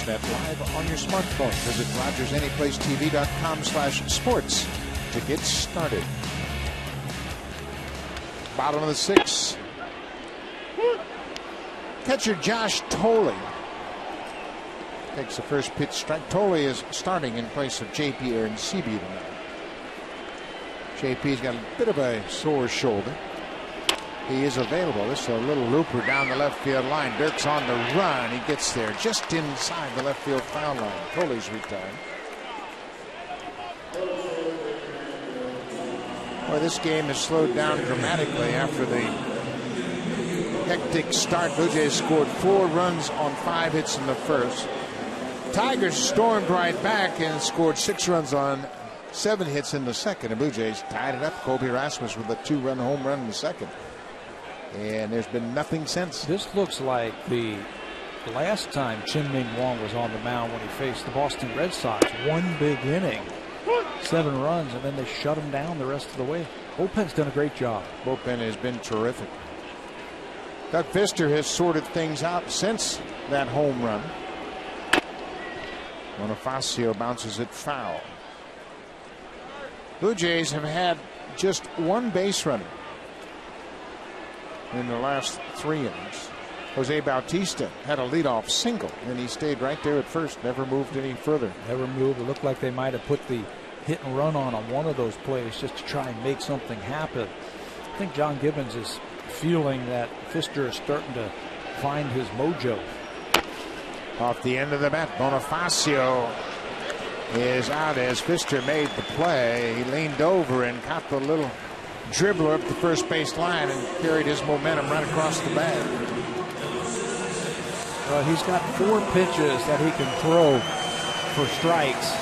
That live on your smartphone. Visit RogersAnyPlaceTV.com/sports to get started. Bottom of the 6th. Catcher Josh Tolley takes the first pitch strike. Tolley is starting in place of J.P. Aronsebi tonight. J.P.'s got a bit of a sore shoulder. He is available. This is a little looper down the left field line. Dirk's on the run. He gets there just inside the left field foul line. Tolley's retired. Well, this game has slowed down dramatically after the hectic start. Blue Jays scored 4 runs on 5 hits in the first. Tigers stormed right back and scored 6 runs on 7 hits in the second. The Blue Jays tied it up. Kobe Rasmus with a 2-run home run in the second. And there's been nothing since. This looks like the last time Chien-Ming Wang was on the mound when he faced the Boston Red Sox. One big inning, 7 runs, and then they shut him down the rest of the way. Bullpen's done a great job. Bullpen has been terrific. Doug Fister has sorted things out since that home run. Bonifacio bounces it foul. Blue Jays have had just one base runner in the last 3 innings. Jose Bautista had a leadoff single, and he stayed right there at first, never moved any further. Never moved. It looked like they might have put the hit and run on one of those plays just to try and make something happen. I think John Gibbons is feeling that Fister is starting to find his mojo. Off the end of the bat, Bonifacio is out as Fister made the play. He leaned over and caught the little dribbler up the first base line and carried his momentum right across the bag. Well, he's got 4 pitches that he can throw for strikes.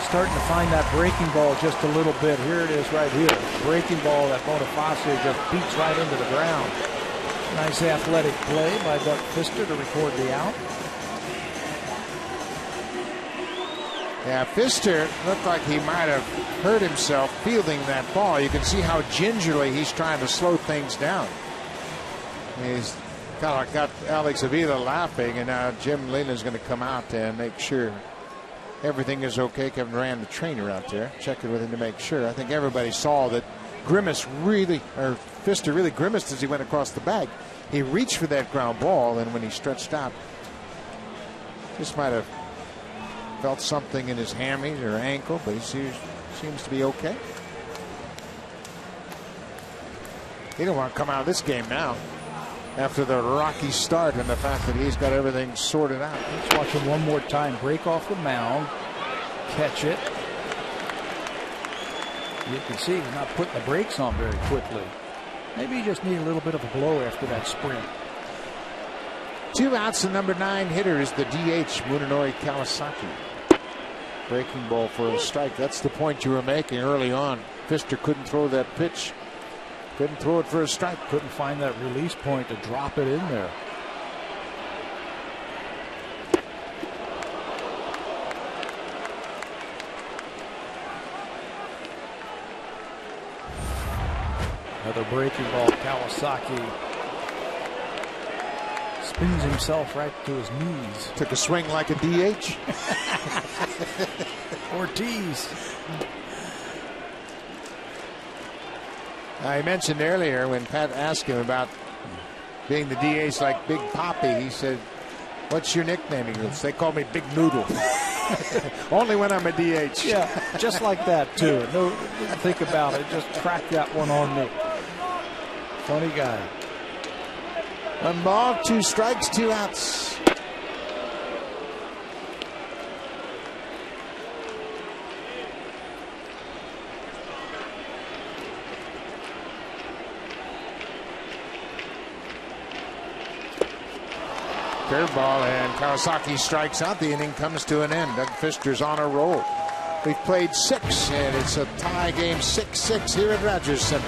Starting to find that breaking ball just a little bit. Here it is right here. Breaking ball that Bonifacio just beats right into the ground. Nice athletic play by Doug Fister to record the out. Yeah, Fister looked like he might have hurt himself fielding that ball. You can see how gingerly he's trying to slow things down. He's kind of got Alex Avila laughing, and now Jim Leyland's going to come out and make sure everything is okay. Kevin ran the trainer out there, checking with him to make sure. I think everybody saw that Fister really grimaced as he went across the bag. He reached for that ground ball, and when he stretched out, just might have felt something in his hammy or ankle, but he seems to be okay. He don't want to come out of this game now after the rocky start and the fact that he's got everything sorted out. Let's watch him one more time. Break off the mound, catch it. You can see he's not putting the brakes on very quickly. Maybe he just need a little bit of a blow after that sprint. 2 outs. The number 9 hitter is the DH, Munenori Kawasaki. Breaking ball for a strike. That's the point you were making early on. Fister couldn't throw that pitch. Couldn't throw it for a strike. Couldn't find that release point to drop it in there. Another breaking ball. Kawasaki spins himself right to his knees. Took a swing like a DH. Ortiz. I mentioned earlier when Pat asked him about being the DH like Big Papi, he said, "What's your nickname?" He goes, "They call me Big Noodle." Only when I'm a DH. Yeah, just like that too. No, didn't think about it. Just crack that one on me. Funny guy. 1 ball, 2 strikes, 2 outs. Curveball, and Kawasaki strikes out. The inning comes to an end. Doug Fister's on a roll. We've played 6, and it's a tie game, 6-6 here at Rogers Center.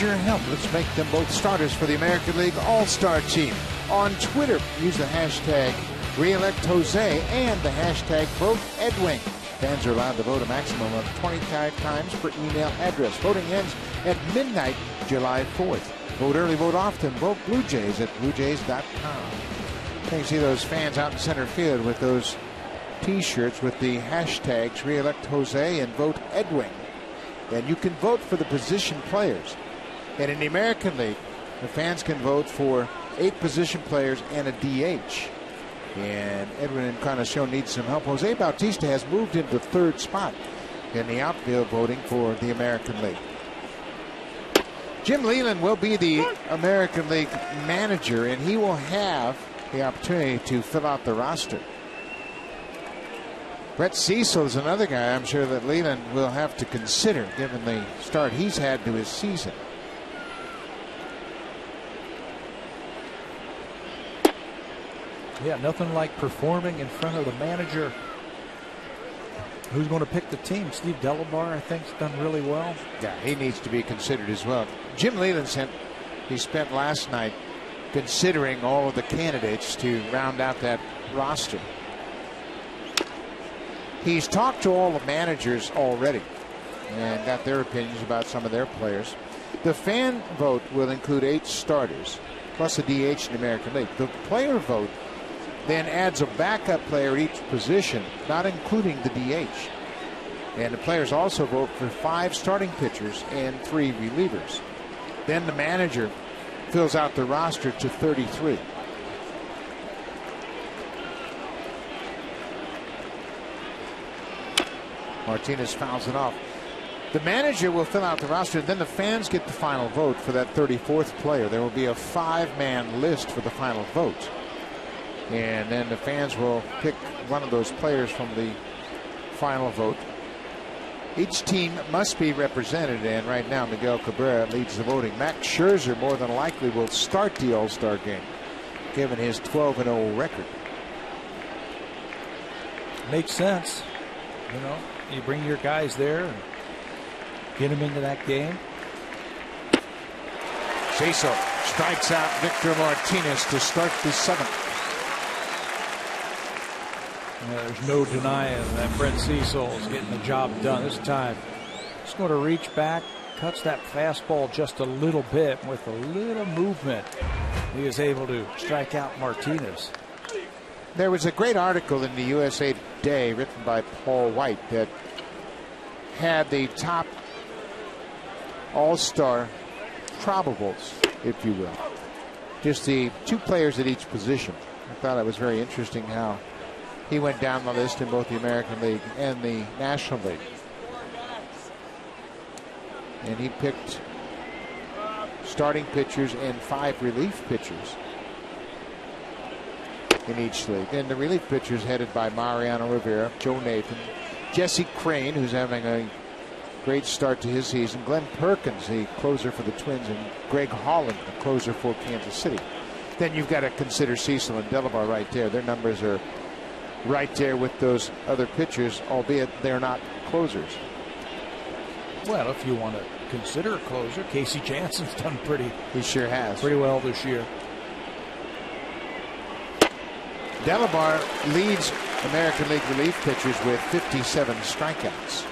your help. Let's make them both starters for the American League All-Star team. On Twitter, use the hashtag #ReelectJose and the hashtag #VoteEdwin. Fans are allowed to vote a maximum of 25 times per email address. Voting ends at midnight, July 4th. Vote early, vote often. Vote Blue Jays at BlueJays.com. You can see those fans out in center field with those T-shirts with the hashtags #ReelectJose and #VoteEdwin. And you can vote for the position players. And in the American League, the fans can vote for 8 position players and a DH. And Edwin Encarnacion needs some help. Jose Bautista has moved into 3rd spot in the outfield voting for the American League. Jim Leyland will be the American League manager, and he will have the opportunity to fill out the roster. Brett Cecil is another guy I'm sure that Leyland will have to consider given the start he's had to his season. Yeah, nothing like performing in front of the manager. Who's going to pick the team? Steve Delabar, I think, has done really well. Yeah, he needs to be considered as well. Jim Leyland he spent last night considering all of the candidates to round out that roster. He's talked to all the managers already and got their opinions about some of their players. The fan vote will include 8 starters plus a DH in the American League. The player vote then adds a backup player at each position, not including the DH. And the players also vote for 5 starting pitchers and 3 relievers. Then the manager fills out the roster to 33. Martinez fouls it off. The manager will fill out the roster, then the fans get the final vote for that 34th player. There will be a 5-man list for the final vote. And then the fans will pick one of those players from the final vote. Each team must be represented, and right now Miguel Cabrera leads the voting. Max Scherzer more than likely will start the All-Star game, given his 12-0 record. Makes sense. You know, you bring your guys there and get them into that game. Cecil strikes out Victor Martinez to start the 7th. There's no denying that Brett Cecil is getting the job done this time. He's going to reach back, cuts that fastball just a little bit. With a little movement, he is able to strike out Martinez. There was a great article in the USA Today written by Paul White that had the top All-Star probables, if you will. Just the 2 players at each position. I thought it was very interesting how he went down the list in both the American League and the National League. And he picked starting pitchers and 5 relief pitchers in each league. And the relief pitchers headed by Mariano Rivera, Joe Nathan, Jesse Crane, who's having a great start to his season, Glenn Perkins, the closer for the Twins, and Greg Holland, the closer for Kansas City. Then you've got to consider Cecil and Delabar right there. Their numbers are right there with those other pitchers, albeit they're not closers. Well, if you want to consider a closer, Casey Jansen's done He sure has. pretty well this year. Delabar leads American League relief pitchers with 57 strikeouts.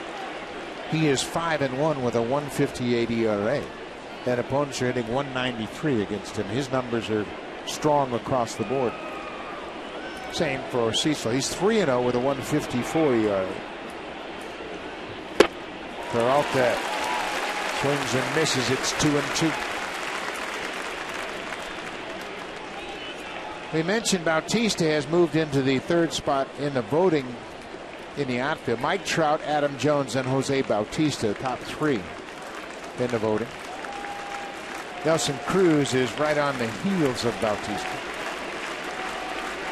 He is 5-1 with a 1.58 ERA. And opponents are hitting 193 against him. His numbers are strong across the board. Same for Cecil. He's 3-0 with a 1.54 ERA. Peralta swings and misses. It's 2-2. We mentioned Bautista has moved into the 3rd spot in the voting in the outfield. Mike Trout, Adam Jones, and Jose Bautista, top 3 in the voting. Nelson Cruz is right on the heels of Bautista.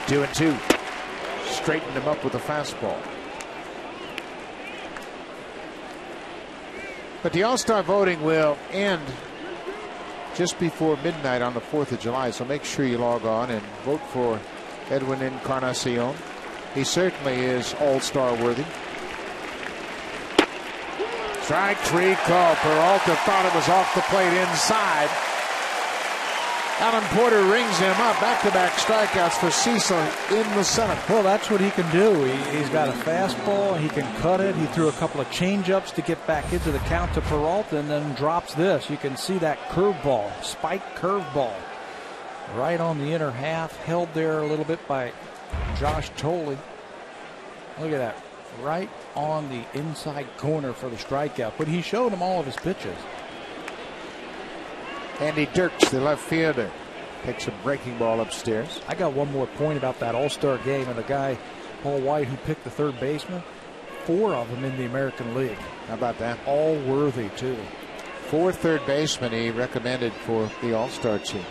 2-2. Straightened him up with a fastball. But the All-Star voting will end just before midnight on the 4th of July, so make sure you log on and vote for Edwin Encarnacion. He certainly is All-Star worthy. Strike 3 call. Peralta thought it was off the plate inside. Alan Porter rings him up. Back-to-back strikeouts for Cecil in the 7th. Well, that's what he can do. He's got a fastball. He can cut it. He threw a couple of change-ups to get back into the count to Peralta and then drops this. You can see that curveball, spike curveball, right on the inner half, held there a little bit by Josh Tolley. Look at that. Right on the inside corner for the strikeout. But he showed him all of his pitches. Andy Dirks, the left fielder, takes a breaking ball upstairs. I got one more point about that All-Star game and the guy, Paul White, who picked the third baseman. 4 of them in the American League. How about that? All worthy, too. 4 third basemen he recommended for the All-Star team.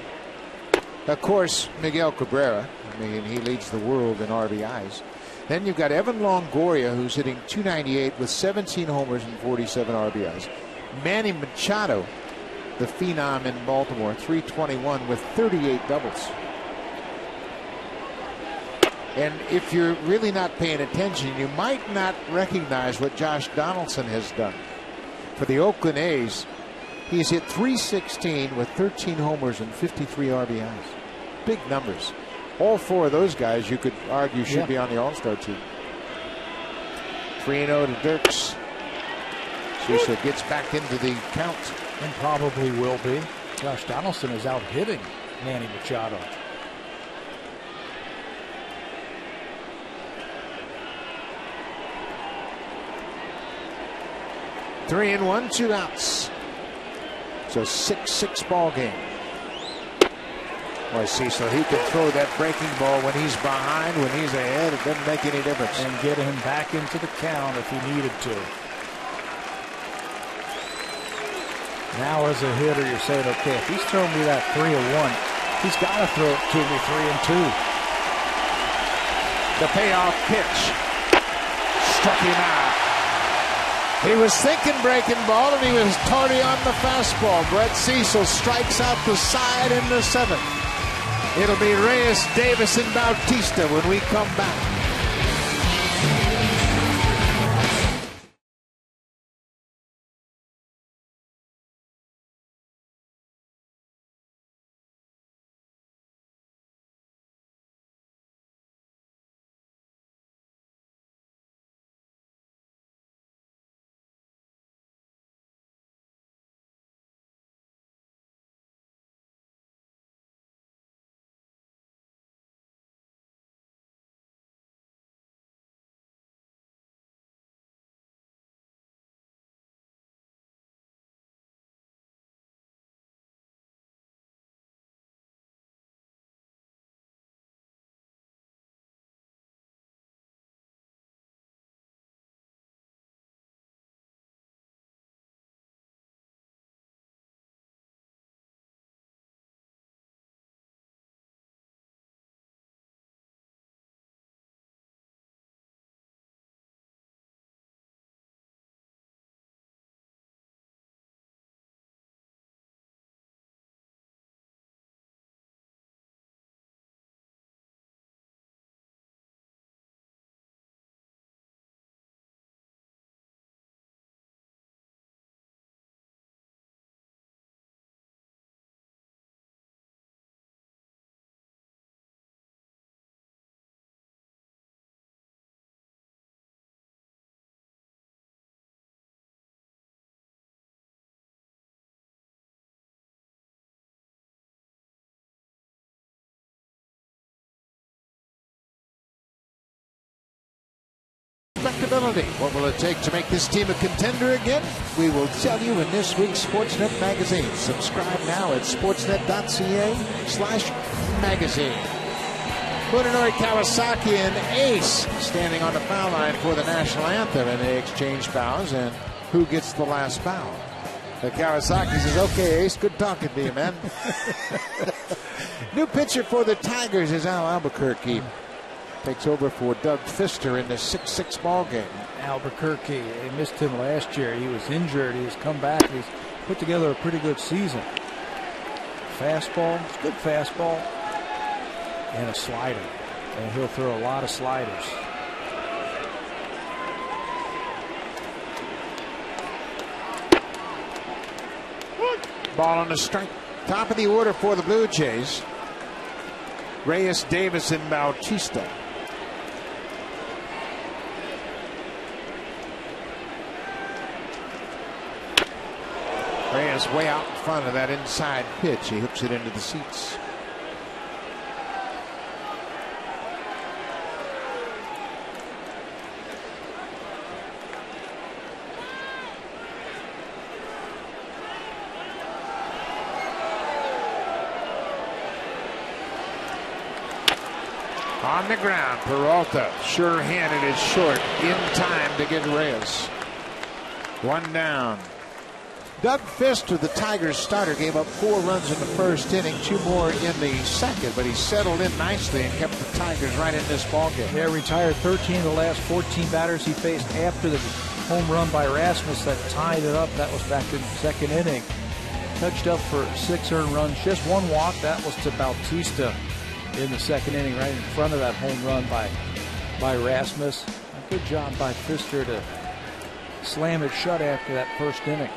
Of course, Miguel Cabrera. I mean, he leads the world in RBIs. Then you've got Evan Longoria, who's hitting .298 with 17 homers and 47 RBIs. Manny Machado, the phenom in Baltimore, .321 with 38 doubles. And if you're really not paying attention, you might not recognize what Josh Donaldson has done. For the Oakland A's, he's hit .316 with 13 homers and 53 RBIs. Big numbers. All 4 of those guys you could argue should be on the All-Star team. 3-0 to Dirks. Cecil gets back into the count. And probably will be. Josh Donaldson is out hitting Manny Machado. Three and 1, 2 outs. It's a 6-6 ball game. Boy, Cecil, he can throw that breaking ball when he's behind, when he's ahead. It doesn't make any difference. And get him back into the count if he needed to. Now as a hitter, you're saying, okay, if he's throwing me that 3-1, he's got to throw it to me 3-2. The payoff pitch struck him out. He was thinking breaking ball, and he was tardy on the fastball. Brett Cecil strikes out the side in the 7th. It'll be Reyes, Davis, and Bautista when we come back. Respectability. What will it take to make this team a contender again? We will tell you in this week's Sportsnet magazine. Subscribe now at sportsnet.ca/magazine. Munenori Kawasaki and Ace standing on the foul line for the national anthem, and they exchange bows. And who gets the last bow? The Kawasaki says, "Okay, Ace, good talking to you, man." New pitcher for the Tigers is Al Albuquerque. Takes over for Doug Fister in the 6-6 ball game. Albuquerque, they missed him last year. He was injured. He's come back. He's put together a pretty good season. Fastball, it's a good fastball, and a slider. And he'll throw a lot of sliders. Ball on the strike. Top of the order for the Blue Jays. Reyes, Davis, and Bautista. Reyes way out in front of that inside pitch. He hooks it into the seats. On the ground, Peralta sure-handed is short in time to get Reyes. One down. Doug Fister, the Tigers starter, gave up 4 runs in the first inning, 2 more in the second, but he settled in nicely and kept the Tigers right in this ballgame. Yeah, retired 13 of the last 14 batters he faced after the home run by Rasmus that tied it up. That was back in the second inning. Touched up for 6 earned runs, just 1 walk. That was to Bautista in the second inning, right in front of that home run by Rasmus. A good job by Fister to slam it shut after that first inning.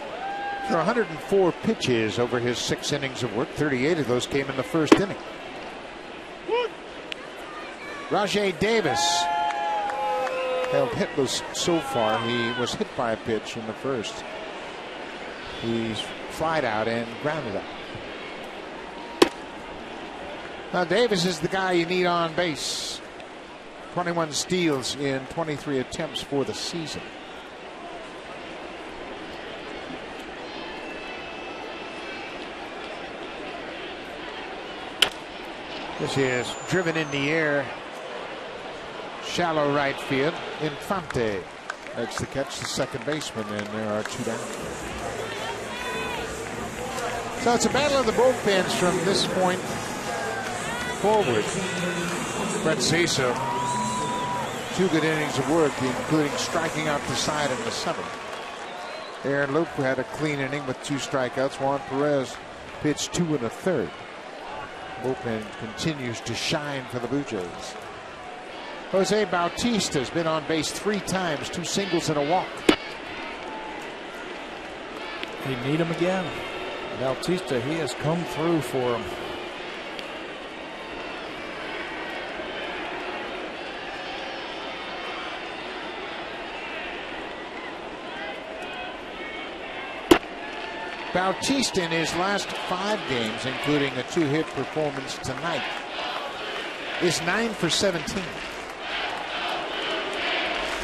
For 104 pitches over his 6 innings of work, 38 of those came in the first inning. Rajai Davis held hitless so far. He was hit by a pitch in the first. He's flied out and grounded out. Now Davis is the guy you need on base. 21 steals in 23 attempts for the season. This is driven in the air. Shallow right field. Infante makes the catch, the second baseman, and there are 2 down. So it's a battle of the bullpens from this point forward. Brett Saso, 2 good innings of work, including striking out the side in the 7th. Aaron Loup had a clean inning with 2 strikeouts. Juan Perez pitched 2 1/3. Bullpen continues to shine for the Blue Jays. Jose Bautista has been on base 3 times, 2 singles and a walk. They need him again. Bautista, he has come through for him. Bautista in his last 5 games, including a 2-hit performance tonight, is 9 for 17.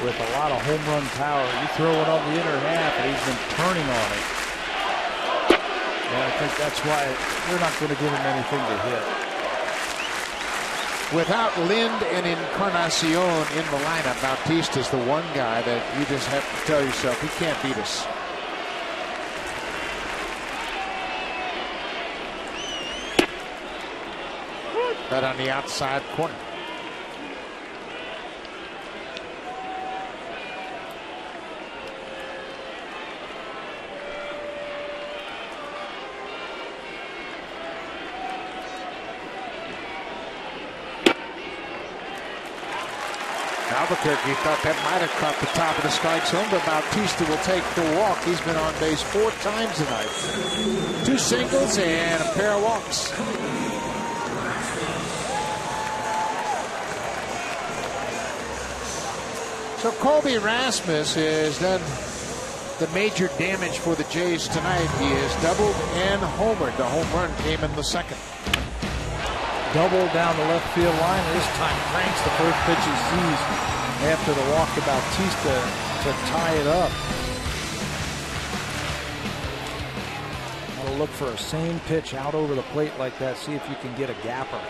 With a lot of home run power. You throw it on the inner half, and he's been turning on it. And I think that's why they're not going to give him anything to hit. Without Lind and Encarnacion in the lineup, Bautista's the one guy that you just have to tell yourself, he can't beat us. Right on the outside corner. Albuquerque thought that might have caught the top of the strike zone, but Bautista will take the walk. He's been on base 4 times tonight. 2 singles and a pair of walks. So Colby Rasmus has done the major damage for the Jays tonight. He has doubled and homered. The home run came in the second. Double down the left field line. This time cranks the first pitch he sees after the walk to Bautista to tie it up. I'll look for a same pitch out over the plate like that. See if you can get a gapper.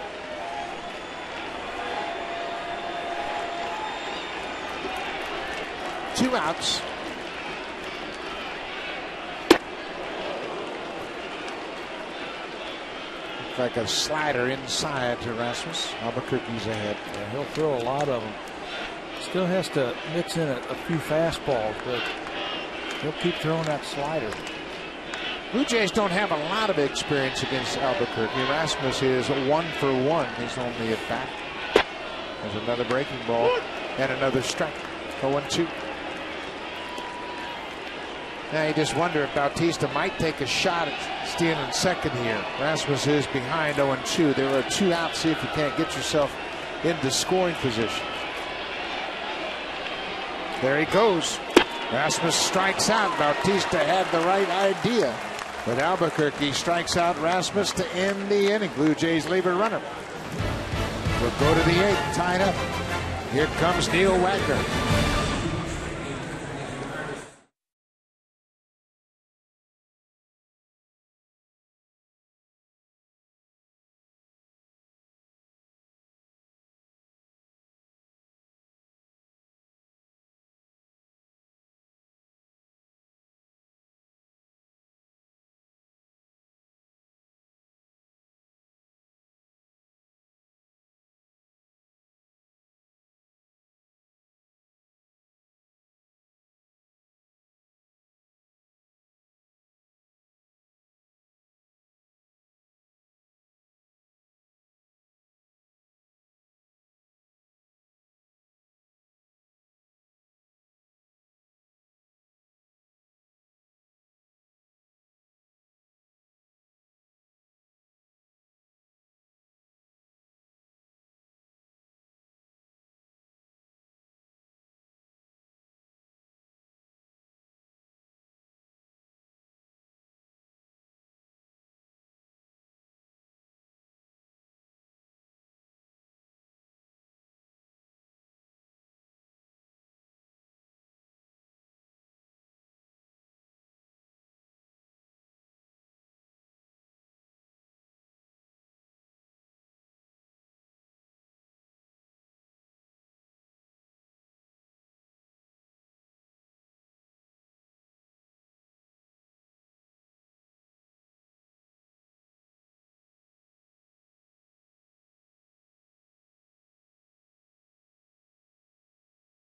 Two outs. Looks like a slider inside to Rasmus. Albuquerque's ahead. Yeah, he'll throw a lot of them. Still has to mix in a few fastballs, but he'll keep throwing that slider. Blue Jays don't have a lot of experience against Albuquerque. Rasmus is 1 for 1. He's only at bat. There's another breaking ball and another strike. 0-2. Now you just wonder if Bautista might take a shot at stealing second here. Rasmus is behind 0-2. There are 2 outs. See if you can't get yourself into scoring position. There he goes. Rasmus strikes out. Bautista had the right idea, but Albuquerque strikes out Rasmus to end the inning. Blue Jays leave a runner. We'll go to the 8th, tied up. Here comes Neil Wagner.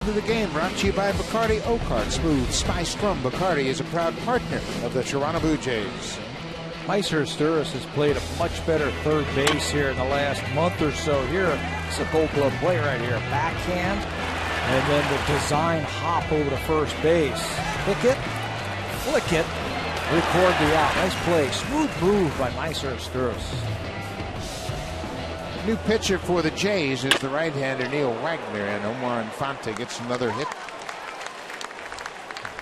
To the game brought to you by Bacardi Oakard Smooth Spiced Rum. Bacardi is a proud partner of the Toronto Blue Jays. Meiser Sturis has played a much better third base here in the last month or so. Here, it's a Gold Glove play right here. Backhand, and then the design hop over to first base. Pick it, flick it, record the out. Nice play. Smooth move by Meiser Sturis. New pitcher for the Jays is the right-hander Neil Wagner, and Omar Infante gets another hit.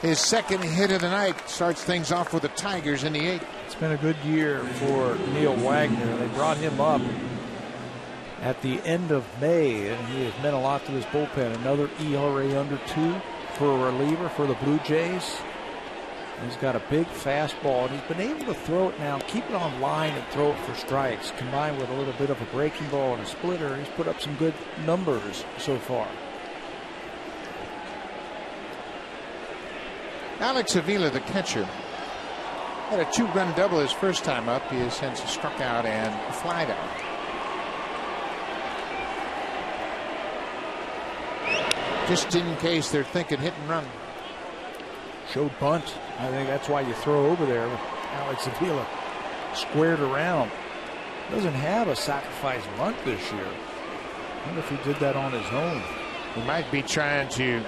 His second hit of the night starts things off with the Tigers in the 8th. It's been a good year for Neil Wagner. They brought him up at the end of May, and he has meant a lot to this bullpen. Another ERA under 2 for a reliever for the Blue Jays. He's got a big fastball, and he's been able to throw it now, keep it on line and throw it for strikes, combined with a little bit of a breaking ball and a splitter. He's put up some good numbers so far. Alex Avila, the catcher, had a 2-run double his first time up. He has since struck out and flied out. Just in case they're thinking hit and run. Showed bunt. I think that's why you throw over there. Alex Avila squared around. Doesn't have a sacrifice bunt this year. I wonder if he did that on his own. He might be trying to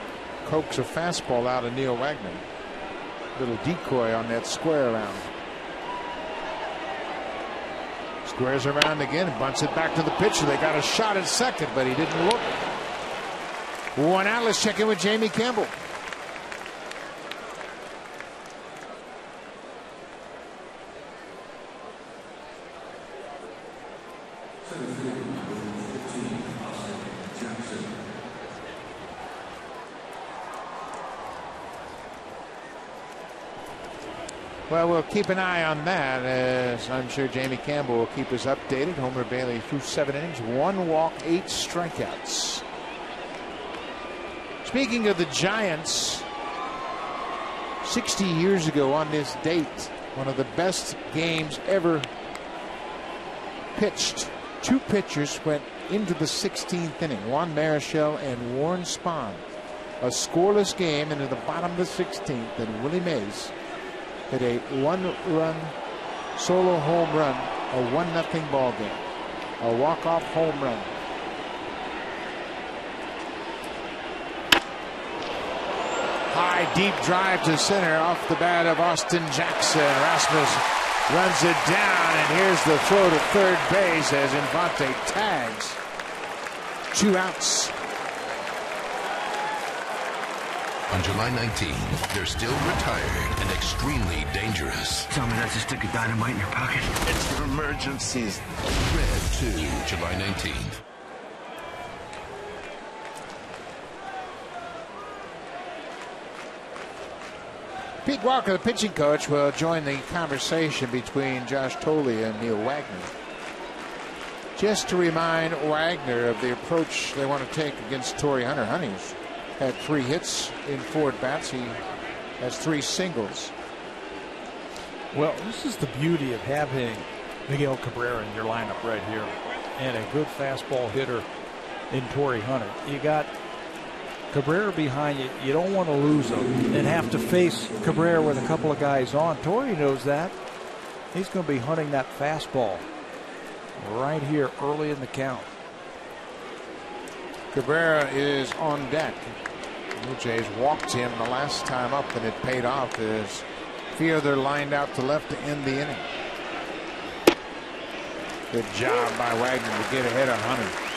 coax a fastball out of Neil Wagner. Little decoy on that square around. Squares around again and bunts it back to the pitcher. They got a shot at second, but he didn't look. 1 out. Let's check in with Jamie Campbell. Well, we'll keep an eye on that, as I'm sure Jamie Campbell will keep us updated. Homer Bailey through 7 innings, 1 walk, 8 strikeouts. Speaking of the Giants, 60 years ago on this date, one of the best games ever pitched. 2 pitchers went into the 16th inning, Juan Marichal and Warren Spahn. A scoreless game into the bottom of the 16th, and Willie Mays hit a 1-run solo home run, a 1-0 ball game, a walk-off home run. High deep drive to center off the bat of Austin Jackson. Rasmus runs it down, and here's the throw to third base as Infante tags. 2 outs. On July 19th, they're still retired and extremely dangerous. Tell me that's a stick of dynamite in your pocket. It's for emergencies. Red 2, July 19th. Pete Walker, the pitching coach, will join the conversation between Josh Thole and Neil Wagner. Just to remind Wagner of the approach they want to take against Torrey Hunter. Hunter's had 3 hits in 4 at-bats. He has 3 singles. Well, this is the beauty of having Miguel Cabrera in your lineup right here, and a good fastball hitter in Torrey Hunter. You got Cabrera behind you. You don't want to lose him and have to face Cabrera with a couple of guys on. Torrey knows that. He's going to be hunting that fastball right here early in the count. Cabrera is on deck. Blue Jays walked him the last time up, and it paid off as Fielder lined out to left to end the inning. Good job by Wagner to get ahead of Hunter.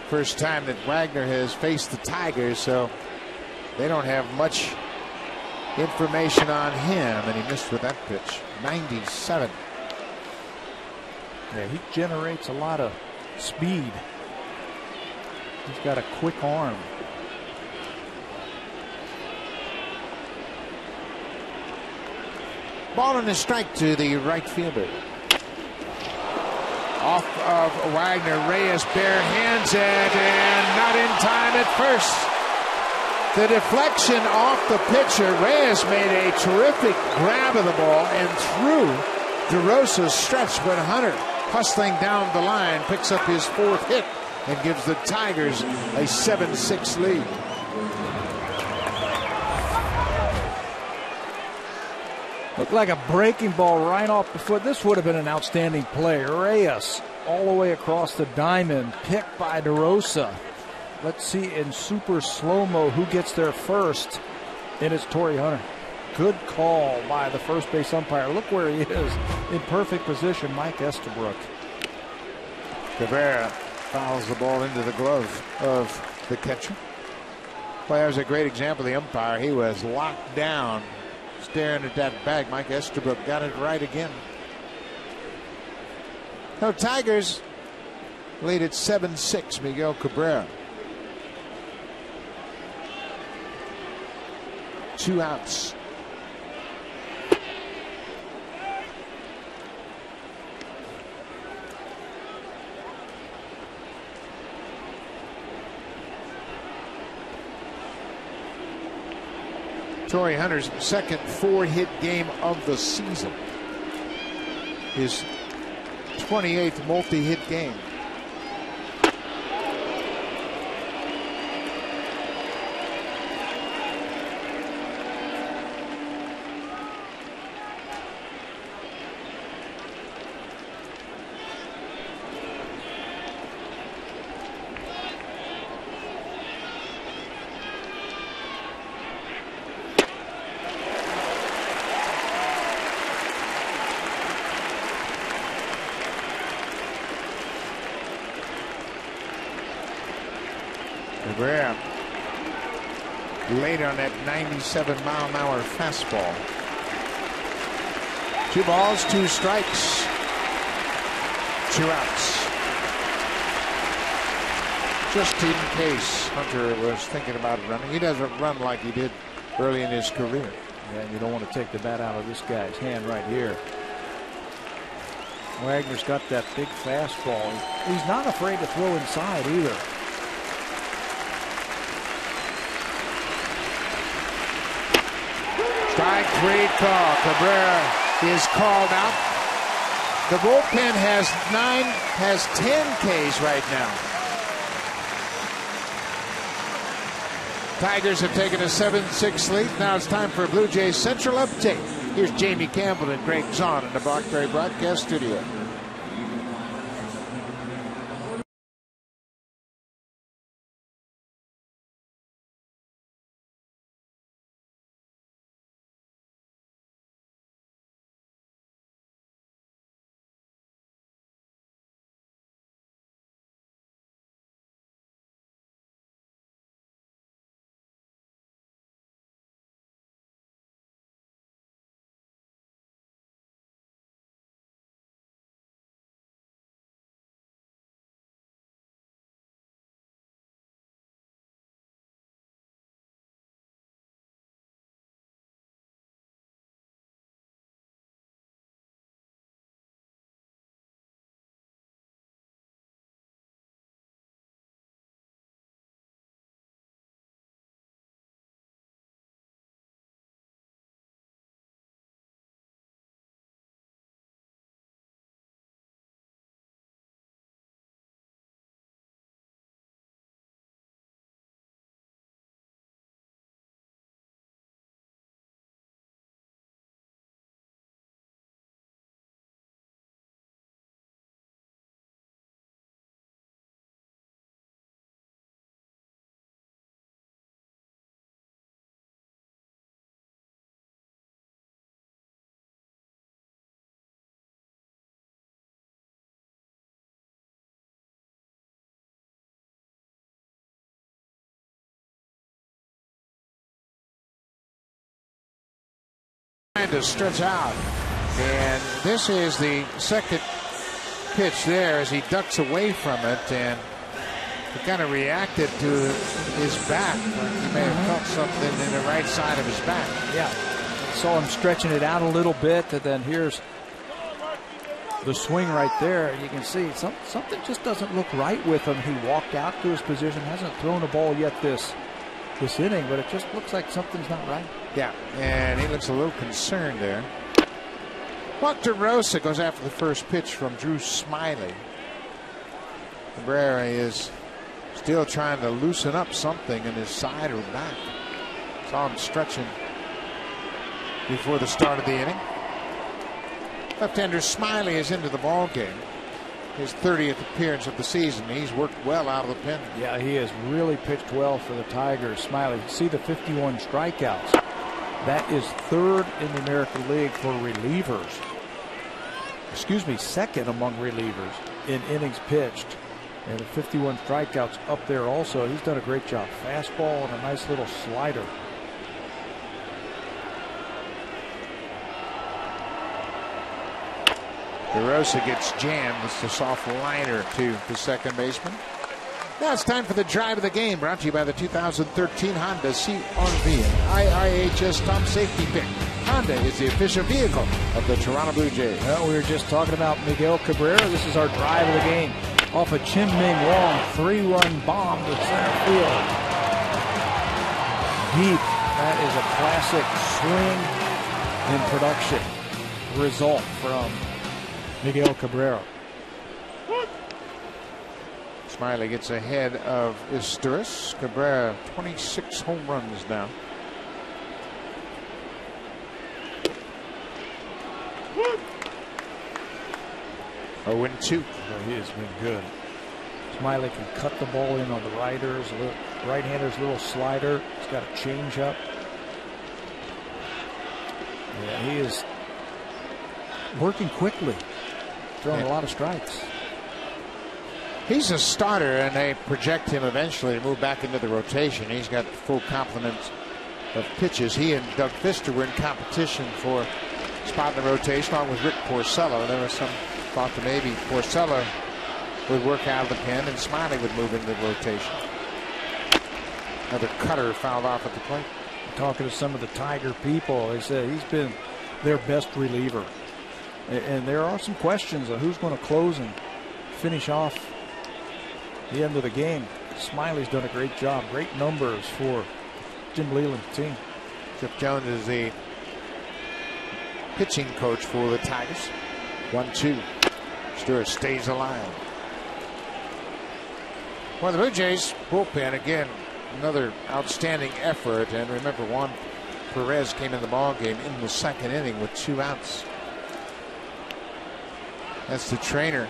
First time that Wagner has faced the Tigers, so they don't have much information on him, and he missed with that pitch. 97. Yeah, he generates a lot of speed. He's got a quick arm. Ball and a strike to the right fielder. Off of Wagner, Reyes bare hands it, and not in time at first. The deflection off the pitcher. Reyes made a terrific grab of the ball and threw DeRosa's stretch, but Hunter, hustling down the line, picks up his 4th hit and gives the Tigers a 7-6 lead. Looked like a breaking ball right off the foot. This would have been an outstanding play. Reyes all the way across the diamond, picked by DeRosa. Let's see in super slow-mo who gets there first. And it's Torrey Hunter. Good call by the first base umpire. Look where he is in perfect position, Mike Estabrook. Cabrera fouls the ball into the glove of the catcher. Well, that was a great example of the umpire. He was locked down, staring at that bag. Mike Estabrook got it right again. No, Tigers lead at 7-6. Miguel Cabrera. 2 outs. Torrey Hunter's second 4-hit game of the season. His 28th multi-hit game. Cabrera late on that 97-mile-an-hour fastball. 2 balls, 2 strikes, 2 outs. Just in case Hunter was thinking about running. He doesn't run like he did early in his career. Yeah, you don't want to take the bat out of this guy's hand right here. Wagner's got that big fastball. He's not afraid to throw inside either. Strike 3 call. Cabrera is called out. The bullpen has 10 Ks right now. Tigers have taken a 7-6 lead. Now it's time for a Blue Jays Central update. Here's Jamie Campbell and Greg Zahn in the Blackberry Broadcast Studio. Trying to stretch out. And this is the second pitch there as he ducks away from it, and he kind of reacted to his back. Like he may have felt something in the right side of his back. Yeah. Saw him stretching it out a little bit, and then here's the swing right there. You can see something just doesn't look right with him. He walked out to his position, hasn't thrown a ball yet this inning, but it just looks like something's not right. Yeah, and he looks a little concerned there. Buck DeRosa goes after the first pitch from Drew Smiley. Cabrera is still trying to loosen up something in his side or back. Saw him stretching before the start of the inning. Left-hander Smiley is into the ball game. His 30th appearance of the season. He's worked well out of the pen. Yeah, he has really pitched well for the Tigers. Smiley, see the 51 strikeouts. That is third in the American League for relievers. Excuse me, second among relievers in innings pitched. And the 51 strikeouts up there also. He's done a great job. Fastball and a nice little slider. DeRosa gets jammed. It's a soft liner to the second baseman. Now it's time for the drive of the game, brought to you by the 2013 Honda CR-V and IIHS Top Safety Pick. Honda is the official vehicle of the Toronto Blue Jays. Well, we were just talking about Miguel Cabrera. This is our drive of the game. Off a Chien-Ming Wong 3-run bomb to center field. Deep. That is a classic swing in production result from Miguel Cabrera. Smiley gets ahead of Isturis. Cabrera 26 home runs now. Oh, and 2. He has been good. Smiley can cut the ball in on the right-hander's little slider. He's got a changeup. Yeah, he is working quickly, throwing a lot of strikes. He's a starter, and they project him eventually to move back into the rotation. He's got full complement of pitches. He and Doug Fister were in competition for spot in the rotation, along with Rick Porcello. There was some thought that maybe Porcello would work out of the pen and Smiley would move into the rotation. Another cutter fouled off at the plate. Talking to some of the Tiger people, they said he's been their best reliever. And there are some questions of who's going to close and finish off the end of the game. Smiley's done a great job. Great numbers for Jim Leland's team. Chip Jones is the pitching coach for the Tigers. 1-2. Stewart stays alive. Well, the Blue Jays bullpen again, another outstanding effort. And remember, Juan Perez came in the ball game in the second inning with 2 outs. That's the trainer,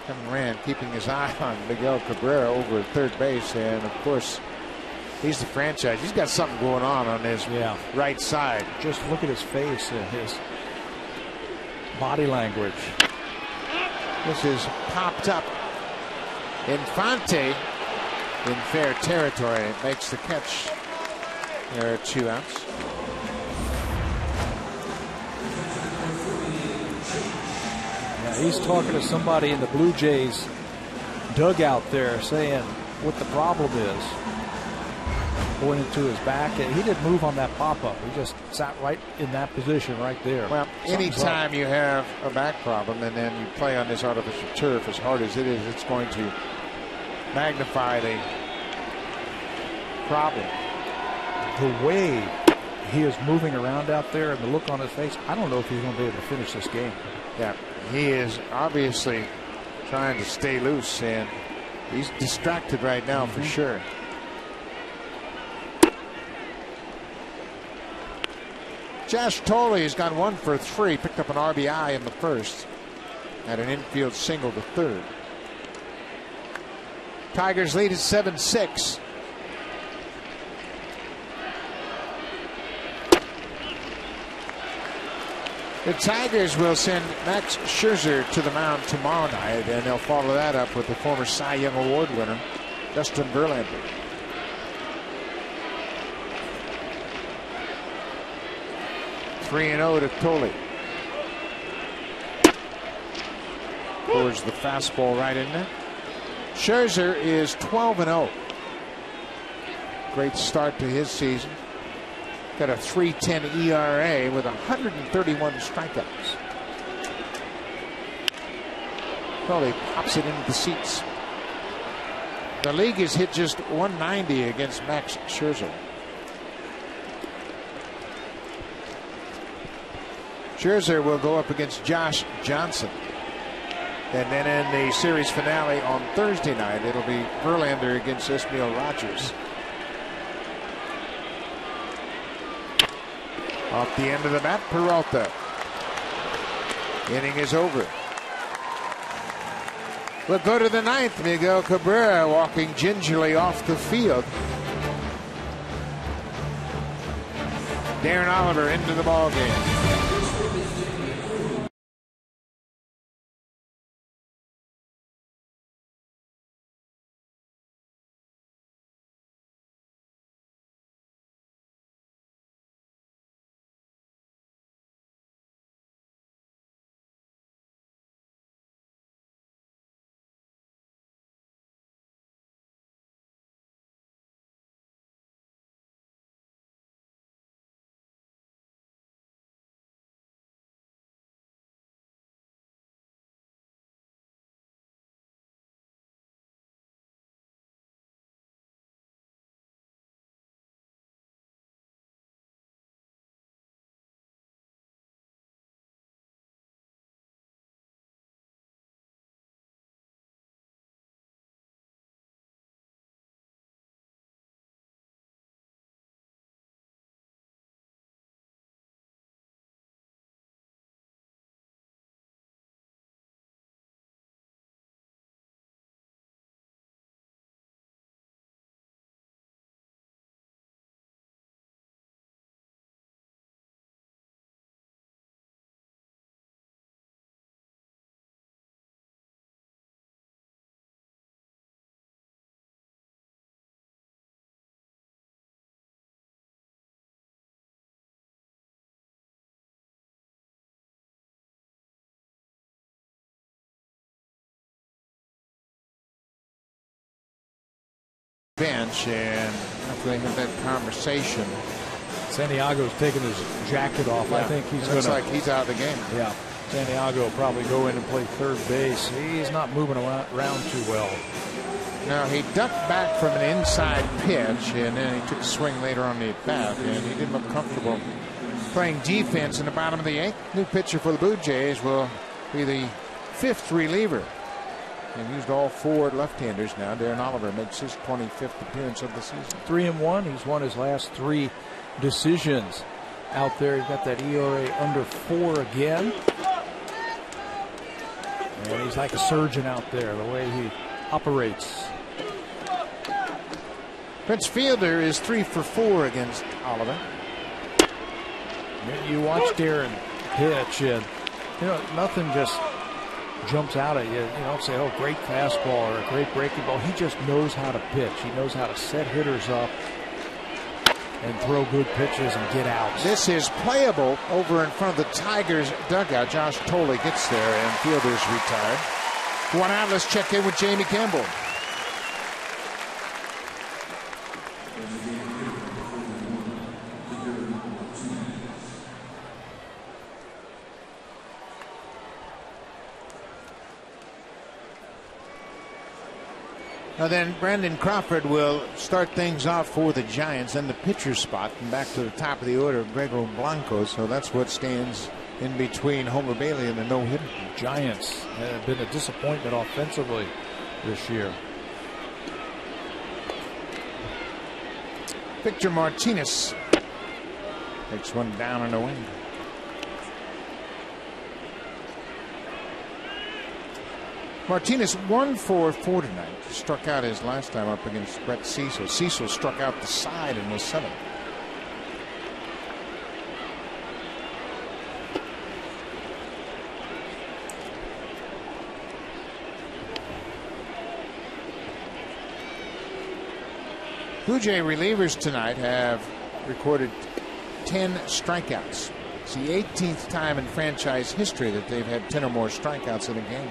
Kevin Rand, keeping his eye on Miguel Cabrera over at third base. And of course, he's the franchise. He's got something going on his right side. Just look at his face and his body language. This is popped up. Infante in fair territory makes the catch. There are 2 outs. Yeah, he's talking to somebody in the Blue Jays dugout there, saying what the problem is. Pointing to his back. He didn't move on that pop-up. He just sat right in that position right there. Well, anytime you have a back problem and then you play on this artificial turf as hard as it is, it's going to magnify the problem. The way he is moving around out there and the look on his face, I don't know if he's going to be able to finish this game. Yeah, he is obviously trying to stay loose, and he's distracted right now for sure. Josh Tolley has gone 1 for 3, picked up an RBI in the first, had an infield single to third. Tigers lead at 7-6. The Tigers will send Max Scherzer to the mound tomorrow night, and they'll follow that up with the former Cy Young Award winner, Justin Verlander. 3-0 to Tolley. Pours the fastball right in there. Scherzer is 12-0. Great start to his season. Got a 3.10 ERA with 131 strikeouts. Well, he pops it into the seats. The league has hit just 190 against Max Scherzer. Scherzer will go up against Josh Johnson. And then in the series finale on Thursday night, it'll be Verlander against Ismael Rogers. Off the end of the bat, Peralta. Inning is over. We'll go to the ninth. Miguel Cabrera walking gingerly off the field. Darren Oliver into the ball game. Bench, and after they have that conversation, Santiago's taking his jacket off. Yeah. I think he's looks going like he's out of the game. Yeah, Santiago will probably go in and play third base. He's not moving around too well. Now he ducked back from an inside pitch, and then he took a swing later on the at bat, and he didn't look comfortable playing defense in the bottom of the eighth. New pitcher for the Blue Jays will be the fifth reliever. And used all four left-handers now. Darren Oliver makes his 25th appearance of the season. 3-1. He's won his last three decisions out there. He's got that ERA under 4 again. And he's like a surgeon out there, the way he operates. Prince Fielder is 3 for 4 against Oliver. You watch Darren pitch, and nothing just jumps out at you. You don't say, oh, great fastball or a great breaking ball. He just knows how to pitch. He knows how to set hitters up and throw good pitches and get outs. This is playable over in front of the Tigers dugout. Josh Tolley gets there, and Fielder's retired. 1 out. Let's check in with Jamie Campbell. Now then, Brandon Crawford will start things off for the Giants and the pitcher spot, and back to the top of the order, Gregor Blanco. So that's what stands in between Homer Bailey and the no-hitter. Giants have been a disappointment offensively this year. Victor Martinez takes one down and away. Martinez 1 for 4 tonight. Struck out his last time up against Brett Cecil. Cecil struck out the side and was 7. Blue Jay relievers tonight have recorded 10 strikeouts. It's the 18th time in franchise history that they've had 10 or more strikeouts in a game.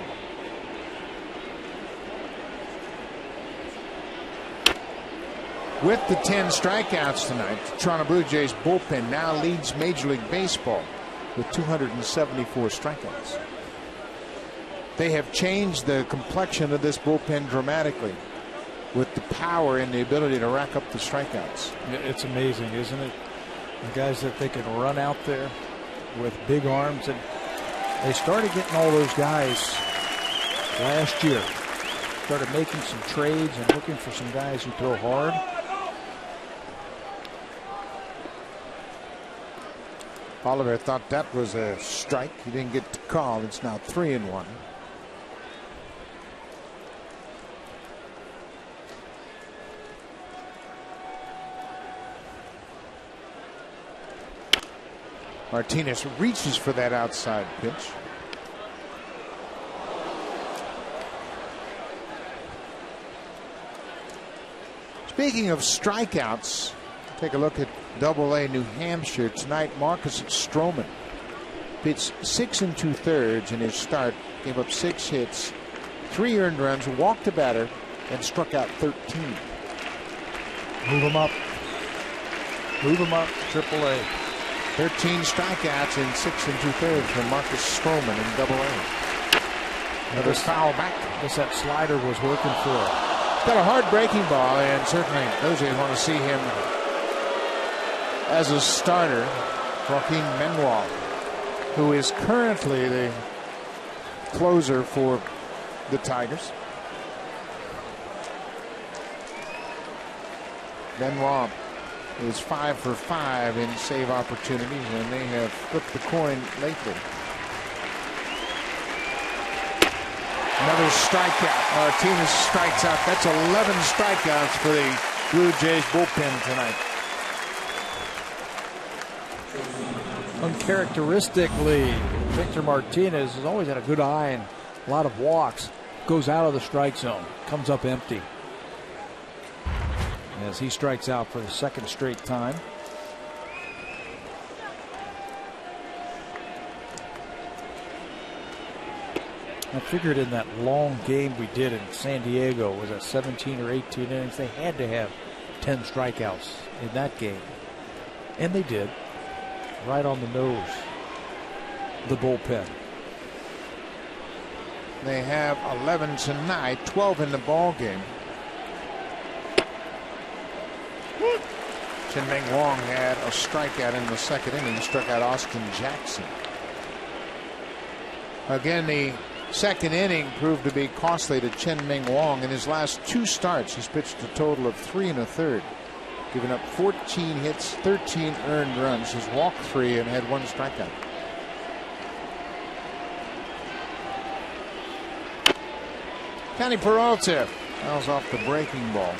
With the 10 strikeouts tonight, the Toronto Blue Jays bullpen now leads Major League Baseball with 274 strikeouts. They have changed the complexion of this bullpen dramatically with the power and the ability to rack up the strikeouts. It's amazing, isn't it? The guys that they can run out there with big arms, and they started getting all those guys last year. Started making some trades and looking for some guys who throw hard. Oliver thought that was a strike. He didn't get the call. It's now 3-1. Martinez reaches for that outside pitch. Speaking of strikeouts, take a look at Double-A New Hampshire tonight. Marcus Stroman pitched 6 2/3 in his start, gave up 6 hits, 3 earned runs, walked a batter, and struck out 13. Move him up. Move him up, Triple-A. 13 strikeouts in 6 2/3 for Marcus Stroman in Double-A. Another foul back. Guess that slider was working for him. He's got a hard breaking ball, and certainly those who want to see him as a starter. Joaquin Manuel, who is currently the closer for the Tigers. Benoit is 5 for 5 in save opportunities, and they have flipped the coin lately. Another strikeout. Martinez strikes out. That's 11 strikeouts for the Blue Jays bullpen tonight. Uncharacteristically, Victor Martinez has always had a good eye and a lot of walks. Goes out of the strike zone, comes up empty as he strikes out for the second straight time. I figured in that long game we did in San Diego, was that 17 or 18 innings, they had to have 10 strikeouts in that game. And they did. Right on the nose, the bullpen. They have 11 tonight, 12 in the ball game. Chien-Ming Wong had a strikeout in the second inning. He struck out Austin Jackson. Again, the second inning proved to be costly to Chien-Ming Wong. In his last 2 starts, he's pitched a total of 3 1/3. Given up 14 hits, 13 earned runs. He's walked 3 and had 1 strikeout. Connie Peralta fouls off the breaking ball.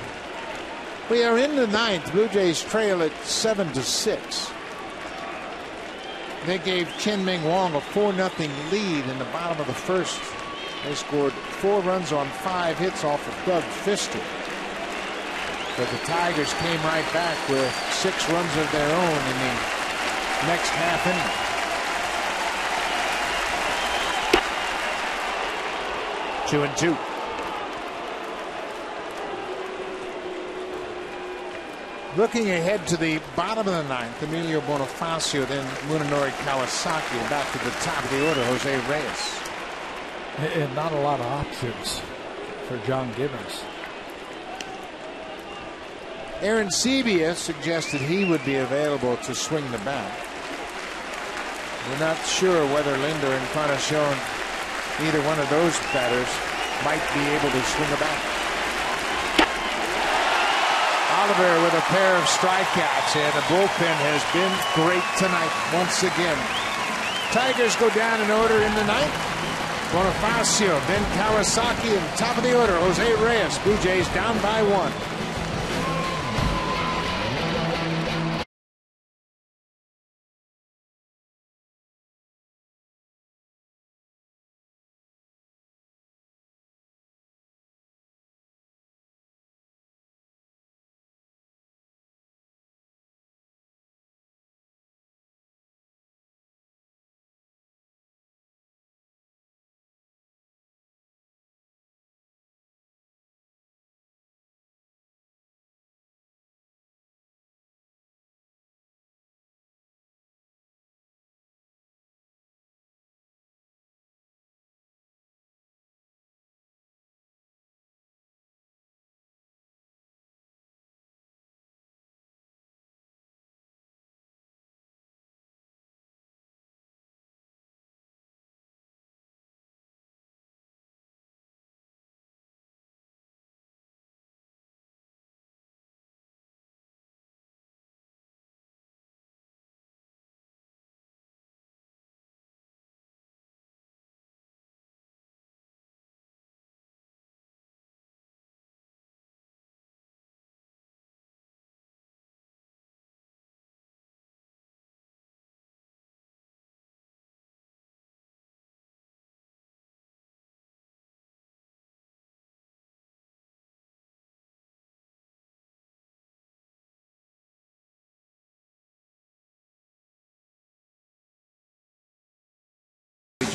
We are in the 9th. Blue Jays trail at 7-6. They gave Chien-Ming Wong a 4-0 lead in the bottom of the first. They scored 4 runs on 5 hits off of Doug Fister. But the Tigers came right back with 6 runs of their own in the next half inning. 2-2. Looking ahead to the bottom of the 9th, Emilio Bonifacio, then Munenori Kawasaki, and back to the top of the order, Jose Reyes. And not a lot of options for John Gibbons. Aaron Sebia suggested he would be available to swing the bat. We're not sure whether Linder and Encarnacion, either one of those batters, might be able to swing a bat. Oliver with a pair of strikeouts, and the bullpen has been great tonight once again. Tigers go down in order in the 9th. Bonifacio, then Kawasaki, and top of the order, Jose Reyes. Blue Jays down by 1.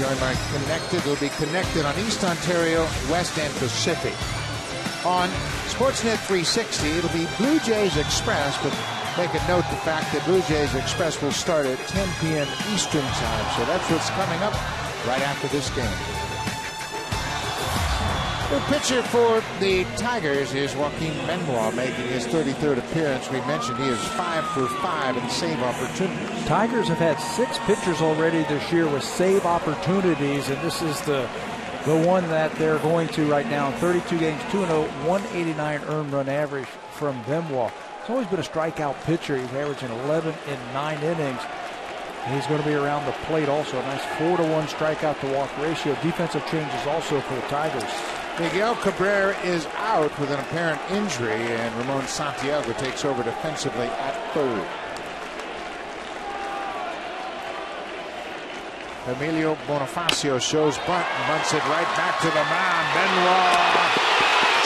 joined by Connected. They'll be connected on East Ontario, West and Pacific. On Sportsnet 360, it'll be Blue Jays Express, but make a note the fact that Blue Jays Express will start at 10 p.m. Eastern Time. So that's what's coming up right after this game. The pitcher for the Tigers is Joaquin Benoit, making his 33rd appearance. We mentioned he is 5 for 5 in save opportunities. Tigers have had 6 pitchers already this year with save opportunities, and this is the one that they're going to right now. 32 games, 2-0, 189 earned run average from Benoit. He's always been a strikeout pitcher. He's averaging 11 in 9 innings. And he's going to be around the plate also. A nice 4-to-1 strikeout to walk ratio. Defensive changes also for the Tigers. Miguel Cabrera is out with an apparent injury, and Ramon Santiago takes over defensively at third. Emilio Bonifacio shows bunt and bunts it right back to the mound. Benoit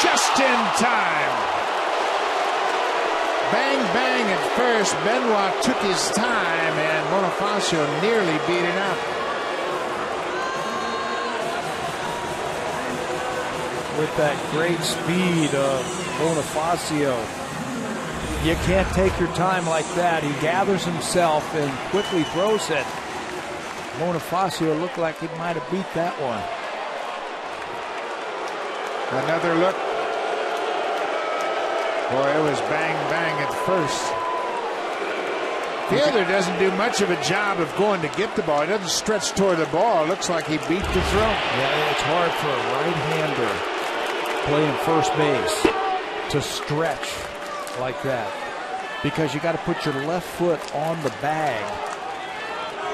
just in time. Bang, bang at first. Benoit took his time, and Bonifacio nearly beat it out. With that great speed of Bonifacio, you can't take your time like that. He gathers himself and quickly throws it. Bonifacio looked like he might have beat that one. Another look. Boy, it was bang, bang at first. Fielder doesn't do much of a job of going to get the ball. He doesn't stretch toward the ball. It looks like he beat the throw. Yeah, it's hard for a right-hander playing first base to stretch like that, because you got to put your left foot on the bag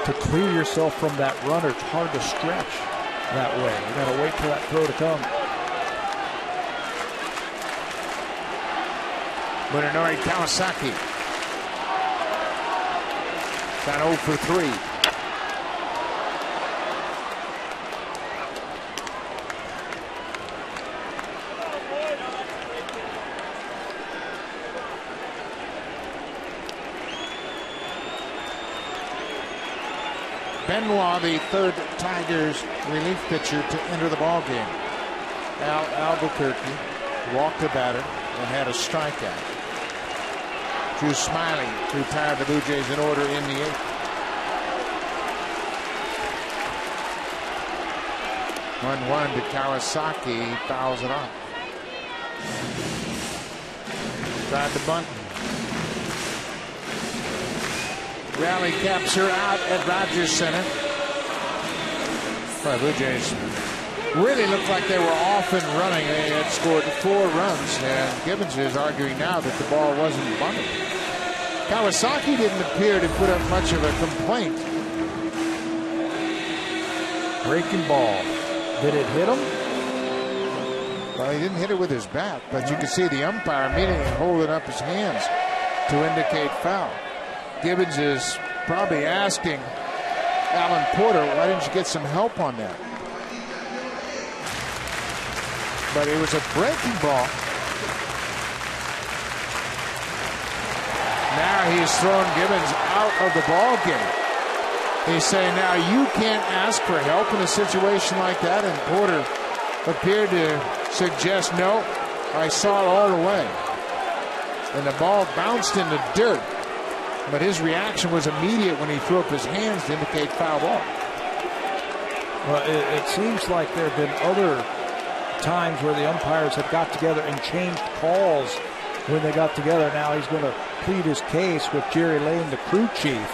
to clear yourself from that runner. It's hard to stretch that way. You got to wait for that throw to come. Munenori Kawasaki got 0 for 3. Benoit, the third Tigers relief pitcher to enter the ball game. Al Albuquerque walked the batter and had a strikeout. Drew Smiley retired the Blue Jays in order in the 8th. 1-1 to Kawasaki. He fouls it off. Tried to bunt. Rally capture out at Rogers Center. Well, Blue Jays really looked like they were off and running. They had scored 4 runs, and Gibbons is arguing now that the ball wasn't bunted. Kawasaki didn't appear to put up much of a complaint. Breaking ball. Did it hit him? Well, he didn't hit it with his bat, but you can see the umpire immediately holding up his hands to indicate foul. Gibbons is probably asking Alan Porter, why didn't you get some help on that? But it was a breaking ball. Now he's thrown Gibbons out of the ball game. He's saying now you can't ask for help in a situation like that, and Porter appeared to suggest, no, I saw it all the way. And the ball bounced in the dirt. But his reaction was immediate when he threw up his hands to indicate foul ball. Well, it seems like there have been other times where the umpires have got together and changed calls when they got together. Now he's going to plead his case with Jerry Lane, the crew chief.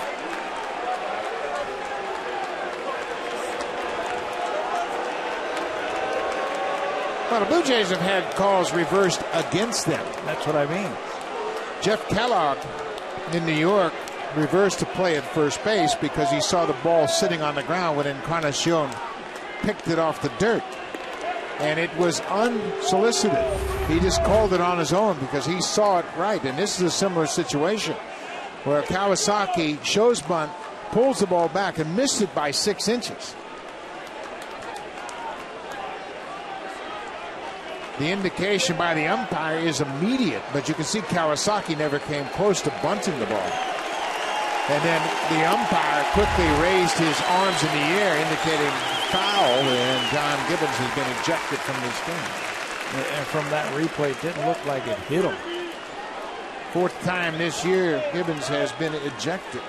Well, the Blue Jays have had calls reversed against them. That's what I mean. Jeff Kellogg in New York reversed a play at first base because he saw the ball sitting on the ground when Encarnacion picked it off the dirt. And it was unsolicited. He just called it on his own because he saw it right. And this is a similar situation where Kawasaki shows bunt, pulls the ball back, and missed it by 6 inches. The indication by the umpire is immediate, but you can see Kawasaki never came close to bunting the ball. And then the umpire quickly raised his arms in the air, indicating foul, and John Gibbons has been ejected from this game. And from that replay, it didn't look like it hit him. Fourth time this year, Gibbons has been ejected.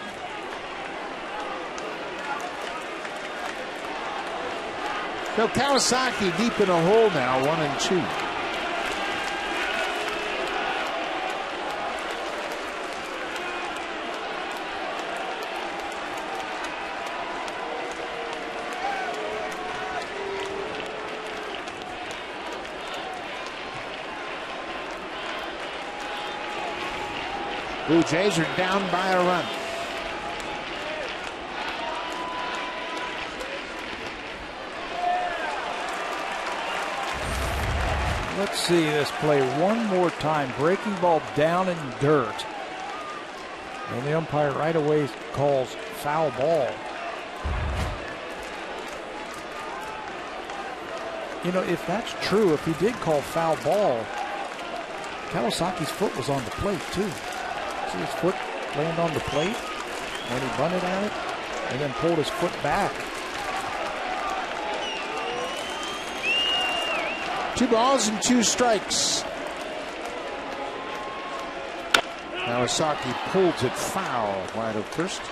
So Kawasaki deep in a hole now, 1-2. Blue Jays are down by a run. Let's see this play one more time. Breaking ball down in dirt. And the umpire right away calls foul ball. You know, if that's true, if he did call foul ball, Kawasaki's foot was on the plate too. See his foot land on the plate when he bunted at it and then pulled his foot back. 2 balls and 2 strikes. Kawasaki pulls it foul, wide of first.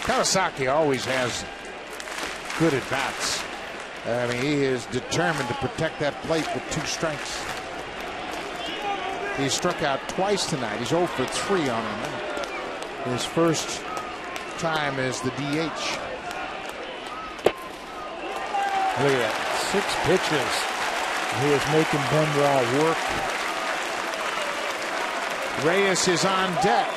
Kawasaki always has good at bats. I mean, he is determined to protect that plate with 2 strikes. He struck out twice tonight. He's 0 for 3 on him. His first time as the DH. Look at that. 6 pitches. He is making Benoit work. Reyes is on deck.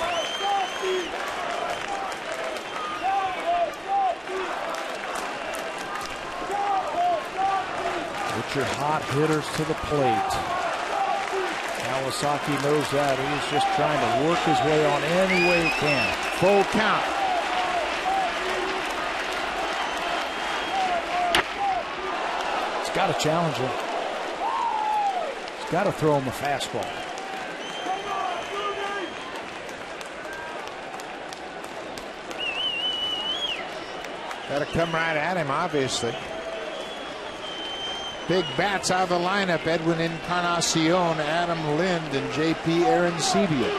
Get your hot hitters to the plate. Kawasaki knows that. He's just trying to work his way on any way he can. Full count. He's got to challenge him. He's got to throw him a fastball. Got to come right at him, obviously. Big bats out of the lineup: Edwin Encarnacion, Adam Lind, and J.P. Arancibia.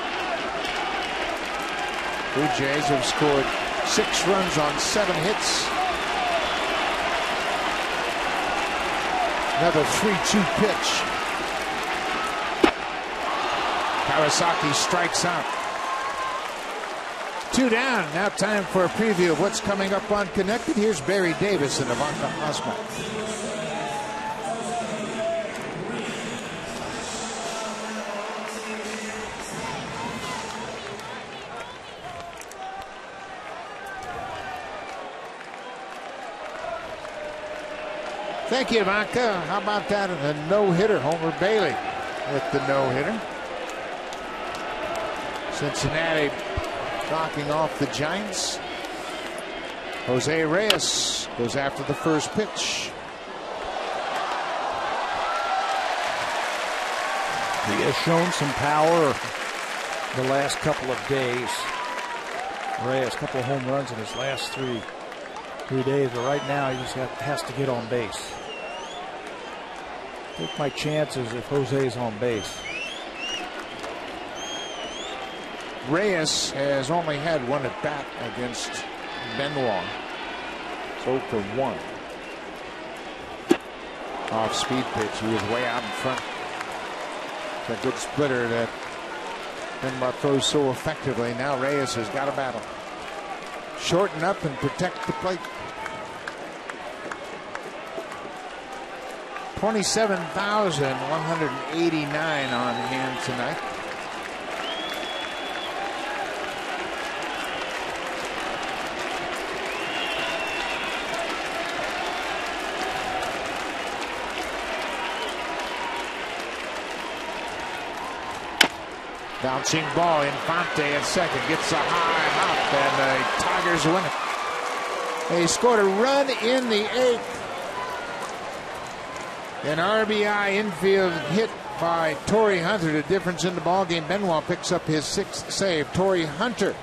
Blue Jays have scored 6 runs on 7 hits. Another 3-2 pitch. Kawasaki strikes out. 2 down. Now time for a preview of what's coming up on Connected. Here's Barry Davis and Ivanka Osman. Thank you, Ivanka. How about that? A no-hitter. Homer Bailey with the no-hitter. Cincinnati knocking off the Giants. Jose Reyes goes after the first pitch. He has shown some power the last couple of days. Reyes, a couple of home runs in his last three days, but right now he just has to get on base. Take my chances if Jose is on base. Reyes has only had 1 at bat against Benoit. 0 for 1. Off speed pitch. He was way out in front. It's a good splitter that Benoit throws so effectively. Now Reyes has got a battle. Shorten up and protect the plate. 27,189 on hand tonight. Bouncing ball. Infante at second. Gets a high hop, and the Tigers win it. They scored a run in the 8th. An RBI infield hit by Torrey Hunter. The difference in the ballgame. Benoit picks up his 6th save. Torrey Hunter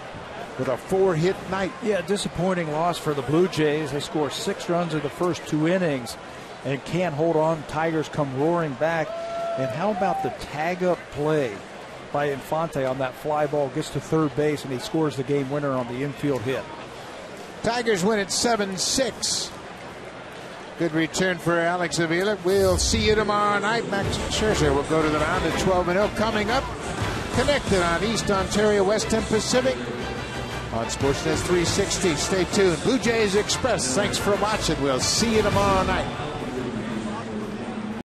with a 4-hit night. Yeah, disappointing loss for the Blue Jays. They score 6 runs in the first 2 innings and can't hold on. Tigers come roaring back. And how about the tag-up play by Infante on that fly ball? Gets to third base, and he scores the game winner on the infield hit. Tigers win at 7-6. Good return for Alex Avila. We'll see you tomorrow night. Max Scherzer will go to the mound at 12-0. Coming up, connected on East Ontario, West and Pacific on Sportsnet 360. Stay tuned. Blue Jays Express, thanks for watching. We'll see you tomorrow night.